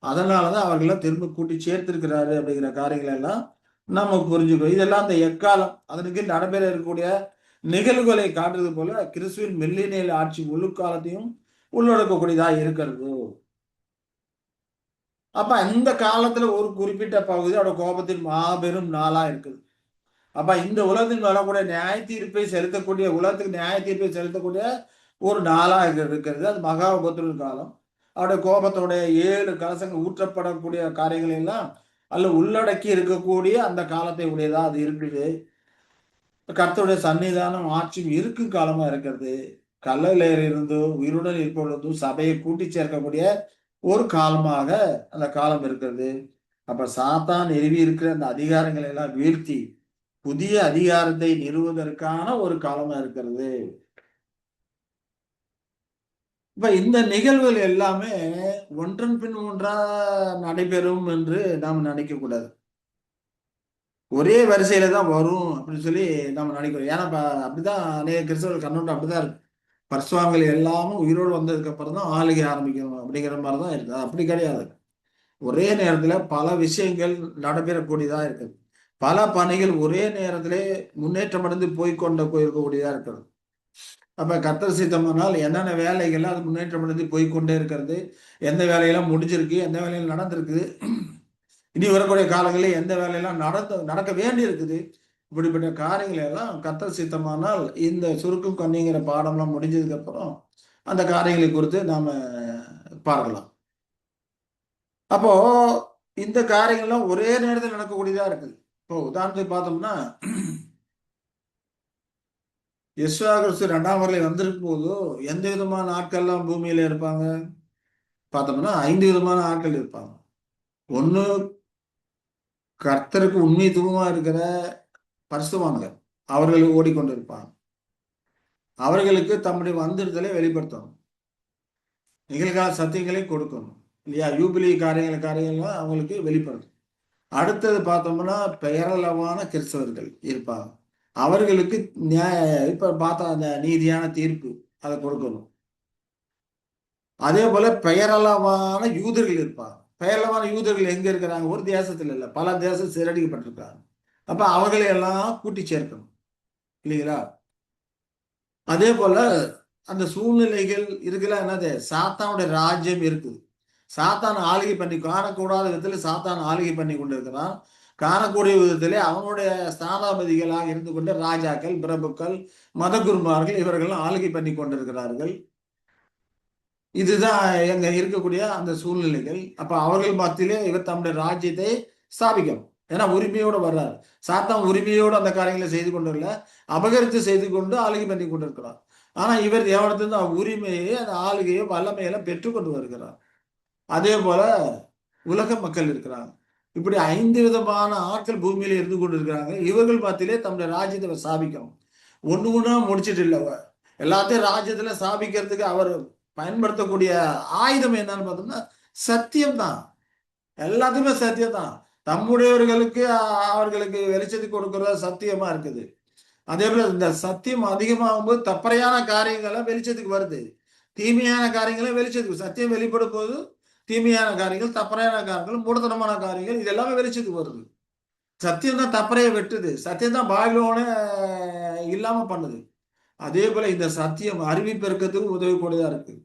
அதனாலதான் அவர்களெல்லாம் திரும்ப கூட்டி சேர்த்திருக்கிறாரு அப்படிங்கிற காரியங்கள் எல்லாம் நம்ம புரிஞ்சுக்கணும். இதெல்லாம் அந்த எக்காலம் அதற்கு நடைபெற இருக்கக்கூடிய நிகழ்வுகளை காட்டுறது போல கிறிஸ்துவின் மில்லினியல் ஆட்சி முழு காலத்தையும் உள்ளடக்கக்கூடியதா இருக்கிறது. அப்ப அந்த காலத்துல ஒரு குறிப்பிட்ட பகுதி அவரோட கோபத்தின் மாபெரும் நாளா இருக்குது. அப்ப இந்த உலகத்தின் வரக்கூடிய நியாய தீர்ப்பை செலுத்தக்கூடிய, உலகத்துக்கு நியாய தீர்ப்பை செலுத்தக்கூடிய ஒரு நாளா இருக்கிறது. அது மகா உபத்திரவ காலம். அவருடைய கோபத்தோடைய 7 கலசங்கள் ஊற்றப்படக்கூடிய காரியங்கள் எல்லாம் அல்ல உள்ளடக்கி இருக்கக்கூடிய அந்த காலத்தை உடையதா அது இருக்குது. கர்த்தருடைய சன்னிதானம் ஆட்சியும் இருக்கும் காலமா இருக்கிறது. கல்லறையில இருந்து உயிருடன் இருப்பவர்களும் சபையை கூட்டி சேர்க்கக்கூடிய ஒரு காலமாக அந்த காலம் இருக்கிறது. அப்ப சாத்தான் நிறுவி இருக்கிற அந்த அதிகாரங்களை எல்லாம் வீழ்த்தி புதிய அதிகாரத்தை நிறுவுவதற்கான ஒரு காலமா இருக்கிறது. இப்ப இந்த நிகழ்வுகள் எல்லாமே ஒன்றன் பின் ஒன்றா நடைபெறும் என்று நாம் நினைக்க கூடாது. ஒரே வரிசையில தான் வரும் அப்படின்னு சொல்லி நம்ம நினைக்கிறோம். ஏன்னா அப்படிதான் அநேக கிறிஸ்தவர்கள் கண்ணோட்டம் அப்படிதான் இருக்கு. பரிசுத்தவான்கள் எல்லாமும் உயிரோடு வந்ததுக்கு அப்புறம் தான் ஆளுகை ஆரம்பிக்கணும் அப்படிங்கிற மாதிரிதான் இருக்கு. அப்படி கிடையாது. ஒரே நேரத்துல பல விஷயங்கள் நடைபெறக்கூடியதா இருக்குது. பல பணிகள் ஒரே நேரத்திலே முன்னேற்றம் அடைந்து போய்கொண்டு போயிருக்கக்கூடியதா இருக்கிறது. அப்ப கர்த்தர் சித்தமானால் என்னென்ன வேலைகள்லாம் அது முன்னேற்றம் அடைந்து போய்க்கொண்டே இருக்கிறது, எந்த வேலையெல்லாம் முடிஞ்சிருக்கு, எந்த வேலைகள் நடந்திருக்குது, இனி வரக்கூடிய காலங்களில் எந்த வேலையெல்லாம் நடக்க வேண்டி இருக்குது, இப்படிப்பட்ட காரியங்களை எல்லாம் கர்த்தர் சித்தமானால் இந்த சுருக்கும் கண்ணிங்கிற பாடம்லாம் முடிஞ்சதுக்கு அப்புறம் அந்த காரியங்களை குறித்து நாம பார்க்கலாம். அப்போ இந்த காரியங்கள்லாம் ஒரே நேரத்தில் நடக்கக்கூடியதா இருக்குது. இப்போ உதாரணத்துக்கு பார்த்தோம்னா, யெசுவா கிறிஸ்து 2ஆம் வருகை வந்திருக்கும் போது எந்த விதமான ஆட்கள்லாம் பூமியில இருப்பாங்க பார்த்தோம்னா 5 விதமான ஆட்கள் இருப்பாங்க. ஒண்ணு கர்த்தருக்கு உண்மைத்துவமா இருக்கிற பரிசுத்தவான்கள், அவர்கள் ஓடிக்கொண்டிருப்பாங்க. அவர்களுக்கு தம்முடைய வந்திருத்தலை வெளிப்படுத்தணும், நிகழ்கால சத்தியங்களை கொடுக்கணும் இல்லையா, யூபிலி காரியங்கள்லாம் அவங்களுக்கு வெளிப்படுத்தும். அடுத்தது பார்த்தோம்னா பெயரளவான கிறிஸ்தவர்கள் இருப்பாங்க. அவர்களுக்கு இப்ப பார்த்தா அந்த நீதியான தீர்ப்பு அதை கொடுக்கணும். அதே போல பெயரளவான யூதர்கள் இருப்பாங்க. பெயரளவான யூதர்கள் எங்க இருக்கிறாங்க? ஒரு தேசத்துல இல்லை, பல தேசம் சிறடிக்கப்பட்டிருக்காங்க. அப்ப அவர்களை எல்லாம் கூட்டி சேர்க்கணும் இல்லைங்களா? அதே போல அந்த சூழ்நிலைகள் இருக்குல்ல, என்னது, சாத்தானுடைய ராஜ்யம் இருக்குது. சாத்தான் ஆளுகை பண்ணி, காணக்கூடாத விதத்தில் சாத்தான் ஆளுகை பண்ணி கொண்டிருக்கிறான். காணக்கூடிய விதத்திலே அவனுடைய ஸ்தானாபதிகளாக இருந்து கொண்டு ராஜாக்கள், பிரபுக்கள், மதகுருமார்கள் இவர்கள் ஆளுகை பண்ணி கொண்டிருக்கிறார்கள். இதுதான் எங்க இருக்கக்கூடிய அந்த சூழ்நிலைகள். அப்ப அவர்கள் மத்தியிலே இவர் தம்முடைய ராஜ்யத்தை ஸ்தாபிக்கணும். ஏன்னா உரிமையோடு வர்றார். சாத்தான் உரிமையோடு அந்த காரியங்களை செய்து கொண்டிருக்கல, அபகரித்து செய்து கொண்டு ஆளுகை பண்ணி கொண்டிருக்கிறார். ஆனா இவர் தேவனத்திலிருந்து உரிமையை, அந்த ஆளுகையை, வல்லமையெல்லாம் பெற்றுக்கொண்டு வருகிறார். அதே போல உலக மக்கள் இருக்கிறாங்க. இப்படி 5 விதமான ஆட்கள் பூமியில இருந்து கொண்டு இருக்கிறாங்க. இவர்கள் மத்தியிலே தம்முடைய ராஜ்யத்தை ஸ்தாபிக்கணும். ஒண்ணு ஒண்ணா முடிச்சிட்டு இல்லை, எல்லாத்தையும் ராஜ்யத்துல ஸ்தாபிக்கிறதுக்கு அவர் பயன்படுத்தக்கூடிய ஆயுதம் என்னன்னு பார்த்தோம்னா சத்தியம் தான். எல்லாத்துக்குமே சத்தியம் தான். தம்முடையவர்களுக்கு அவர்களுக்கு வெளிச்சத்தை கொடுக்கிற சத்தியமா இருக்குது. அதே போல இந்த சத்தியம் அதிகமாகும் போது தப்பறையான காரியங்களை வெளிச்சத்துக்கு வருது, தீமையான காரியங்களை வெளிச்சத்துக்கு, சத்தியம் வெளிப்படும் போது தீமையான காரியங்கள், தப்பறையான காரியங்கள், மூடத்தனமான காரியங்கள் இது எல்லாமே வெளிச்சத்துக்கு வருது. சத்தியம் தான் தப்பறையை வெட்டுது, சத்தியம் தான் பாபிலோனை இல்லாம பண்ணுது. அதே போல இந்த சத்தியம் அறிவிப்பெருக்கத்துக்கு உதவிக்கூடியதா இருக்கு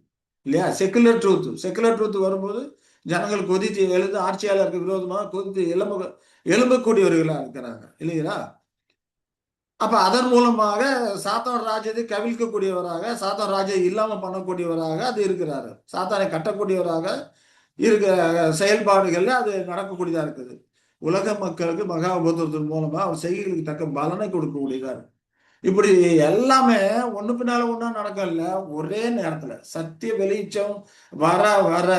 இல்லையா? செக்குலர் ட்ரூத் வரும்போது ஜனங்கள் கொதித்து எழுந்து ஆட்சியாளருக்கு விரோதமாக கொதித்து எழும்பக்கூடியவர்களா இருக்கிறாங்க இல்லைங்களா? அப்ப அதன் மூலமாக சாத்தான் ராஜ்யத்தை கவிழ்க்கக்கூடியவராக, சாத்தான் ராஜ்யம் இல்லாம பண்ணக்கூடியவராக அது இருக்கிறாரு. சாத்தானை கட்டக்கூடியவராக இருக்கிற செயல்பாடுகள்ல அது நடக்கக்கூடியதா இருக்குது. உலக மக்களுக்கு மகா உபத்திரத்தின் மூலமா அவர் செய்கைகளுக்கு தக்க பலனை கொடுக்கக்கூடியதா இருக்கு. இப்படி எல்லாமே ஒண்ணு பின்னால ஒண்ணா நடக்கல, ஒரே நேரத்துல சத்திய வெளிச்சம் வர வர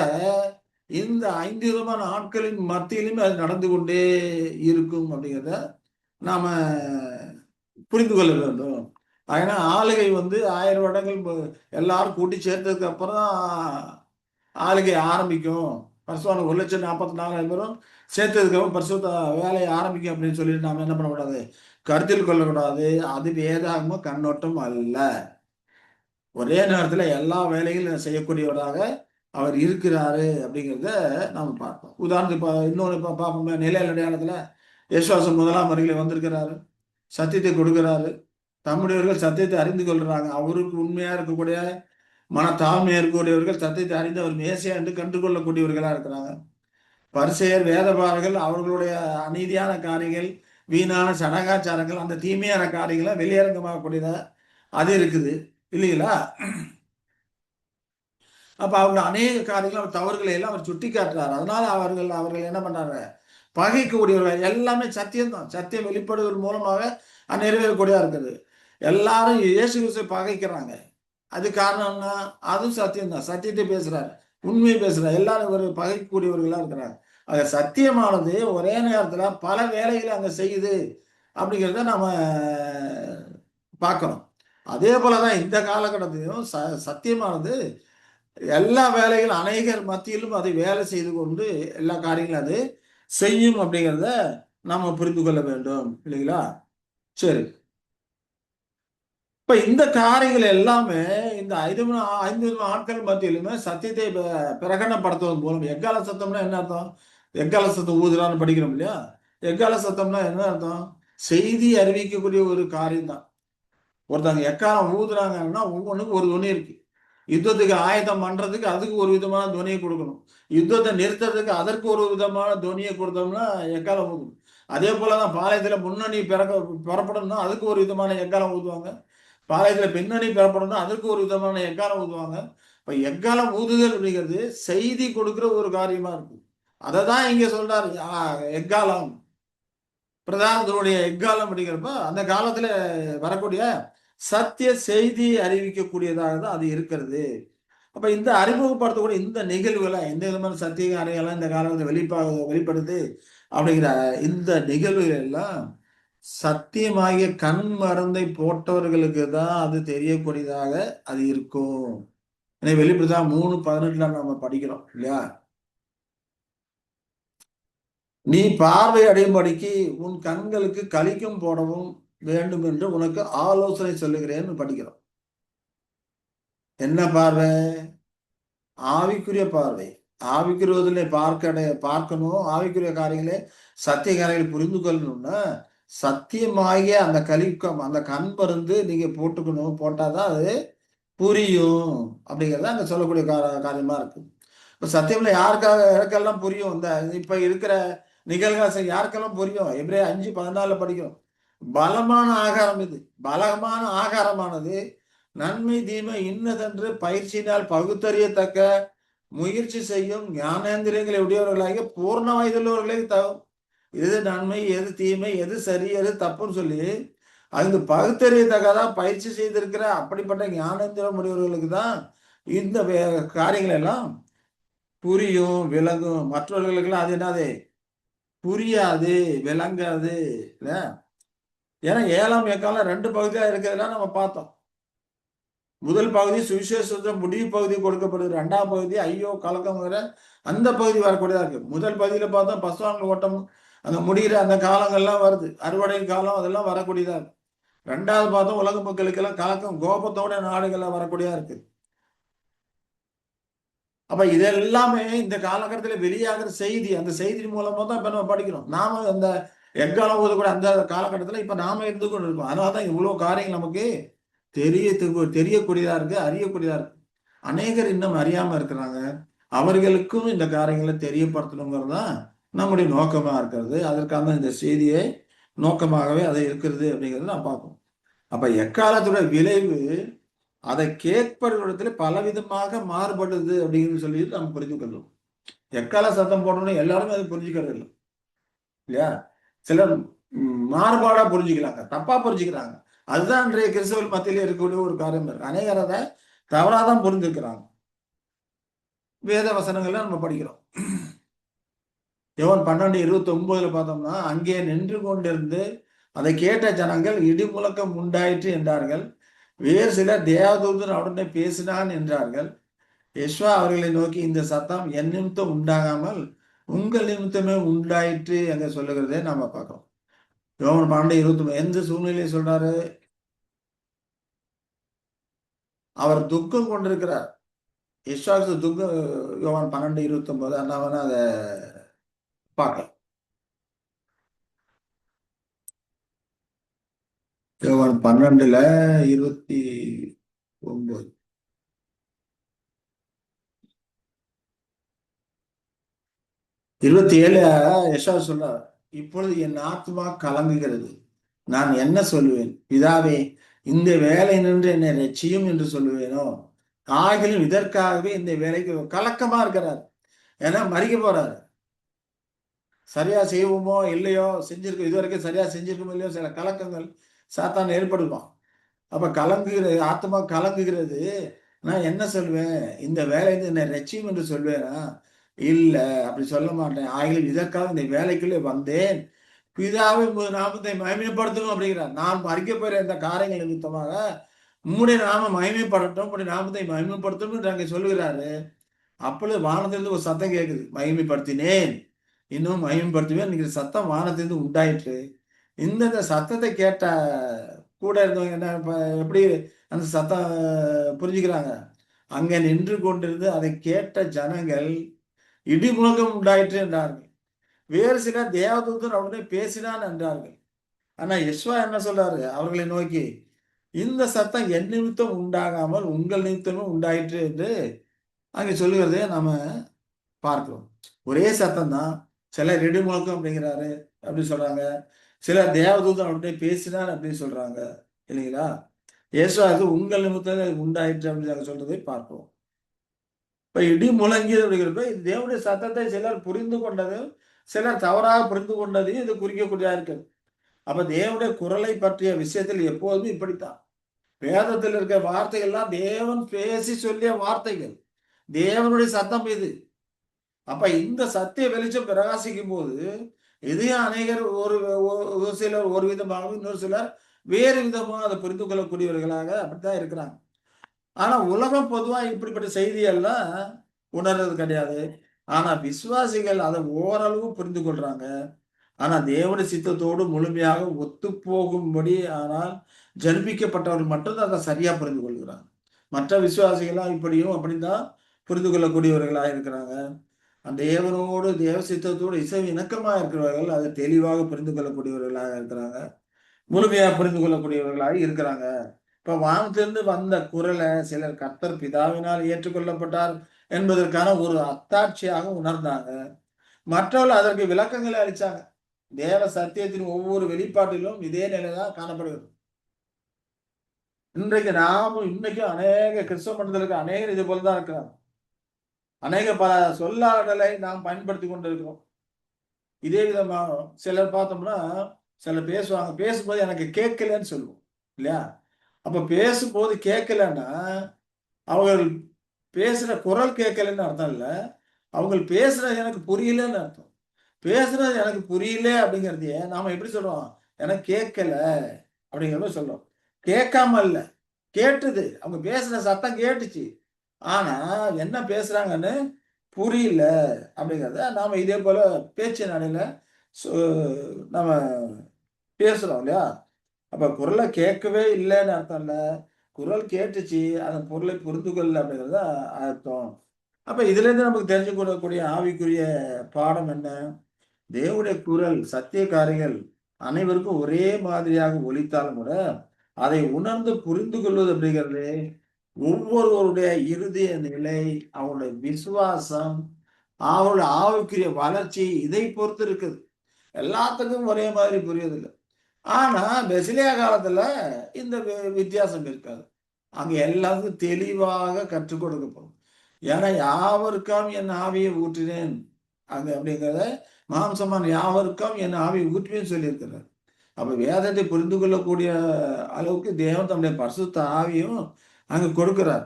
இந்த 5 விதமான ஆட்களின் மத்தியிலுமே அது நடந்து கொண்டே இருக்கும் அப்படிங்கிறத நாம புரிந்து கொள்ள வேண்டும். ஏன்னா ஆளுகை 1000 வருடங்கள் எல்லாரும் கூட்டி சேர்த்ததுக்கு அப்புறம் தான் ஆளுகை ஆரம்பிக்கும். பரிசுத்தவான் 1,44,000 பேரும் சேர்த்ததுக்கு அப்புறம் பரிசுத்த வேலையை ஆரம்பிக்கும் அப்படின்னு சொல்லிட்டு நாம என்ன பண்ணக்கூடாது, கருத்தில் கொள்ளக்கூடாது. அது வேதாகம கண்ணோட்டம் அல்ல. ஒரே நேரத்துல எல்லா வேலைகளும் செய்யக்கூடியவராக அவர் இருக்கிறாரு அப்படிங்கிறத நாம பார்ப்போம். உதாரணத்துக்கு இன்னொன்று பார்ப்போம். நிலையில் அடையாளத்துல யேசுவாசன் 1ஆம் வருகையில வந்திருக்கிறாரு, சத்தியத்தை கொடுக்கிறாரு. தம்முடையவர்கள் சத்தியத்தை அறிந்து கொள்றாங்க. அவருக்கு உண்மையா இருக்கக்கூடிய மனத்தாழ்மையா இருக்கக்கூடியவர்கள் சத்தியத்தை அறிந்து அவர் மேசியா என்று கண்டுகொள்ளக்கூடியவர்களா இருக்கிறாங்க. பரிசேயர், வேதபாரர்கள் அவர்களுடைய அநீதியான காரியங்கள், வீணான சடங்காச்சாரங்கள், அந்த தீமையான காரியங்களை வெளியரங்கமாகக்கூடியதா அது இருக்குது இல்லைங்களா? அப்ப அவங்க அநேக காரியங்கள் தவறுகளை எல்லாம் அவர் சுட்டி காட்டுறாரு. அதனால அவர்கள் என்ன பண்றாங்க, பகைக்கக்கூடியவர்கள். எல்லாமே சத்தியம்தான். சத்தியம் வெளிப்படுவதன் மூலமாக நிறைவேறக்கூடியதா இருக்குது. எல்லாரும் இயேசு கிறிஸ்துவை பகைக்கிறாங்க. அது காரணம்னா அதுவும் சத்தியம்தான். சத்தியத்தை பேசுறாரு, உண்மையை பேசுறாரு. எல்லாரும் ஒரு பகைக்கக்கூடியவர்களா இருக்கிறாங்க. அது சத்தியமானது ஒரே நேரத்துல பல வேலைகளை அங்க செய்யுது அப்படிங்கிறத நாம பார்க்கணும். அதே போலதான் இந்த காலகட்டத்திலும் சத்தியமானது எல்லா வேலைகளும் அநேகர் மத்தியிலும் அதை வேலை செய்து கொண்டு எல்லா காரியங்களும் அது செய்யும் அப்படிங்கிறத நாம புரிந்து கொள்ள வேண்டும் இல்லைங்களா? சரி, இப்ப இந்த காரியங்கள் எல்லாமே இந்த 5 ஆட்கள் மத்தியிலுமே சத்தியத்தை பிரகடனப்படுத்துவதன் மூலம். எக்கால சத்தம்னா என்ன அர்த்தம்? எக்கால சத்தம் ஊதுறான்னு படிக்கிறோம் இல்லையா? எக்கால சத்தம்னா என்ன அர்த்தம்? செய்தி அறிவிக்கக்கூடிய ஒரு காரியம் தான். ஒருத்தவங்க எக்காலம் ஊதுறாங்கன்னா ஒவ்வொன்றுக்கும் ஒரு துணி இருக்கு. யுத்தத்துக்கு ஆயத்தம் பண்றதுக்கு அதுக்கு ஒரு விதமான துணியை கொடுக்கணும். யுத்தத்தை நிறுத்துறதுக்கு அதற்கு ஒரு விதமான துணியை கொடுத்தோம்னா எக்காலம் ஊதணும். அதே போலதான் பாளையத்துல முன்னணி பெறப்படணும்னா அதுக்கு ஒரு விதமான எக்காலம் ஊதுவாங்க. பாளையத்துல பின்னணி பெறப்படணும்னா அதுக்கு ஒரு விதமான எக்காலம் ஊதுவாங்க. இப்ப எக்காலம் ஊதுதல் அப்படிங்கிறது செய்தி கொடுக்கிற ஒரு காரியமா இருக்கு. அதை தான் இங்க சொல்றாரு. எக்காலம் பிரதானத்தினுடைய எக்காலம் அப்படிங்கிறப்ப அந்த காலத்துல வரக்கூடிய சத்திய செய்தி அறிவிக்கக்கூடியதாக தான் அது இருக்கிறது. அப்ப இந்த அறிமுகப்படுத்தக்கூடிய இந்த நிகழ்வுகளை எந்த விதமான சத்திய அறிவுகளை இந்த காலத்தில் வெளிப்படுது அப்படிங்கிற இந்த நிகழ்வுகள் எல்லாம் சத்தியமாகிய கண் மருந்தை போட்டவர்களுக்கு தான் அது தெரியக்கூடியதாக அது இருக்கும். வெளிப்படுத்தா 3:18 நம்ம படிக்கிறோம் இல்லையா? நீ பார்வை அடையும்படிக்கு உன் கண்களுக்கு கலிக்கும் போடவும் வேண்டும் என்று உனக்கு ஆலோசனை சொல்லுகிறேன்னு படிக்கிறோம். என்ன பார்வை? ஆவிக்குரிய பார்வை. ஆவிக்குரியதிலே பார்க்கணும். ஆவிக்குரிய காரியங்களே சத்திய காரியங்களை புரிந்து கொள்ளணும்னா சத்தியமாகிய அந்த கலிக்கம் அந்த கண் மருந்து நீங்க போட்டுக்கணும். போட்டாதான் அது புரியும் அப்படிங்கிறத அங்க சொல்லக்கூடிய காரியமா இருக்கு. இப்ப சத்தியம்ல யாருக்கெல்லாம் புரியும்? இந்த இப்ப இருக்கிற நிகழ்கால யாருக்கெல்லாம் புரியும்? எபிரேயர் 5:14 படிக்கிறோம். பலமான ஆகாரம் இது. பலமான ஆகாரமானது நன்மை தீமை இன்னதென்று பயிற்சியினால் பகுத்தறியத்தக்க முயற்சி செய்யும் ஞானேந்திரியங்களை உடையவர்களாகிய பூர்ண வயதுள்ளவர்களே தகும். எது நன்மை, எது தீமை, எது சரி, எது தப்புன்னு சொல்லி அது பகுத்தறியத்தக்கதா பயிற்சி செய்திருக்கிற அப்படிப்பட்ட ஞானேந்திரம் உடையவர்களுக்கு தான் இந்த காரியங்கள் எல்லாம் புரியும், விளங்கும். மற்றவர்களுக்கெல்லாம் அது என்னது? புரியாது, விளங்காது. ஏன்னா 7ஆம் எக்காலம் 2 பகுதியா இருக்கிறதெல்லாம் நம்ம பார்த்தோம். முதல் பகுதி சுவிசேஷ முடிவு பகுதி கொடுக்கப்படுது. 2ஆம் பகுதி ஐயோ கலக்கம் அந்த பகுதி வரக்கூடியதா இருக்கு. முதல் பகுதியில பார்த்தா பசுவாங்க ஓட்டம் அந்த முடிகிற அந்த காலங்கள்லாம் வருது. அறுவடை காலம் அதெல்லாம் வரக்கூடியதா இருக்கு. 2வது பார்த்தோம் உலக மக்களுக்கெல்லாம் கலக்கம் கோபத்தோட நாடுகள்லாம் வரக்கூடியதா இருக்கு. அப்ப இதெல்லாமே இந்த காலகட்டத்தில் வெளியாகிற செய்தி, அந்த செய்தி மூலமா தான் இப்ப நம்ம படிக்கிறோம். நாம அந்த எக்காலம் ஓதக்கூடிய அந்த காலகட்டத்தில் இப்ப நாம இருந்து கொண்டு இருக்கோம். அதனாலதான் இவ்வளவு காரியங்கள் நமக்கு தெரியக்கூடியதா இருக்கு, அறியக்கூடியதா இருக்கு. அநேகர் இன்னும் அறியாம இருக்கிறாங்க. அவர்களுக்கும் இந்த காரியங்களை தெரியப்படுத்தணுங்கிறது தான் நம்முடைய நோக்கமா இருக்கிறது. அதற்கான இந்த செய்தியை நோக்கமாகவே அதை இருக்கிறது அப்படிங்கிறது நான் பார்ப்போம். அப்ப எக்காலத்துடைய விளைவு அதை கேட்பவர்களிடத்துல பலவிதமாக மாறுபடுது அப்படின்னு சொல்லிட்டு நம்ம புரிந்து கொள்ளும். எக்கால சத்தம் போடணும்னு எல்லாருமே அதை புரிஞ்சுக்கிறது இல்லை இல்லையா? சிலர் மாறுபாடா புரிஞ்சுக்கிறாங்க, தப்பா புரிஞ்சுக்கிறாங்க. அதுதான் இன்றைய கிறிஸ்தவர்கள் மத்தியில இருக்கக்கூடிய ஒரு காரியம் இருக்கு. அநேகர் அதை தவறாதான் புரிஞ்சுக்கிறாங்க. வேத வசனங்கள்ல நம்ம படிக்கிறோம். யோவான் 12:29 பார்த்தோம்னா அங்கே நின்று கொண்டிருந்து அதை கேட்ட ஜனங்கள் இடி முழக்கம் உண்டாயிற்று என்றார்கள். வேறு சிலர் தேவதூதன் உடனே பேசினான் என்றார்கள். யெஷுவா அவர்களை நோக்கி இந்த சத்தம் என் நிமித்தம் உண்டாகாமல் உங்கள் நிமித்தமே உண்டாயிற்று என்று சொல்லுகிறதே நாம பார்க்கிறோம். யோவான் 12:29 எந்த சூழ்நிலையை சொல்றாரு? அவர் துக்கம் கொண்டிருக்கிறார். யெஷுவாவுக்கு துக்கம். யோவான் 12:29 அண்ணாவன அதை பார்க்கலாம். யோவான் 12:29 27 யெஷுவா சொல்றார். இப்பொழுது என் ஆத்மா கலங்குகிறது. நான் என்ன சொல்லுவேன்? பிதாவே இந்த வேலை நின்று என்னை ரட்சியும் என்று சொல்லுவேனோ? ஆகிலும் இதற்காகவே இந்த வேலைக்கு கலக்கமா இருக்கிறார். ஏன்னா மறிக்க போறாரு. சரியா செய்வோமோ இல்லையோ, செஞ்சிருக்கோம் இதுவரைக்கும் சரியா செஞ்சிருக்கோமோ இல்லையோ, சில கலக்கங்கள் சாத்தான் ஏற்படுவான். அப்ப ஆத்மா கலங்குகிறது. நான் என்ன சொல்வேன்? இந்த வேலையிலிருந்து என்னை ரட்சியும் என்று சொல்வேனா? இல்ல, அப்படி சொல்ல மாட்டேன். ஆகிலும் இதற்காக இந்த வேலைக்குள்ளே வந்தேன், பிதாவை நாமத்தை மகிமைப்படுத்தணும் அப்படிங்கிறார். நான் மறிக்கப்படுற இந்த காரியங்கள் நிமித்தமாக உம்முடைய நாம மகிமைப்படட்டும், உம்முடைய நாமத்தை மகிமைப்படுத்தணும் என்று அங்கே சொல்லுகிறாரு. அப்பொழுது வானத்திலிருந்து ஒரு சத்தம் கேட்குது, மகிமைப்படுத்தினேன், இன்னும் மகிமைப்படுத்துவேன் என்கிற சத்தம் வானத்திலிருந்து உண்டாயிற்று. இந்த சத்தத்தை கேட்ட கூட இருந்தவங்க என்ன எப்படி அந்த சத்தம் புரிஞ்சுக்கிறாங்க? அங்க நின்று கொண்டிருந்து அதை கேட்ட ஜனங்கள் இடி முழக்கம் உண்டாயிற்று என்றார்கள். வேறு சிலர் தேவதூதன் உடனே பேசினான் என்றார்கள். ஆனா யெஷுவா என்ன சொல்றாரு அவர்களை நோக்கி? இந்த சத்தம் என் நிமித்தம் உண்டாகாமல் உங்கள் நிமித்தமும் உண்டாயிற்று என்று அங்கே சொல்லுகிறதே நாம பார்க்கிறோம். ஒரே சத்தம் தான். சிலர் இடி முழக்கம் அப்படிங்கிறாரு அப்படின்னு சொல்றாங்க. சிலர் தேவதூதன் அவர்கிட்ட பேசினார் அப்படின்னு சொல்றாங்க இல்லைங்களா? இயேசுவாக்கு உங்கள் நிமித்தம் உண்டாயிற்று அப்படின்னு நாங்கள் சொல்றதை பார்ப்போம். இப்ப இடி முழங்கியது அப்படிங்கிறப்ப இது தேவனுடைய சத்தத்தை சிலர் புரிந்து கொண்டதும் சிலர் தவறாக புரிந்து கொண்டதையும் இது குறிக்கக்கூடியதா இருக்கு. அப்ப தேவனுடைய குரலை பற்றிய விஷயத்தில் எப்போதுமே இப்படித்தான். வேதத்தில் இருக்க வார்த்தைகள்லாம் தேவன் பேசி சொல்லிய வார்த்தைகள். தேவனுடைய சத்தம் இது. அப்ப இந்த சத்திய வெளிச்சம் பிரகாசிக்கும் போது இதையும் அநேகர் ஒரு சிலர் ஒரு விதமாகவும் இன்னொரு சிலர் வேறு விதமாக அதை புரிந்து கொள்ளக்கூடியவர்களாக அப்படித்தான் இருக்கிறாங்க. ஆனா உலகம் பொதுவா இப்படிப்பட்ட செய்தியெல்லாம் உணர்றது கிடையாது. ஆனா விசுவாசிகள் அதை ஓரளவு புரிந்து கொள்றாங்க. ஆனா தேவனுடைய சித்தத்தோடு முழுமையாக ஒத்து போகும்படி ஆனால் ஜன்மிக்கப்பட்டவர்கள் மட்டும்தான் அதை சரியா புரிந்து கொள்கிறாங்க. மற்ற விசுவாசிகள்லாம் இப்படியும் அப்படித்தான் புரிந்து கொள்ளக்கூடியவர்களாக இருக்கிறாங்க. அந்த தேவனோடு தேவ சித்தத்தோடு இசை இணக்கமாக இருக்கிறவர்கள் அதை தெளிவாக புரிந்து கொள்ளக்கூடியவர்களாக இருக்கிறாங்க. முழுமையாக புரிந்து கொள்ளக்கூடியவர்களாக இருக்கிறாங்க. இப்ப வானத்திலிருந்து வந்த குரலை சிலர் கர்த்தர் பிதாவினால் ஏற்றுக்கொள்ளப்பட்டார் என்பதற்கான ஒரு அத்தாட்சியாக உணர்ந்தாங்க. மற்றவர்கள் அதற்கு விளக்கங்களை அளிச்சாங்க. தேவ சத்தியத்தின் ஒவ்வொரு வெளிப்பாட்டிலும் இதே நிலைதான் காணப்படுகிறது. இன்றைக்கு நாமும் இன்னைக்கும் அநேக கிறிஸ்தவ மண்டலத்துக்கு அநேகர் இது போலதான் இருக்கிறாங்க. அநேக பல சொல்லாடலை நாம் பயன்படுத்தி கொண்டிருக்கிறோம். இதே விதமாக சிலர் பார்த்தோம்னா சிலர் பேசுவாங்க. பேசும்போது எனக்கு கேட்கலன்னு சொல்லுவோம் இல்லையா? அப்ப பேசும்போது கேட்கலன்னா அவர்கள் பேசுற குரல் கேட்கலன்னு அர்த்தம் இல்ல. அவங்க பேசுறது எனக்கு புரியலன்னு அர்த்தம். பேசுறது எனக்கு புரியல அப்படிங்கிறதையே நாம எப்படி சொல்றோம்? எனக்கு கேட்கல அப்படிங்கிற மாதிரி சொல்றோம். கேட்காம இல்ல, கேட்டுது. அவங்க பேசுற சத்தம் கேட்டுச்சு. ஆனா என்ன பேசுறாங்கன்னு புரியல அப்படிங்கிறத நாம இதே போல பேச்சு நடையில நம்ம பேசுறோம் இல்லையா? அப்ப குரலை கேட்கவே இல்லைன்னு அர்த்தம் இல்ல. குரல் கேட்டுச்சு, அதன் பொருளை புரிந்து கொள்ளல அப்படிங்கிறது அர்த்தம். அப்ப இதுல இருந்து நமக்கு தெரிஞ்சு கொள்ளக்கூடிய ஆவிக்குரிய பாடம் என்ன? தேவனுடைய குரல் சத்தியக்காரிகள் அனைவருக்கும் ஒரே மாதிரியாக ஒலித்தாலும் கூட அதை உணர்ந்து புரிந்து கொள்வது அப்படிங்கிறது ஒவ்வொருவருடைய இருதய நிலை, அவருடைய விசுவாசம், அவருடைய ஆவிக்குரிய வளர்ச்சி இதை பொறுத்து இருக்குது. எல்லாத்துக்கும் ஒரே மாதிரி புரியுதில்லை. ஆனா பெசிலியா காலத்துல இந்த வித்தியாசம் இருக்காது. அங்க எல்லாத்துக்கும் தெளிவாக கற்றுக் கொடுக்கப்படும். ஏன்னா யாவருக்காம் என் ஆவியை ஊற்றினேன் அங்க அப்படிங்கிறத மாம்சமான யாவருக்கும் என் ஆவியை ஊற்றுவேன்னு சொல்லியிருக்கிறார். அப்ப வேதத்தை புரிந்து கொள்ளக்கூடிய அளவுக்கு தேவன் தம்முடைய பரிசுத்த ஆவியும் அங்க கொடுக்கிறார்.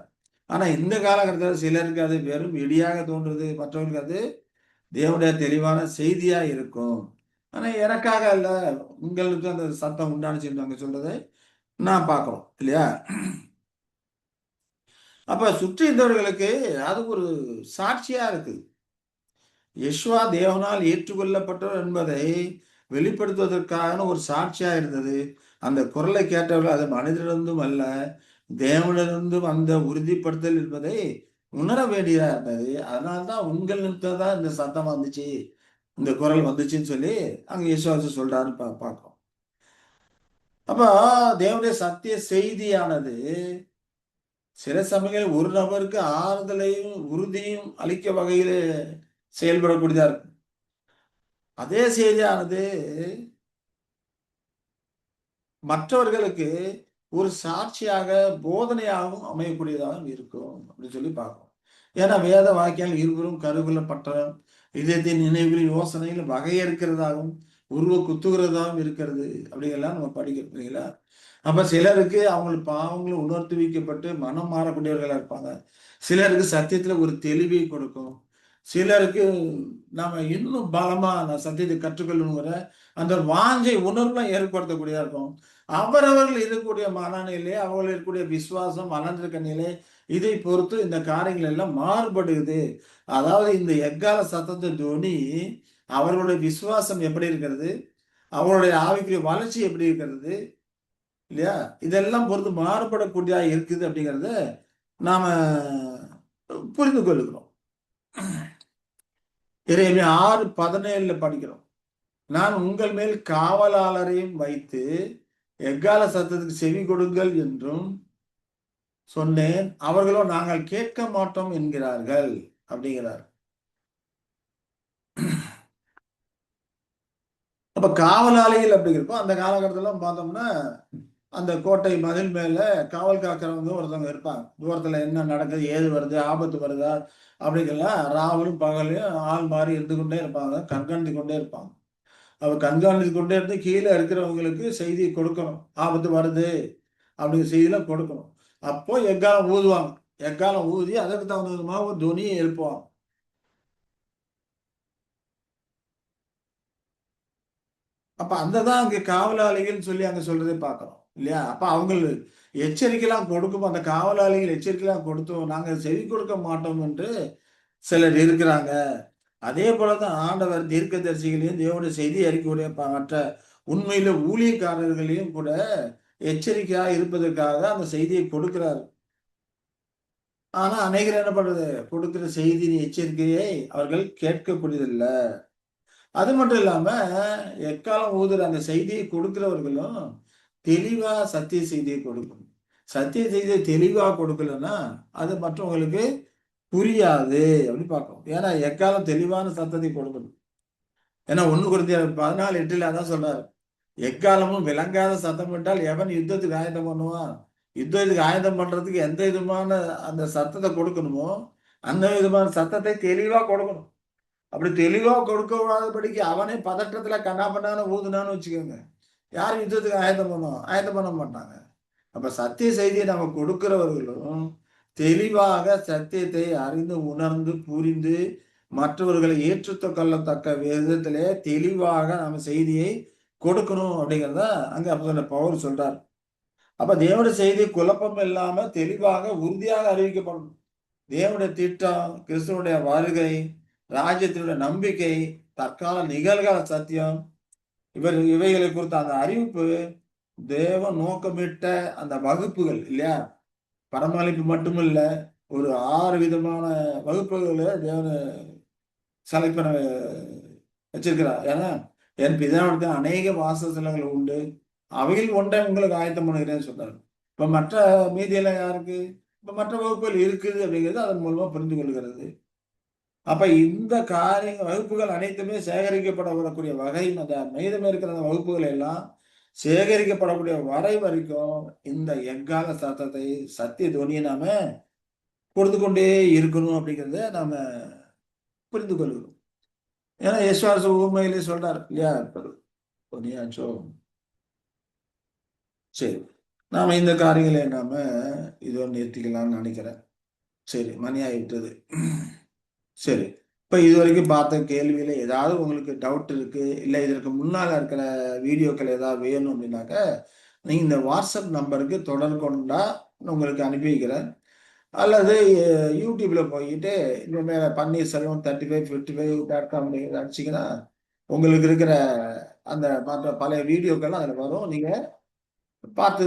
ஆனா இந்த காலகட்டத்தில் சிலருக்கு அது வெறும் இடியாக தோன்றுது, மற்றவர்களுக்கு அது தேவனுடைய தெளிவான செய்தியா இருக்கும். ஆனா எனக்காக அல்ல, உங்களுக்கு அந்த சத்தம் உண்டானுச்சுன்னு அங்க சொல்றதை நான் பார்க்கிறோம் இல்லையா? அப்ப சுற்றி இருந்தவர்களுக்கு அது ஒரு சாட்சியா இருக்குது. யெஷுவா தேவனால் ஏற்றுக்கொள்ளப்பட்டவர் என்பதை வெளிப்படுத்துவதற்கான ஒரு சாட்சியா இருந்தது. அந்த குரலை கேட்டவர்கள் அது மனிதரிலிருந்தும் அல்ல, தேவனிலிருந்து வந்த உறுதிப்படுத்தல் என்பதை உணர வேண்டியதா இருந்தது. அதனால்தான் உங்கள் நிமித்தம் தான் இந்த சத்தம் வந்துச்சு, இந்த குரல் வந்துச்சுன்னு சொல்லி அங்க யெஷுவா சொல்றாரு பார்க்கிறோம். அப்ப தேவனுடைய சத்திய செய்தியானது சில சமயங்களில் ஒரு நபருக்கு ஆறுதலையும் உறுதியும் அளிக்க வகையில செயல்படக்கூடியதா இருக்கு. அதே செய்தியானது மற்றவர்களுக்கு ஒரு சாட்சியாக போதனையாகவும் அமையக்கூடியதாகவும் இருக்கும் அப்படின்னு சொல்லி பார்க்கணும். ஏன்னா வேத வாக்கியங்கள் இருவரும் கருவில்லப்பட்ட இதயத்தின் நினைவுகளின் யோசனைகள் வகையறுக்கிறதாகவும் உருவ குத்துகிறதாகவும் இருக்கிறது அப்படிங்கெல்லாம் நம்ம படிக்கிறோம் இல்லைங்களா? அப்ப சிலருக்கு அவங்களுக்கு பாவங்களும் உணர்த்து வைக்கப்பட்டு மனம் மாறக்கூடியவர்களா இருப்பாங்க. சிலருக்கு சத்தியத்துல ஒரு தெளிவை கொடுக்கும். சிலருக்கு நாம இன்னும் பலமா சத்தியத்தை கற்றுக்கொள்ளணுங்கிற அந்த வாஞ்சை உணர்வை ஏற்படுத்தக்கூடியதா இருக்கும். அவரவர்கள் இருக்கக்கூடிய மனநிலை, அவர்கள் இருக்கக்கூடிய விசுவாசம், வளர்ந்திருக்க நிலை, இதை பொறுத்து இந்த காரியங்கள் எல்லாம் மாறுபடுகிறது. அதாவது இந்த எக்கால சத்தத்தை துணி அவர்களுடைய விசுவாசம் எப்படி இருக்கிறது, அவருடைய ஆவிக்குரிய வளர்ச்சி எப்படி இருக்கிறது இல்லையா? இதெல்லாம் பொறுத்து மாறுபடக்கூடியதா இருக்குது அப்படிங்கிறத நாம புரிந்து கொள்ளுகிறோம். எரேமியா 6:17 படிக்கிறோம். நான் உங்கள் மேல் காவலாளரையும் வைத்து எக்கால சத்தத்துக்கு செவி கொடுங்கள் என்றும் சொன்னேன், அவர்களோ நாங்கள் கேட்க மாட்டோம் என்கிறார்கள் அப்படிங்கிறார். அப்ப காவலாளிகள் அப்படிங்கிறப்போ அந்த காலகட்டத்தில் பார்த்தோம்னா அந்த கோட்டை மதில் மேல காவல் காக்கிறவங்க ஒருத்தவங்க இருப்பாங்க. தூரத்துல என்ன நடக்குது, ஏது வருது, ஆபத்து வருதா அப்படிங்கலாம் ராவலும் பகலையும் ஆள் மாறி இருந்து கொண்டே இருப்பாங்க, கண்காணித்து கொண்டே இருப்பாங்க. அவ கண்காணித்து கொண்டே இருந்து கீழே இருக்கிறவங்களுக்கு செய்தி கொடுக்கணும், ஆபத்து வருது அப்படிங்கிற செய்தியெல்லாம் கொடுக்கணும். அப்போ எக்காலம் ஊதுவாங்க. எக்காலம் ஊதி அதற்கு தகுந்த விதமாக ஒரு துணியை எழுப்புவாங்க. அப்ப அந்த தான் அங்க காவலாளிகள் சொல்லி அங்க சொல்றதை பார்க்கிறோம் இல்லையா? அப்ப அவங்க எச்சரிக்கைலாம் கொடுக்கும், அந்த காவலாளிகள் எச்சரிக்கைலாம் கொடுத்தோம், நாங்க செவி கொடுக்க மாட்டோம் என்று சிலர் இருக்கிறாங்க. அதே போலதான் ஆண்டவர் தீர்க்கதரிசிகளையும் தேவனுடைய செய்தி அறிக்கையுடைய மற்ற உண்மையில ஊழியக்காரர்களையும் கூட எச்சரிக்கையா இருப்பதற்காக அந்த செய்தியை கொடுக்கிறார். ஆனா அநேகர் என்ன பண்றது, கொடுக்கிற செய்தியின் எச்சரிக்கையை அவர்கள் கேட்கக்கூடியதில்லை. அது மட்டும் இல்லாம எக்காலம் ஊதுற அந்த செய்தியை கொடுக்கிறவர்களும் தெளிவா சத்திய செய்தியை கொடுக்கணும். சத்திய செய்தியை தெளிவா கொடுக்கலன்னா அது மற்றவங்களுக்கு புரியாது அப்படின்னு பார்க்கணும். ஏன்னா எக்காலம் தெளிவான சத்தத்தை கொடுக்கணும். ஏன்னா 1 Corinthians 14:8 அதான் சொல்றாரு, எக்காலமும் விளங்காத சத்தம் விட்டால் எவன் யுத்தத்துக்கு ஆயத்தம் பண்ணுவான்? யுத்தத்துக்கு ஆயத்தம் பண்றதுக்கு எந்த விதமான அந்த சத்தத்தை கொடுக்கணுமோ அந்த விதமான சத்தத்தை தெளிவா கொடுக்கணும். அப்படி தெளிவா கொடுக்காதபடிக்கு அவனே பதற்றத்துல கண்ணாபண்ணான்னு ஊதுனான்னு வச்சுக்கோங்க, யார் யுத்தத்துக்கு ஆயத்தம் பண்ணுவோம்? ஆயத்தம் பண்ண மாட்டாங்க. அப்ப சத்திய செய்தியை நம்ம கொடுக்கிறவர்களும் தெளிவாக சத்தியத்தை அறிந்து உணர்ந்து புரிந்து மற்றவர்களை ஏற்றுக்கொள்ளத்தக்க விதத்திலே தெளிவாக நம்ம செய்தியை கொடுக்கணும் அப்படிங்கிறத அங்க அப்போஸ்தலர் பவுல் சொல்றார். அப்ப தேவனுடைய செய்தி குழப்பம் இல்லாம தெளிவாக உறுதியாக அறிவிக்கப்படணும். தேவனுடைய திட்டம், கிறிஸ்துவனுடைய வருகை, ராஜ்யத்தினுடைய நம்பிக்கை, தற்கால நிகழ்கால சத்தியம், இவைகளை குறித்த அந்த அறிவிப்பு தேவன் நோக்கமிட்ட அந்த வகுப்புகள் இல்லையா? பரமளிப்பு மட்டுமில்ல, ஒரு 6 விதமான வகுப்புகளை தேவன் செலக்ட் பண்ண வச்சிருக்கிறார். ஏன்னா என் பிதாவிடத்தில் அநேக வாசஸ்தலங்கள் உண்டு, அவையில் ஒன்றை உங்களுக்கு ஆயத்தம் பண்ணுகிறேன்னு சொல்றாரு. இப்ப மற்ற மீதியெல்லாம் யாருக்கு? இப்ப மற்ற வகுப்புகள் இருக்குது அப்படிங்கிறது அதன் மூலமா புரிந்து கொள்கிறது. அப்ப இந்த வகுப்புகள் அனைத்துமே சேகரிக்கப்பட வரக்கூடிய வகை, அந்த மீதம் இருக்கிற அந்த வகுப்புகள் எல்லாம் சேகரிக்கப்படக்கூடிய வரை வரைக்கும் இந்த எக்கால சத்தத்தை சத்திய துணியை நாம கொடுத்து கொண்டே இருக்கணும் அப்படிங்கிறத நாம புரிந்து கொள்கிறோம். ஏன்னா யேசுவாச உண்மையிலே சொல்றாரு இல்லையா, பொன்னியாச்சோ. சரி, நாம இந்த காரியங்களை நாம இதோ நிறுத்திக்கலாம்னு நினைக்கிறேன். சரி, மணி ஆகிவிட்டது. சரி, இப்ப இதுவரைக்கும் பார்த்த கேள்வியில ஏதாவது உங்களுக்கு டவுட் இருக்கு, இல்லை இதற்கு முன்னால இருக்கிற வீடியோக்கள் ஏதாவது வேணும் அப்படின்னாக்க நீங்க இந்த வாட்ஸ்அப் நம்பருக்கு தொடர்பு கொண்டா உங்களுக்கு அனுப்பி வைக்கிறேன். அல்லது யூடியூப்ல போயிட்டு இந்த மேல பன்னீர்செல்வம் 3555.com அடிச்சிங்கன்னா உங்களுக்கு இருக்கிற அந்த மற்ற பழைய வீடியோக்கள் அதில் வரும், நீங்க பார்த்து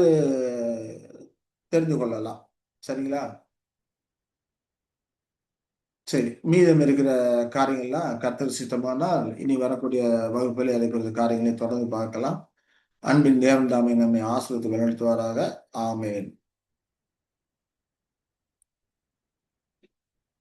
தெரிந்து கொள்ளலாம். சரிங்களா? சரி, மீதம் இருக்கிற காரியங்கள்லாம் கர்த்தர் சித்தமானால் இனி வரக்கூடிய வகுப்பில் அதை குறித்த காரியங்களை தொடர்ந்து பார்க்கலாம். அன்பின் தேவன் தாமே நம்மை ஆசீர்வதித்து வழிநடத்துவாராக. ஆமென்.